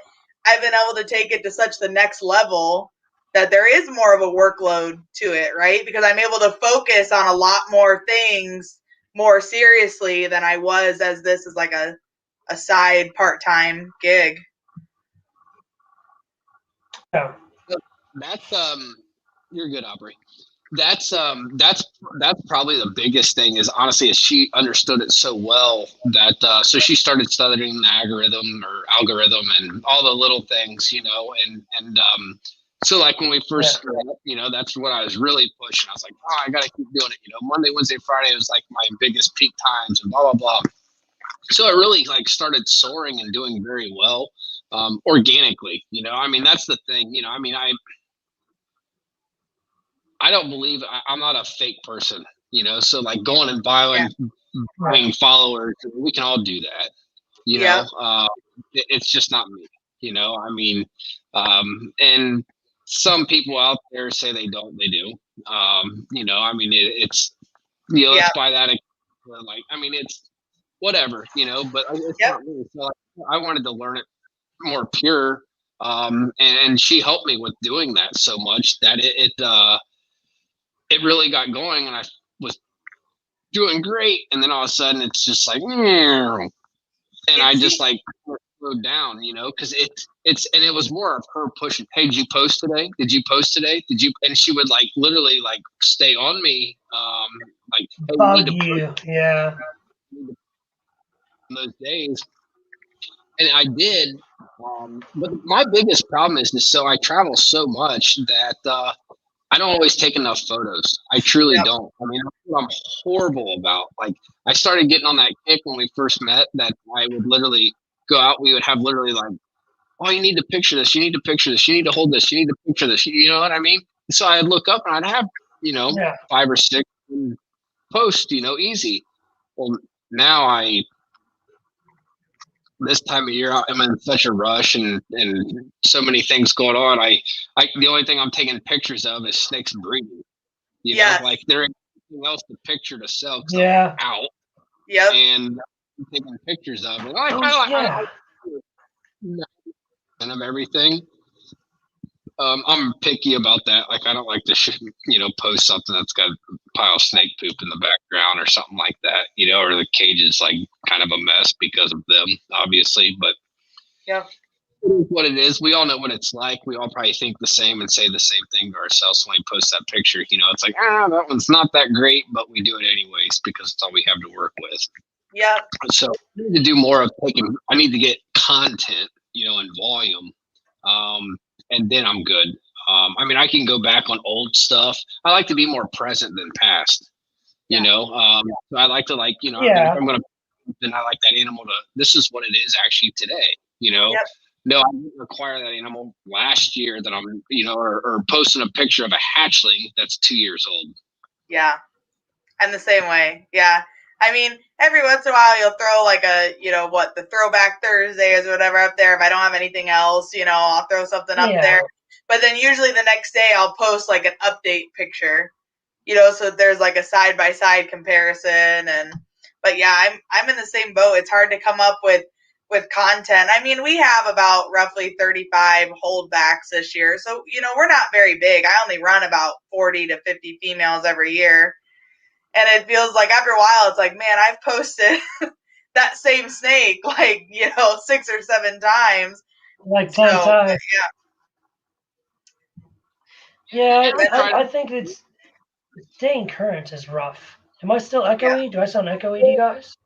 I've been able to take it to such the next level that there is more of a workload to it, right? Because I'm able to focus on a lot more things more seriously than I was, as this is like a side part-time gig. Yeah. That's you're good, Aubrey. That's probably the biggest thing is honestly is she understood it so well that so she started studying the algorithm and all the little things, you know, and so like when we first started, you know, that's what I was really pushing. I was like, oh, I gotta keep doing it, you know. Monday, Wednesday, Friday was like my biggest peak times and blah blah blah. So it really like started soaring and doing very well organically, you know. I mean, that's the thing, you know. I mean, I don't believe I'm not a fake person, you know. So like going and buying followers, we can all do that, you know. It's just not me, you know. I mean, and some people out there say they don't, they do. You know, I mean, it's you know, let's buy that. Like, I mean, it's whatever, you know. But it's not me. So I wanted to learn it more pure, and she helped me with doing that so much that it really got going, and I was doing great, and then all of a sudden it's just like, and I just like slowed down, you know, because and it was more of her pushing. Hey, did you post today? Did you post today? Did you? And she would like literally like stay on me, like hey, bug you, yeah. Those days, and I did. But my biggest problem is just so I travel so much that I don't always take enough photos. I truly don't. I mean, I'm horrible about. Like, I started getting on that kick when we first met that I would literally go out. We would have literally like, oh, you need to picture this. You need to picture this. You need to hold this. You need to picture this. You know what I mean? So I'd look up and I'd have, you know, 5 or 6 posts, you know, easy. Well, now this time of year I'm in such a rush and so many things going on. I the only thing I'm taking pictures of is snakes breeding. You know, like there ain't anything else to picture to sell because I'm out. Yep. And I'm taking pictures of it. I of everything. I'm picky about that. Like I don't like to you know, post something that's got a pile of snake poop in the background or something like that, you know, or the cage is like kind of a mess because of them, obviously. But it is what it is. We all know what it's like. We all probably think the same and say the same thing to ourselves when we post that picture. You know, it's like, that one's not that great, but we do it anyways because it's all we have to work with. Yeah. So I need to do more of I need to get content, you know, in volume. And then I'm good. I mean, I can go back on old stuff. I like to be more present than past, you know? So I like to you know, if I'm going to, then I like that animal this is what it is actually today, you know? No, I didn't acquire that animal last year that I'm, you know, or posting a picture of a hatchling that's 2 years old. Yeah. I'm the same way. Yeah. I mean, every once in a while you'll throw like the Throwback Thursdays or whatever up there. If I don't have anything else, you know, I'll throw something up there. But then usually the next day I'll post like an update picture, you know, so there's like a side-by-side comparison. But yeah, I'm in the same boat. It's hard to come up with content. I mean, we have about roughly 35 holdbacks this year. So, you know, we're not very big. I only run about 40 to 50 females every year. And it feels like after a while, it's like, man, I've posted that same snake like, 6 or 7 times. Like 10 times. Yeah, I think it's staying current is rough. Am I still echoey? Yeah. Do I sound echoey to you guys?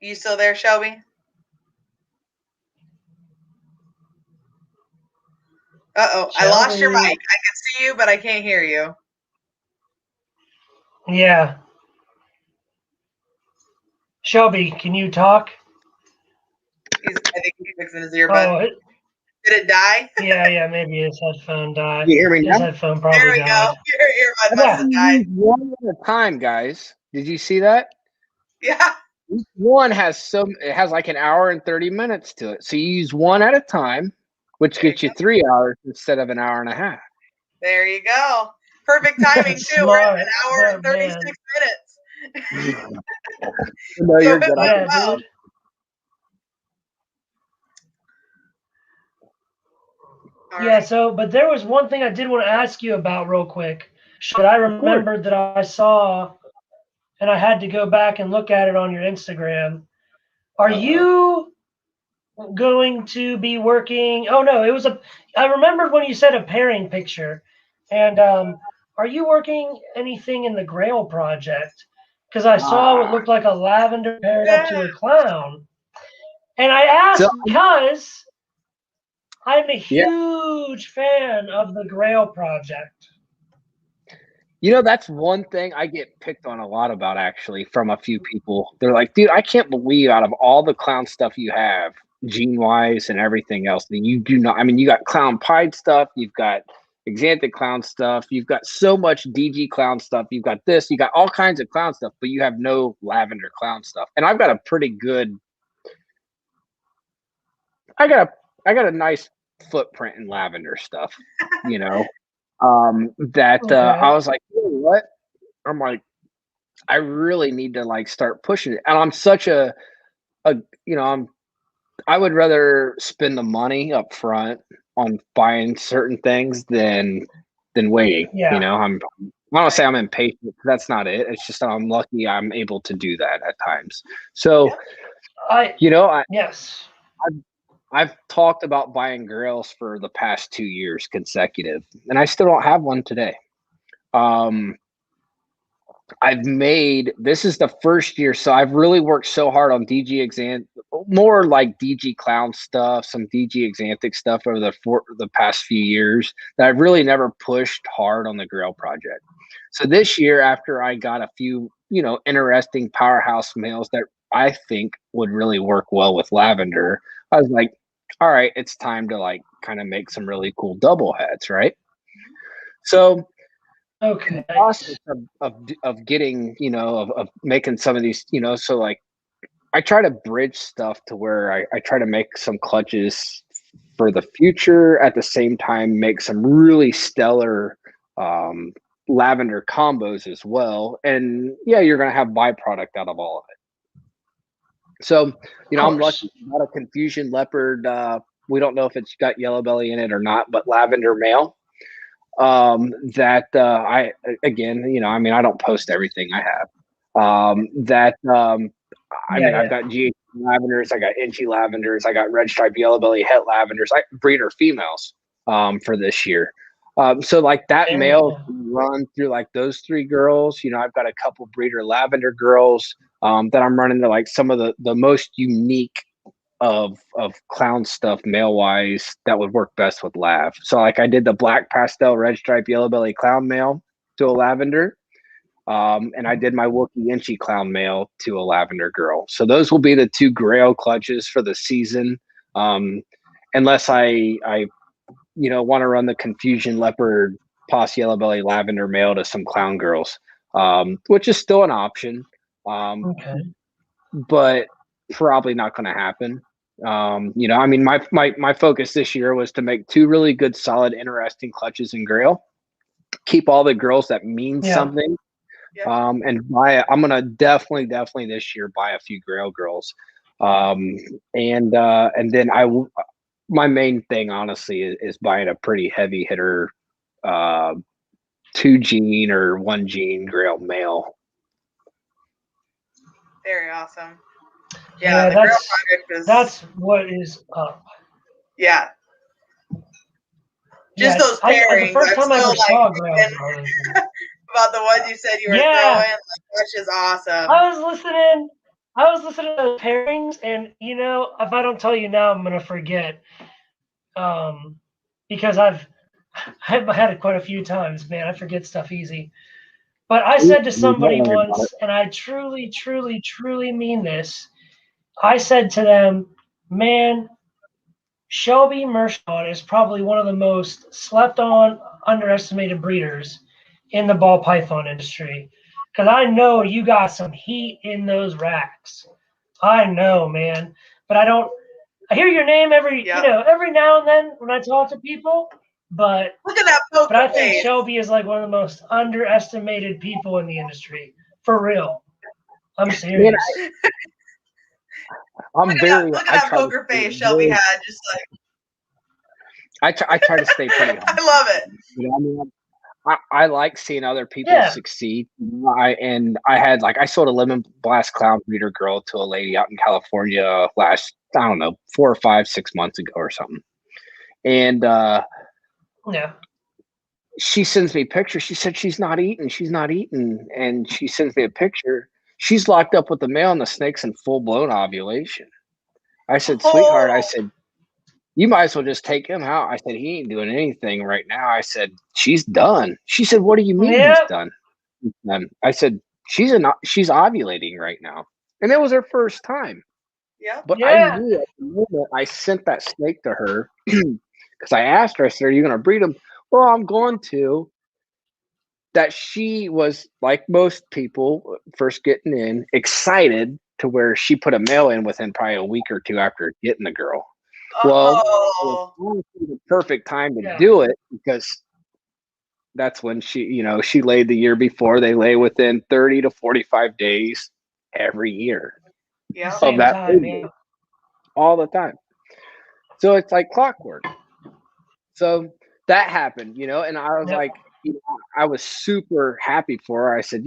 You still there, Shelby? Uh-oh, Shelby. I lost your mic. I can see you, but I can't hear you. Yeah. Shelby, can you talk? I think he's fixing his earbud. Did it die? Yeah, maybe his headphone died. You hear me now? His headphone probably died. There we go. Your earbud must have died. One at a time, guys. Did you see that? Yeah. Each one has like an hour and 30 minutes to it. So you use one at a time, which gets you 3 hours instead of an hour and a half. There you go. Perfect timing too. We're at an hour and 36 minutes. No, you're good. Dude. Yeah, but there was one thing I did want to ask you about real quick that I remembered that I saw, and I had to go back and look at it on your Instagram. Are you going to be working? Oh, no, I remembered when you said a pairing picture. And are you working anything in the Grail project? Because I saw what looked like a lavender paired up to a clown. And I asked because I'm a huge fan of the Grail project. That's one thing I get picked on a lot about, actually, from a few people. They're like, dude, I can't believe out of all the clown stuff you have, gene-wise and everything else, that you do not. I mean, you got clown pied stuff, you've got Xanadu clown stuff, you've got so much DG clown stuff, you've got this, you got all kinds of clown stuff, but you have no lavender clown stuff. And I've got a pretty good, I got a nice footprint in lavender stuff, I was like, hey, what? I'm like, I really need to like start pushing it. And I'm such I would rather spend the money up front on buying certain things than waiting. Yeah. I don't want to say I'm impatient. That's not it. It's just that I'm lucky I'm able to do that at times. So, yes. I've talked about buying grails for the past 2 years consecutive, and I still don't have one today. This is the first year, so I've really worked so hard on DG more like DG clown stuff, some DG Xanthic stuff over the past few years that I've really never pushed hard on the grail project. So this year, after I got a few, interesting powerhouse males that I think would really work well with lavender, I was like, all right, it's time to like kind of make some really cool double heads, right? So in the process of getting, of making some of these, so like I try to bridge stuff to where I try to make some clutches for the future, at the same time make some really stellar lavender combos as well. And you're going to have byproduct out of all of it. So, I'm lucky about a confusion leopard. We don't know if it's got yellow belly in it or not, but lavender male. I don't post everything I have. I've got GH lavenders, I got Inchy lavenders, I got red stripe yellow belly het lavenders, breeder females for this year. So like that male run through like those 3 girls. I've got a couple breeder lavender girls that I'm running to like some of the most unique of clown stuff male wise that would work best with lav. So like I did the black pastel red stripe yellow belly clown male to a lavender. And I did my Wookiee Inchy clown male to a lavender girl. So those will be the 2 grail clutches for the season. Unless I want to run the confusion leopard pos yellow belly lavender male to some clown girls, which is still an option. But probably not going to happen. My focus this year was to make 2 really good, solid, interesting clutches in grail, keep all the girls that mean something. And I'm going to definitely this year buy a few grail girls. And then my main thing honestly is buying a pretty heavy hitter 2 gene or 1 gene Grail male. Very awesome. Yeah, the Grail project is. That's what is up. Yeah. Just those pairings. The first time I ever saw Grails about the ones you said you were throwing, like, that's just awesome. I was listening to the pairings, and if I don't tell you now, I'm gonna forget. Because I've had it quite a few times, man. I forget stuff easy. But I said to somebody once, and I truly, truly, truly mean this. I said to them, man, Shelby Mershon is probably one of the most slept on, underestimated breeders in the ball python industry. Because I know you got some heat in those racks. I know, man. But I hear your name every now and then when I talk to people. But look at that poker But I face. think Shelby is like one of the most underestimated people in the industry. For real. I'm serious. Look at that poker face Shelby had, just like. I try to stay pretty humble. I love it. I like seeing other people succeed. I sold a lemon blast clown breeder girl to a lady out in California last, I don't know, 4 or 5, 6 months ago or something. And she sends me pictures. She said she's not eating. And she sends me a picture. She's locked up with the male and the snake's in full-blown ovulation. I said, sweetheart, I said, you might as well just take him out. I said, he ain't doing anything right now. I said, she's done. She said, what do you mean he's done? I said, she's ovulating right now. And it was her first time. Yeah. But I knew at the moment I sent that snake to her because I asked her, I said, are you going to breed him? Well, I'm going to. That she was, like most people first getting in, excited to where she put a male in within probably a week or 2 after getting the girl. Well, it was the perfect time to do it because that's when she laid the year before. They lay within 30 to 45 days every year of that baby, all the time. So it's like clockwork. So that happened, and I was like, I was super happy for her. I said,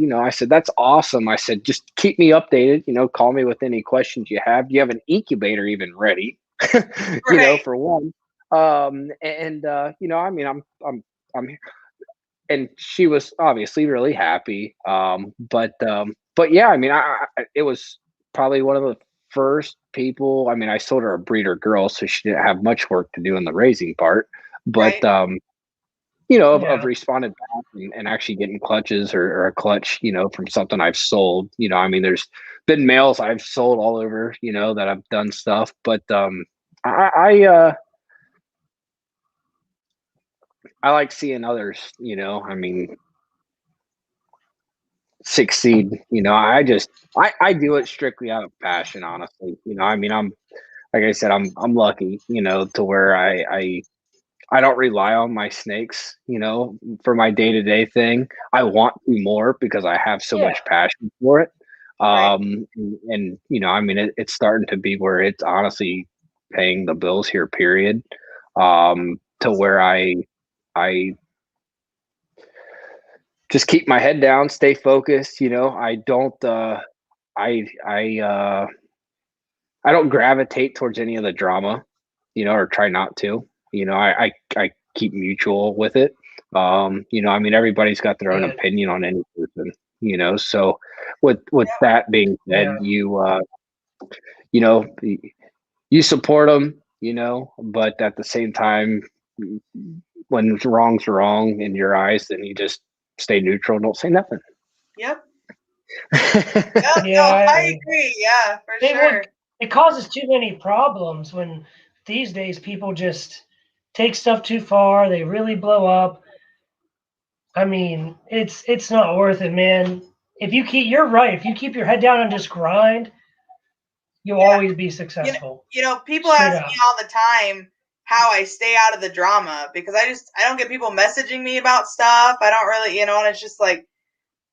that's awesome. I said, just keep me updated, call me with any questions you have. Do you have an incubator even ready? For one. I'm here. And she was obviously really happy. But yeah, it was probably one of the first people. I sold her a breeder girl, so she didn't have much work to do in the raising part. But I've responded back and actually getting clutches or a clutch, from something I've sold. There's been males I've sold all over, that I've done stuff. But I like seeing others, succeed. I do it strictly out of passion, honestly. I'm like I said, I'm lucky, to where I don't rely on my snakes, for my day-to-day thing. I want to more because I have so much passion for it. It's starting to be where it's honestly paying the bills here, period. To where I just keep my head down, stay focused. I don't gravitate towards any of the drama, or try not to. I keep mutual with it. Everybody's got their own opinion on any person, so with that being said, you support them, but at the same time, when wrong's wrong in your eyes, then you just stay neutral. Don't say nothing. Yep. I agree. Yeah, for sure. It causes too many problems when these days people just take stuff too far. They really blow up. It's not worth it, man. You're right. If you keep your head down and just grind, you'll always be successful. People ask me all the time how I stay out of the drama because I don't get people messaging me about stuff. I don't really, and it's just like,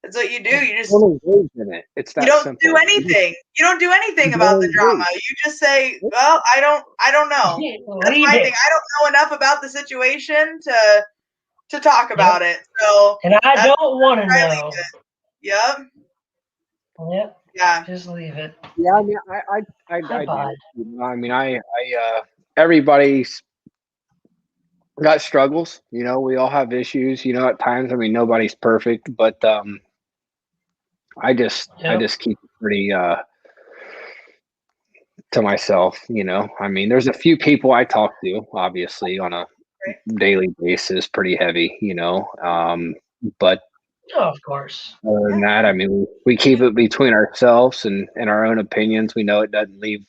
that's what you do. You just it's that you don't simple. do anything. You don't do anything about the drama. You just say, well, I don't know. That's my thing. I don't know enough about the situation to talk about it. So, and I don't want to know. Good. Yep. Yep. Yeah. Just leave it. Yeah, I mean, I do. You know, I mean, everybody's got struggles. You know, we all have issues. You know, at times. I mean, nobody's perfect, but I just keep it pretty to myself. You know, I mean, there's a few people I talk to, obviously, on a daily basis, pretty heavy. You know, but. Oh, of course. Other than that, I mean, we keep it between ourselves and our own opinions. We know it doesn't leave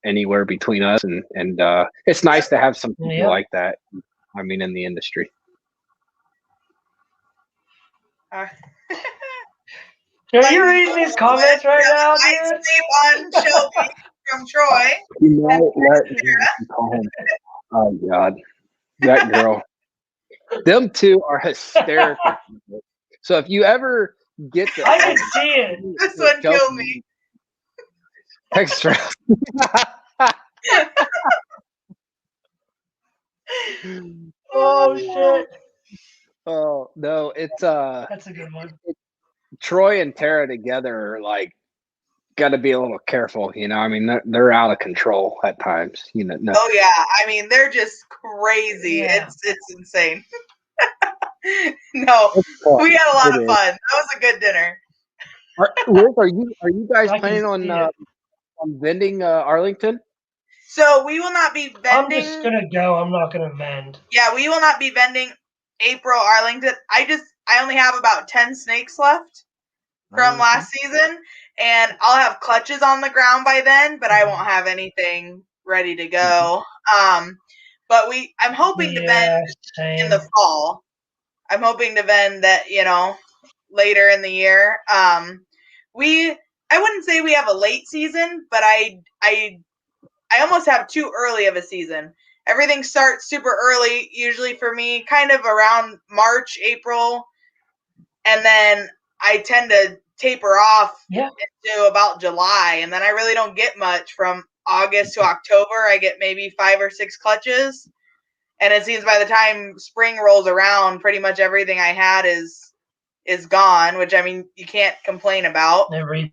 anywhere between us, and it's nice to have some people like that. I mean, in the industry. Are you reading these comments right now, dude? I sleep on Shelby from Troy. You know what? Oh God, that girl. Them two are hysterical. So if you ever get the, I can see it. This one killed me. Extra. Oh shit. Oh no, it's that's a good one. Troy and Tara together are like got to be a little careful, you know. I mean, they're out of control at times, you know. No. Oh yeah, I mean they're just crazy. Yeah. It's insane. No, we had a lot of fun. That was a good dinner. Liz, are you guys planning on vending Arlington? So we will not be vending. I'm just gonna go. I'm not gonna vend. Yeah, we will not be vending April Arlington. I only have about 10 snakes left from last season, and I'll have clutches on the ground by then, but I won't have anything ready to go. But I'm hoping to vend in the fall. I'm hoping to vend that, you know, later in the year. I wouldn't say we have a late season, but I almost have too early of a season. Everything starts super early, usually for me, kind of around March, April, and then I tend to taper off into about July, and then I really don't get much from August to October. I get maybe 5 or 6 clutches. And it seems by the time spring rolls around, pretty much everything I had is gone, which I mean you can't complain about. Really.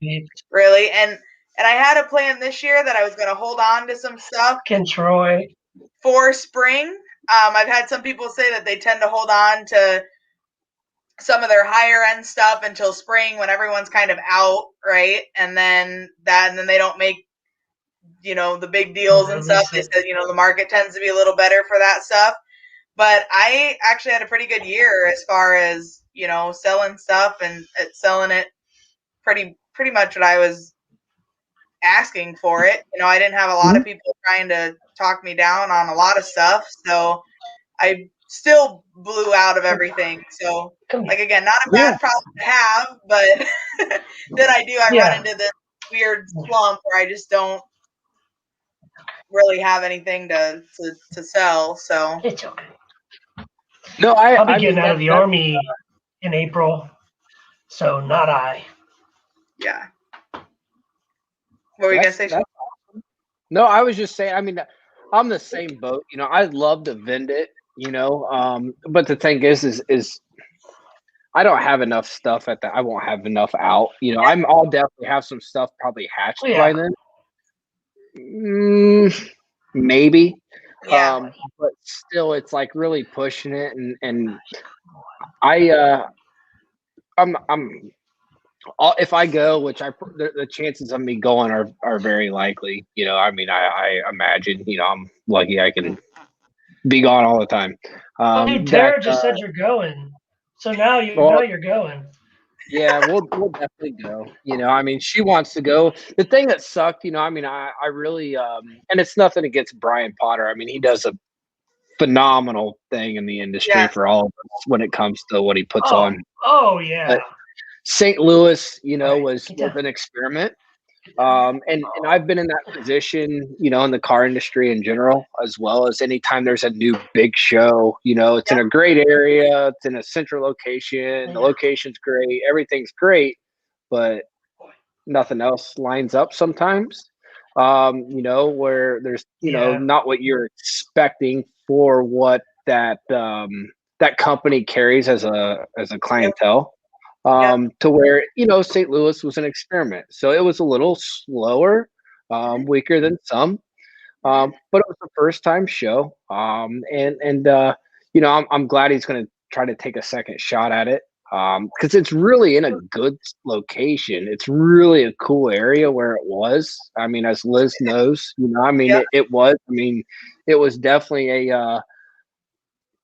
And I had a plan this year that I was going to hold on to some stuff. Troy. For spring. I've had some people say that they tend to hold on to some of their higher end stuff until spring when everyone's kind of out, right? And then they don't make, you know, the big deals and stuff. They said, you know, the market tends to be a little better for that stuff. But I actually had a pretty good year as far as, you know, selling stuff and selling it pretty much what I was asking for it. You know, I didn't have a lot of people trying to talk me down on a lot of stuff. So I still blew out of everything. So, like, again, not a bad problem to have, but then I run into this weird slump where I just don't really have anything to sell. So it's okay. No, I'll be getting out of the Army in April, so not I. Yeah. What were you gonna say? Awesome. No, I was just saying. I mean, I'm the same boat. You know, I'd love to vend it. You know, but the thing is I don't have enough stuff I won't have enough out. You know, I'll definitely have some stuff probably hatched by then. Maybe. Yeah. But still, it's like really pushing it, and I'm if I go, which the chances of me going are very likely. You know, I mean, I imagine, you know, I'm lucky I can be gone all the time. Hey, Tara just said you're going, so now you're going. Yeah, we'll definitely go. You know, I mean, she wants to go. The thing that sucked, you know, I mean, I really, and it's nothing against Brian Potter. I mean, he does a phenomenal thing in the industry for all of us when it comes to what he puts on. Oh yeah. But St. Louis, you know, was an experiment. And I've been in that position, you know, in the car industry in general, as well as anytime there's a new big show, you know, it's in a great area, it's in a central location, the location's great, everything's great, but nothing else lines up sometimes, you know, where there's, you know, not what you're expecting for what that that company carries as a clientele. To where, St. Louis was an experiment. So it was a little slower, weaker than some, but it was the first time show. I'm glad he's going to try to take a second shot at it. Because it's really in a good location. It's really a cool area where it was. I mean, as Liz knows, it was. I mean, it was definitely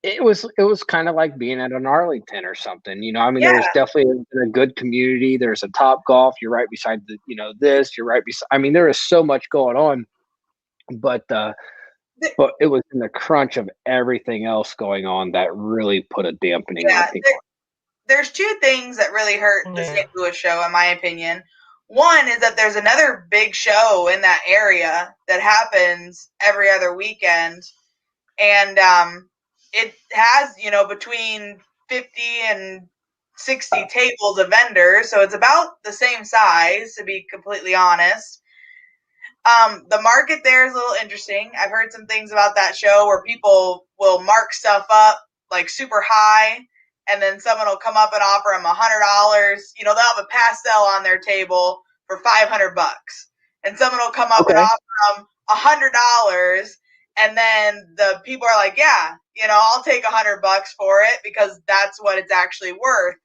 it was kind of like being at an Arlington or something, there was definitely a good community. There's a Top Golf. You're right beside this, you're right beside, there is so much going on, but it was in the crunch of everything else going on that really put a dampening, I think. There's two things that really hurt the St. Louis show, in my opinion. One is that there's another big show in that area that happens every other weekend. And, it has, between 50 and 60 tables of vendors, so it's about the same size, to be completely honest. The market there is a little interesting. I've heard some things about that show where people will mark stuff up like super high, and then someone will come up and offer them $100. They'll have a pastel on their table for $500, and someone will come up and offer them $100. And then the people are like, yeah, I'll take $100 for it because that's what it's actually worth.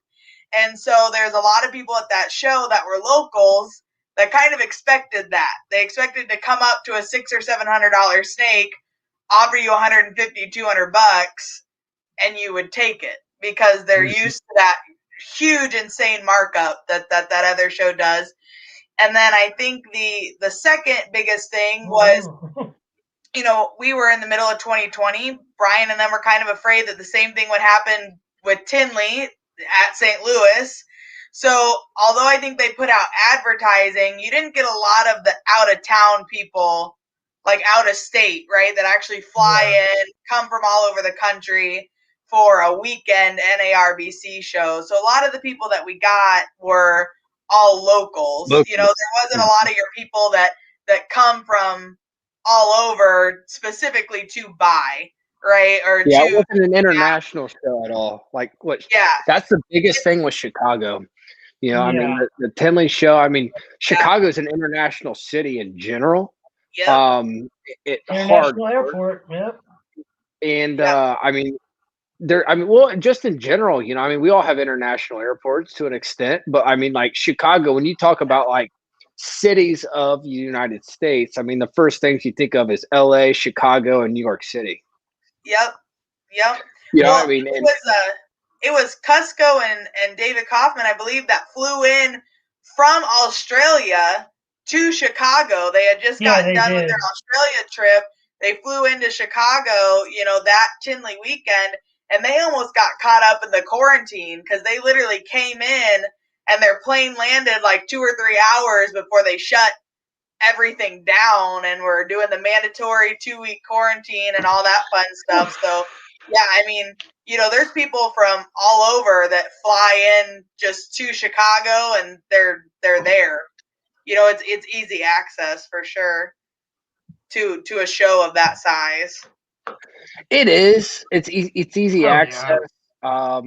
And so there's a lot of people at that show that were locals that kind of expected that. They expected to come up to a $600 or $700 snake, offer you $150, $200, and you would take it because they're used to that huge, insane markup that other show does. And then I think the second biggest thing was, we were in the middle of 2020. Brian and them were kind of afraid that the same thing would happen with Tinley at St. Louis. So although I think they put out advertising, you didn't get a lot of the out-of-town people, like out-of-state, right, that actually fly in, come from all over the country for a weekend NARBC show. So a lot of the people that we got were all locals. There wasn't a lot of your people that come from all over specifically to buy, right? Or it wasn't an international show at all. Like what? Yeah, that's the biggest thing with Chicago. The Tinley show. Chicago is an international city in general. Yeah. International airport. Yep. And just in general, we all have international airports to an extent, but like Chicago, when you talk about like cities of the United States, the first things you think of is LA, Chicago, and New York City. Yep. It was Cusco and David Kaufman, I believe, that flew in from Australia to Chicago. They had just gotten done with their Australia trip. They flew into Chicago, that Tinley weekend, and they almost got caught up in the quarantine because they literally came in and their plane landed like 2 or 3 hours before they shut everything down and were doing the mandatory 2-week quarantine and all that fun stuff. So, there's people from all over that fly in just to Chicago and they're there. It's easy access for sure to a show of that size. It is. It's easy access. Yeah.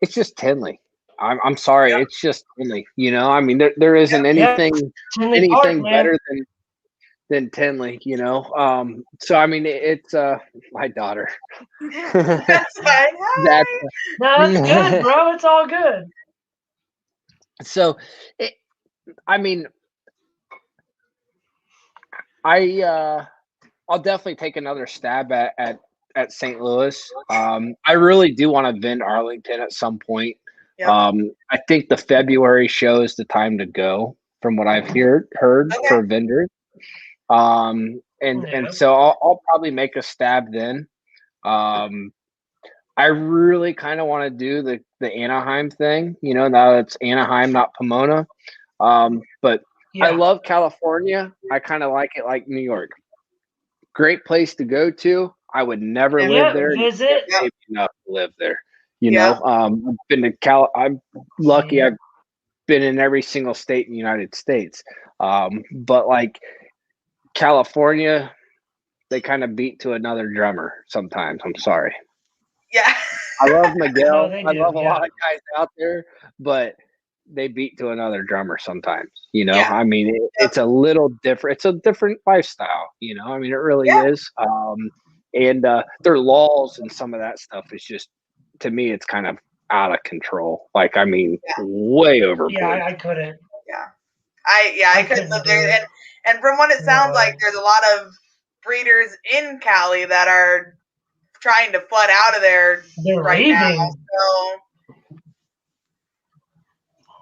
It's just Tinley. I'm sorry, it's just Tinley. There isn't anything better than Tinley. So it's my daughter. That's fine. That's good, bro. It's all good. So, I'll definitely take another stab at St. Louis. I really do want to vend Arlington at some point. Yep. I think the February show is the time to go, from what I've heard for vendors. And so I'll probably make a stab then. I really kind of want to do the Anaheim thing. Now it's Anaheim, not Pomona. But I love California. I kind of like it like New York. Great place to go to. I would never live there. Visit. Maybe not live there. I've been to I'm lucky. I've been in every single state in the United States. But like California, they kind of beat to another drummer sometimes. I'm sorry. Yeah. I love Miguel. No, I love a lot of guys out there, but they beat to another drummer sometimes. You know, I mean, it's a little different. It's a different lifestyle. You know, I mean, it really is. And their laws and some of that stuff is just, to me, it's kind of out of control. Like, I mean, way overboard. Yeah, I couldn't. Yeah. I couldn't live there. And from what it sounds like, there's a lot of breeders in Cali that are trying to flood out of there now. So,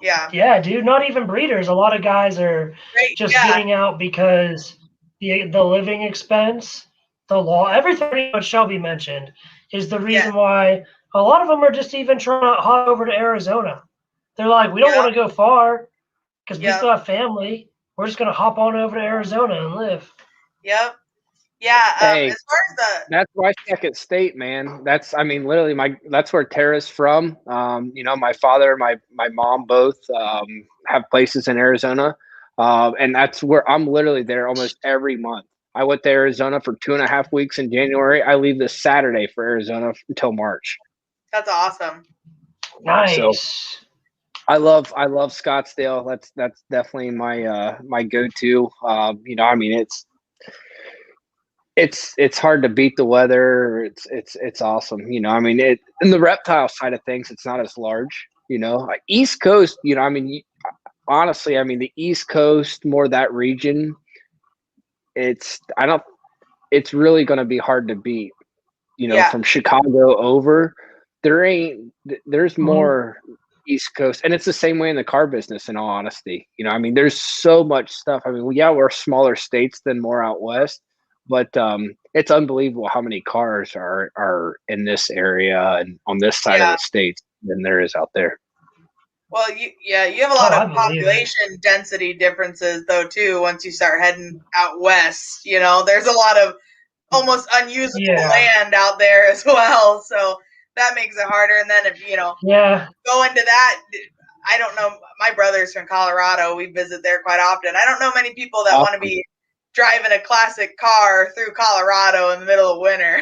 yeah, dude. Not even breeders. A lot of guys are just getting out because the living expense, the law, everything what Shelby mentioned is the reason why a lot of them are just even trying to hop over to Arizona. They're like, we don't want to go far because we still have family. We're just gonna hop on over to Arizona and live. Yep. Yeah. Hey, as far as that's my second state, man. That's, I mean, literally that's where Tara's from. You know, my father, my mom both have places in Arizona. And that's where I'm literally there almost every month. I went to Arizona for 2.5 weeks in January. I leave this Saturday for Arizona until March. That's awesome. Nice. So I love Scottsdale. That's definitely my my go-to. You know, I mean, it's hard to beat the weather. It's awesome. You know, I mean, in the reptile side of things, it's not as large. You know, East Coast. You know, I mean, honestly, I mean, the East Coast, more that region. It's really going to be hard to beat. You know, from Chicago over, there's more East Coast, and it's the same way in the car business. In all honesty, you know, I mean, there's so much stuff. I mean, we're smaller states than more out west, but it's unbelievable how many cars are in this area and on this side of the states than there is out there. Well, you have a lot of population density differences though too. Once you start heading out west, you know, there's a lot of almost unusable land out there as well. So that makes it harder. And then if you go into that, I don't know. My brother's from Colorado. We visit there quite often. I don't know many people that want to be driving a classic car through Colorado in the middle of winter.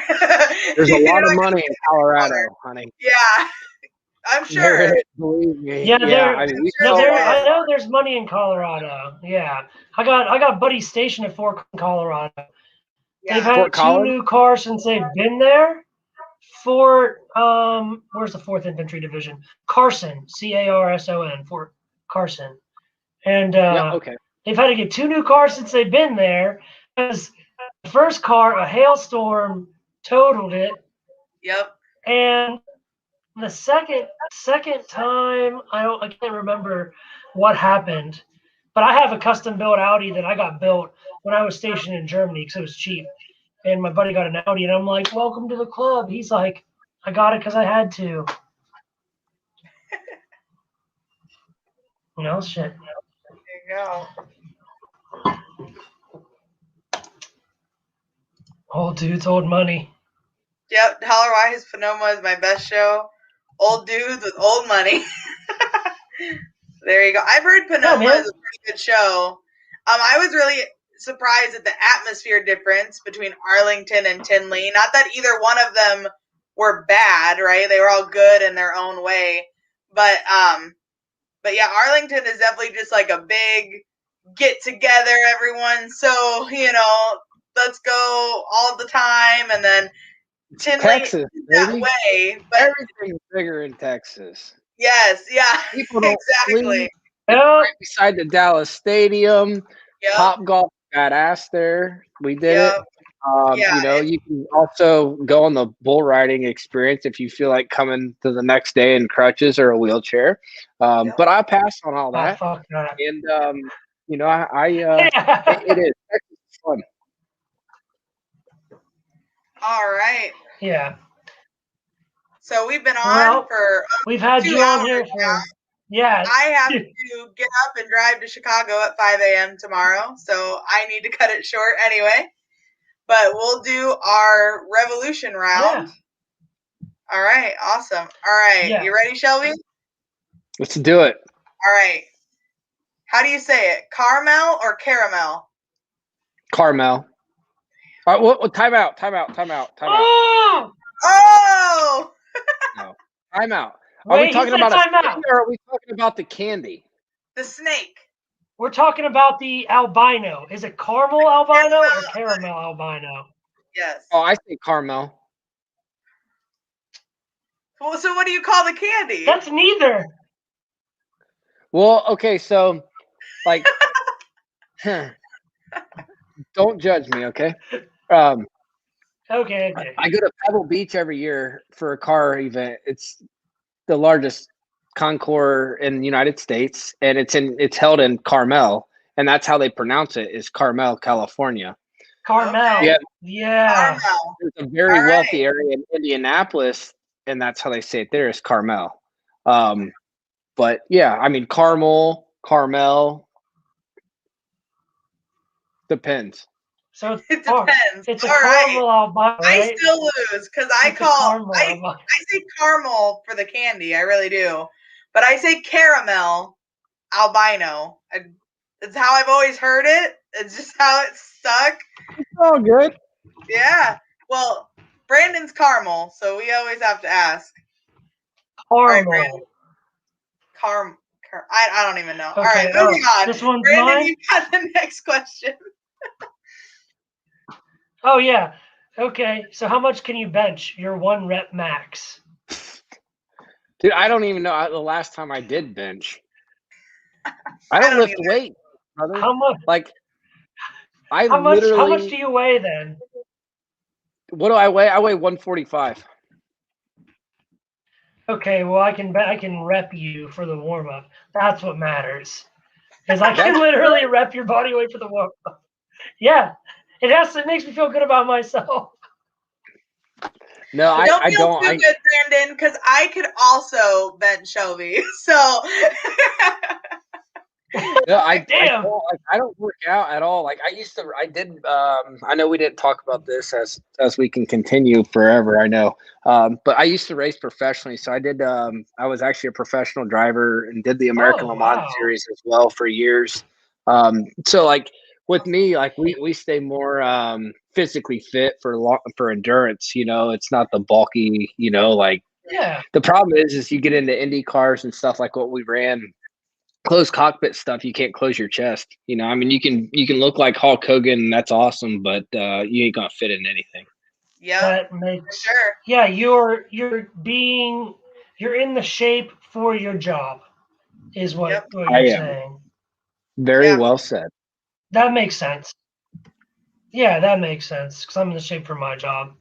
There's a lot of money in Colorado, honey. Yeah. I'm sure. Believe me. Yeah, I know there's money in Colorado. Yeah, I got buddies stationed at Fort Colorado. Yeah. They've had two new cars since they've been there. Fort, where's the 4th Infantry Division? Carson, Carson, Fort Carson, and they've had to get 2 new cars since they've been there because the first car, a hailstorm totaled it. Yep. And the second time, I can't remember what happened, but I have a custom built Audi that I got built when I was stationed in Germany because it was cheap. And my buddy got an Audi, and I'm like, "Welcome to the club." He's like, "I got it because I had to." No shit. There you go. Old dudes, old money. Yep, Dollar Wise Sonoma is my best show. Old dudes with old money. There you go. I've heard Sonoma is a pretty good show. I was really surprised at the atmosphere difference between Arlington and Tinley. Not that either one of them were bad, right? They were all good in their own way. But yeah, Arlington is definitely just like a big get together, everyone. So, you know, let's go all the time. And then Tinley Texas, that way. But everything's bigger in Texas. Yes, yeah. People don't exactly. Right beside the Dallas Stadium. Yep. Top Golf got ass there. We did it. You know, you can also go on the bull riding experience if you feel like coming to the next day in crutches or a wheelchair. But I passed on all that. Fuck that. And you know, it is. It's fun. All right. Yeah. So we've been on for we've had 2 you hours on here now. Yeah. I have to get up and drive to Chicago at 5 a.m. tomorrow, so I need to cut it short anyway. But we'll do our revolution round. Yeah. All right, awesome. All right, You ready, Shelby? Let's do it. All right. How do you say it? Caramel or caramel? Caramel. All right, time out. Oh! No. Time out. Are Wait, we talking about a snake or are we talking about the candy? The snake. We're talking about the albino. Is it caramel albino or caramel albino? Yes. Oh, I say caramel. Well, so what do you call the candy? That's neither. Well, okay, so like don't judge me, okay? Okay. I go to Pebble Beach every year for a car event. It's the largest concours in the United States, and it's held in Carmel, and that's how they pronounce it, is Carmel, California. Carmel. Yeah. Carmel. It's a very wealthy area in Indianapolis, and that's how they say it there, is Carmel. But yeah, I mean Carmel, depends. So it depends. It's a caramel albino, right? I still lose because I say caramel for the candy. I really do, but I say caramel albino. It's how I've always heard it. It's just how it stuck. It's all good. Yeah. Well, Brandon's caramel, so we always have to ask. Caramel. Right, I don't even know. Okay, all right, moving on. This one's Brandon, mine? you got the next question. Oh, yeah. Okay, so how much can you bench your 1 rep max? Dude, I don't even know the last time I did bench. I don't lift weight, brother. How much? Like, how much do you weigh then? What do I weigh? I weigh 145. Okay, well, I can rep you for the warm-up. That's what matters. Because I can literally rep your body weight for the warm-up. Yeah. It makes me feel good about myself. No, I don't. Don't feel too good, Brandon, because I could also bench Shelby. So no, I don't work out at all. Like I did. I know we didn't talk about this as we can continue forever. I know, but I used to race professionally. So I did. I was actually a professional driver and did the American Le Mans series as well for years. So like with me, like we stay more physically fit for endurance. You know, it's not the bulky. You know, like the problem is you get into Indy cars and stuff like what we ran. Closed cockpit stuff, you can't close your chest. You know, I mean, you can look like Hulk Hogan, and that's awesome, but you ain't gonna fit in anything. Yeah, that makes sure. Yeah, you're in the shape for your job, is what you're saying. Very well said. That makes sense. Yeah, that makes sense because I'm in the shape for my job.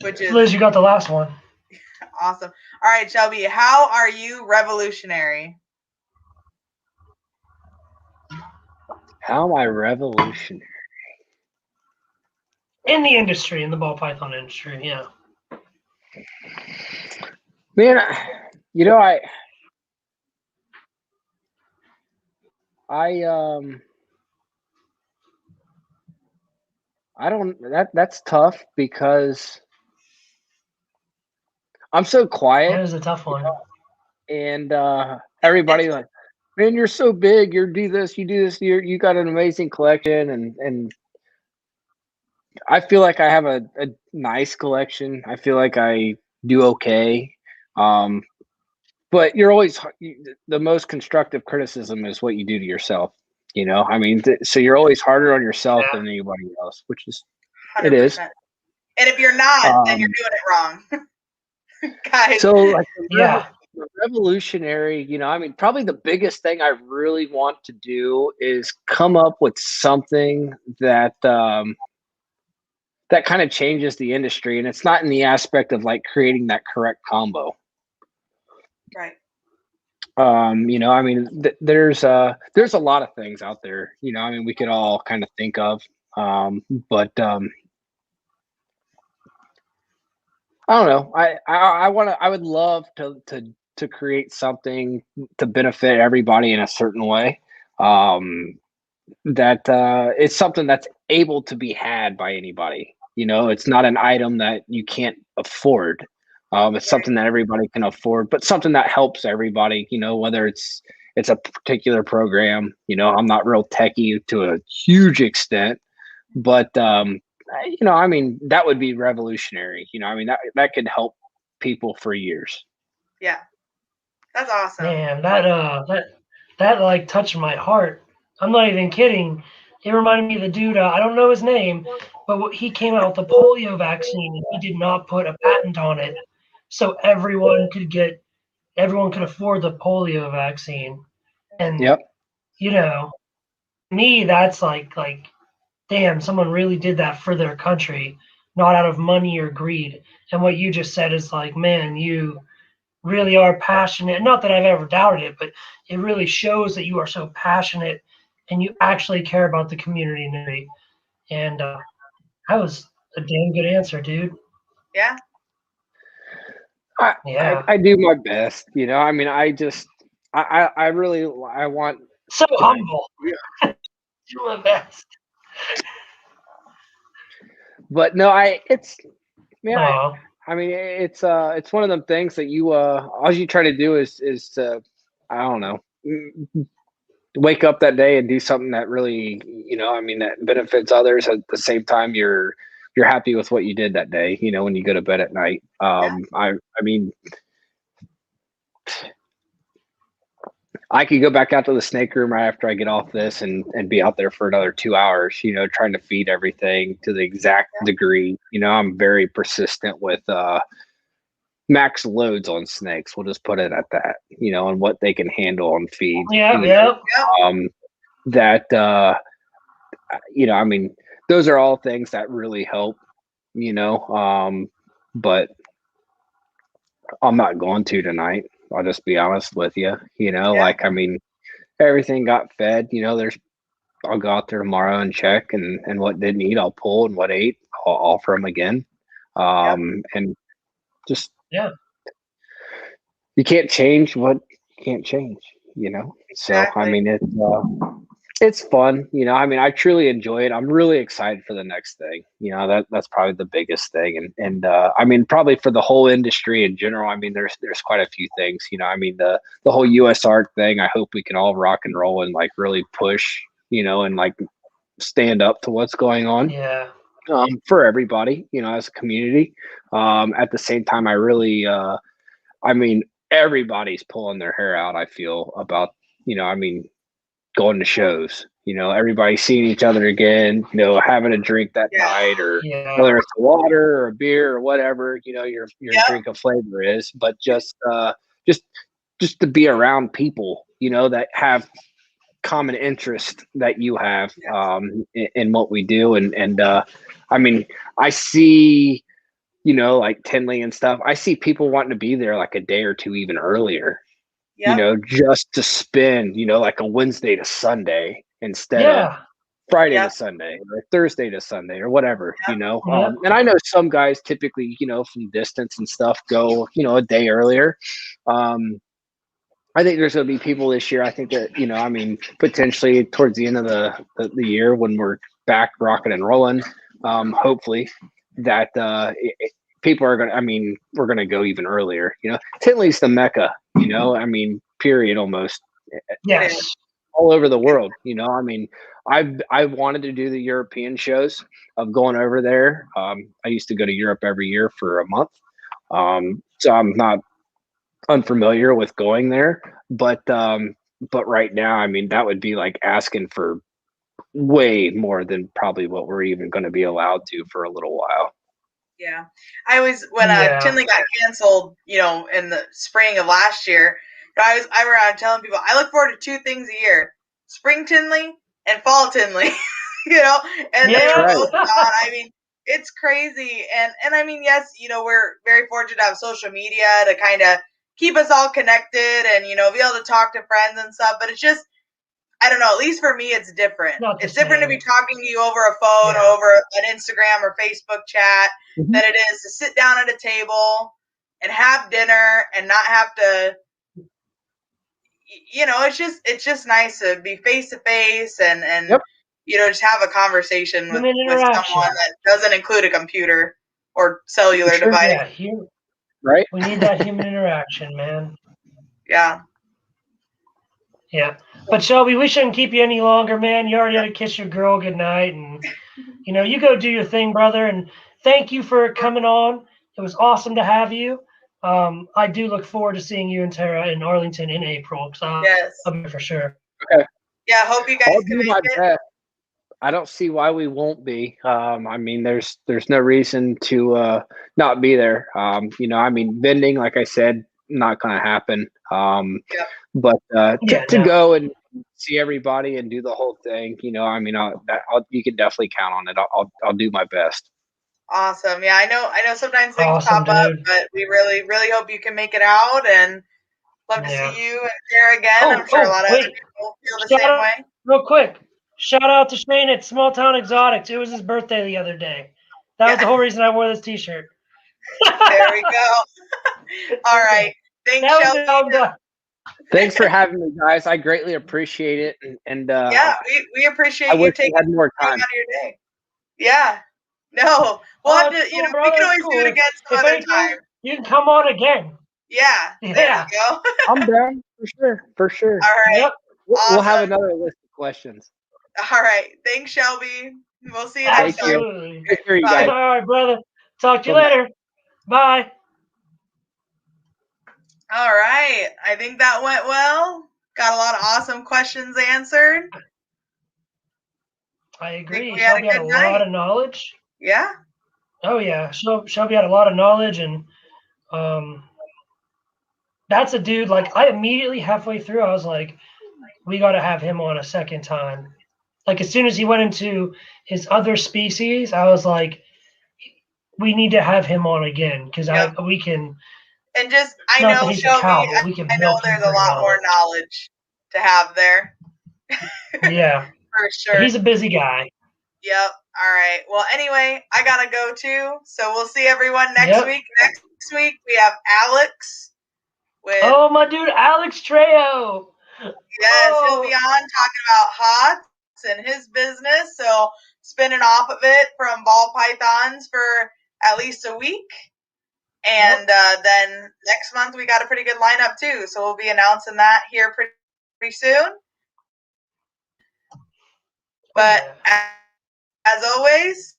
Which is Liz, you got the last one. Awesome. All right, Shelby, how are you revolutionary? How am I revolutionary? In the industry, in the ball python industry, yeah. Man, you know, I don't, that's tough because I'm so quiet. That is a tough one. And everybody like, man, you're so big. You do this. You got an amazing collection, and I feel like I have a nice collection. I feel like I do okay. But you're always the most constructive criticism is what you do to yourself. You know, I mean, so you're always harder on yourself than anybody else, which is 100%. It is. And if you're not, then you're doing it wrong. Guys. So like the revolutionary, you know, I mean, probably the biggest thing I really want to do is come up with something that that kind of changes the industry, and it's not in the aspect of like creating that correct combo. Right. You know, I mean, there's a lot of things out there, you know, I mean, we could all kind of think of, but I don't know. I would love to create something to benefit everybody in a certain way. That it's something that's able to be had by anybody. You know, it's not an item that you can't afford. It's something that everybody can afford, but something that helps everybody. You know, whether it's a particular program. You know, I'm not real techie to a huge extent, but I mean, that would be revolutionary. I mean, that could help people for years. Yeah, that's awesome. Man, that like touched my heart. I'm not even kidding. It reminded me of the dude. I don't know his name, but he came out with the polio vaccine, and he did not put a patent on it, so everyone could afford the polio vaccine. And Yep. Me, that's like, damn, someone really did that for their country, not out of money or greed. And what you just said is like, man, you really are passionate. Not that I've ever doubted it, but it really shows that you are so passionate and you actually care about the community. And that was a damn good answer, dude. Yeah. I do my best. I mean, I really want. So humble. Do my best. But no, it's one of them things that you all you try to do is to, I don't know, wake up that day and do something that really, that benefits others. At the same time, you're happy with what you did that day, when you go to bed at night. I mean, I could go back out to the snake room right after I get off this and be out there for another 2 hours, trying to feed everything to the exact degree. I'm very persistent with max loads on snakes. We'll just put it at that, and what they can handle and feed. I mean, those are all things that really help, but I'm not going to tonight. I'll just be honest with you, I mean, everything got fed, I'll go out there tomorrow and check and what didn't eat, I'll pull, and what ate, I'll offer them again. And just, you can't change what you can't change, So, Exactly. I mean, it's fun, I mean, I truly enjoy it. I'm really excited for the next thing. That's probably the biggest thing. And I mean, probably for the whole industry in general, I mean, there's quite a few things, I mean, the whole US art thing, I hope we can all rock and roll and like really push, and like stand up to what's going on. Yeah. For everybody, as a community. At the same time, I really, I mean, everybody's pulling their hair out, I feel, about, I mean, going to shows, everybody seeing each other again, having a drink that night, or whether it's water or a beer or whatever, your drink of flavor is, but just to be around people, that have common interest that you have in what we do. And I mean, I see, like Tinley and stuff, I see people wanting to be there like a day or two even earlier. Just to spend, like a Wednesday to Sunday instead of Friday to Sunday or Thursday to Sunday or whatever, and I know some guys typically, from distance and stuff go, a day earlier. I think there's going to be people this year. I think that, I mean, potentially towards the end of the year when we're back rocking and rolling, hopefully that people are going to, I mean, we're going to go even earlier, Tinley's the Mecca, I mean, period, almost. Yes. All over the world, I mean, I wanted to do the European shows of going over there. I used to go to Europe every year for a month. So I'm not unfamiliar with going there, but right now, I mean, that would be like asking for way more than probably what we're even going to be allowed to for a little while. Yeah. I always, when Tinley got canceled, in the spring of last year, I were out telling people, I look forward to 2 things a year: spring Tinley and fall Tinley, and they were both gone. I mean, it's crazy. And I mean, yes, we're very fortunate to have social media to kind of keep us all connected and, be able to talk to friends and stuff. But it's just, I don't know, at least for me, it's different. It's different to be talking to you over a phone or over an Instagram or Facebook chat than it is to sit down at a table and have dinner and not have to, it's just nice to be face to face and just have a conversation with someone that doesn't include a computer or cellular device. Right. We need that human interaction, man. Yeah. Yeah. But Shelby, we shouldn't keep you any longer, man. You already had to kiss your girl goodnight, and you go do your thing, brother. And thank you for coming on. It was awesome to have you. I do look forward to seeing you and Tara in Arlington in April. Yes. I'll be there for sure. Okay. Yeah, hope you guys can make it. Best. I don't see why we won't be. I mean, there's no reason to not be there. I mean, vending, like I said, not going to happen. But to go and see everybody and do the whole thing, I mean, you can definitely count on it. I'll do my best. Awesome. Yeah, I know sometimes things pop up, but we really, really hope you can make it out, and love to see you and Tara again. I'm sure a lot of other people feel the same way. Real quick, shout out to Shane at Small Town Exotics. It was his birthday the other day. That was the whole reason I wore this T-shirt. There we go. All right. Thanks, Shelby. Thanks for having me, guys. I greatly appreciate it. And yeah, we appreciate you taking more time out of your day. Yeah. No, we'll have to. We can always do it again some other time. You can come on again. Yeah. There we go. I'm down for sure. All right. Yep. We'll have another list of questions. All right. Thanks, Shelby. We'll see you next time. You guys. All right, brother. Talk to you later. Bye. All right. I think that went well. Got a lot of awesome questions answered. I agree. Shelby had a lot of knowledge. Yeah. Oh, yeah. Shelby had a lot of knowledge, and that's a dude, like, I immediately halfway through, I was like, we got to have him on a second time. Like, as soon as he went into his other species, I was like, we need to have him on again, because we can. And just, I know, Shelby, I know there's a lot more knowledge to have there. Yeah. For sure. He's a busy guy. Yep. All right. Well, anyway, I got to go too. So we'll see everyone next week. Next week, we have Alex. Oh, my dude, Alex Trejo. Yes, he'll be on talking about hots and his business. So spinning off of it from ball pythons for at least a week. And then next month, we got a pretty good lineup too. So we'll be announcing that here pretty soon. But as always,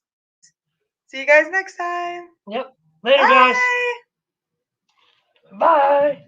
see you guys next time. Yep. Later, guys. Bye. Bye.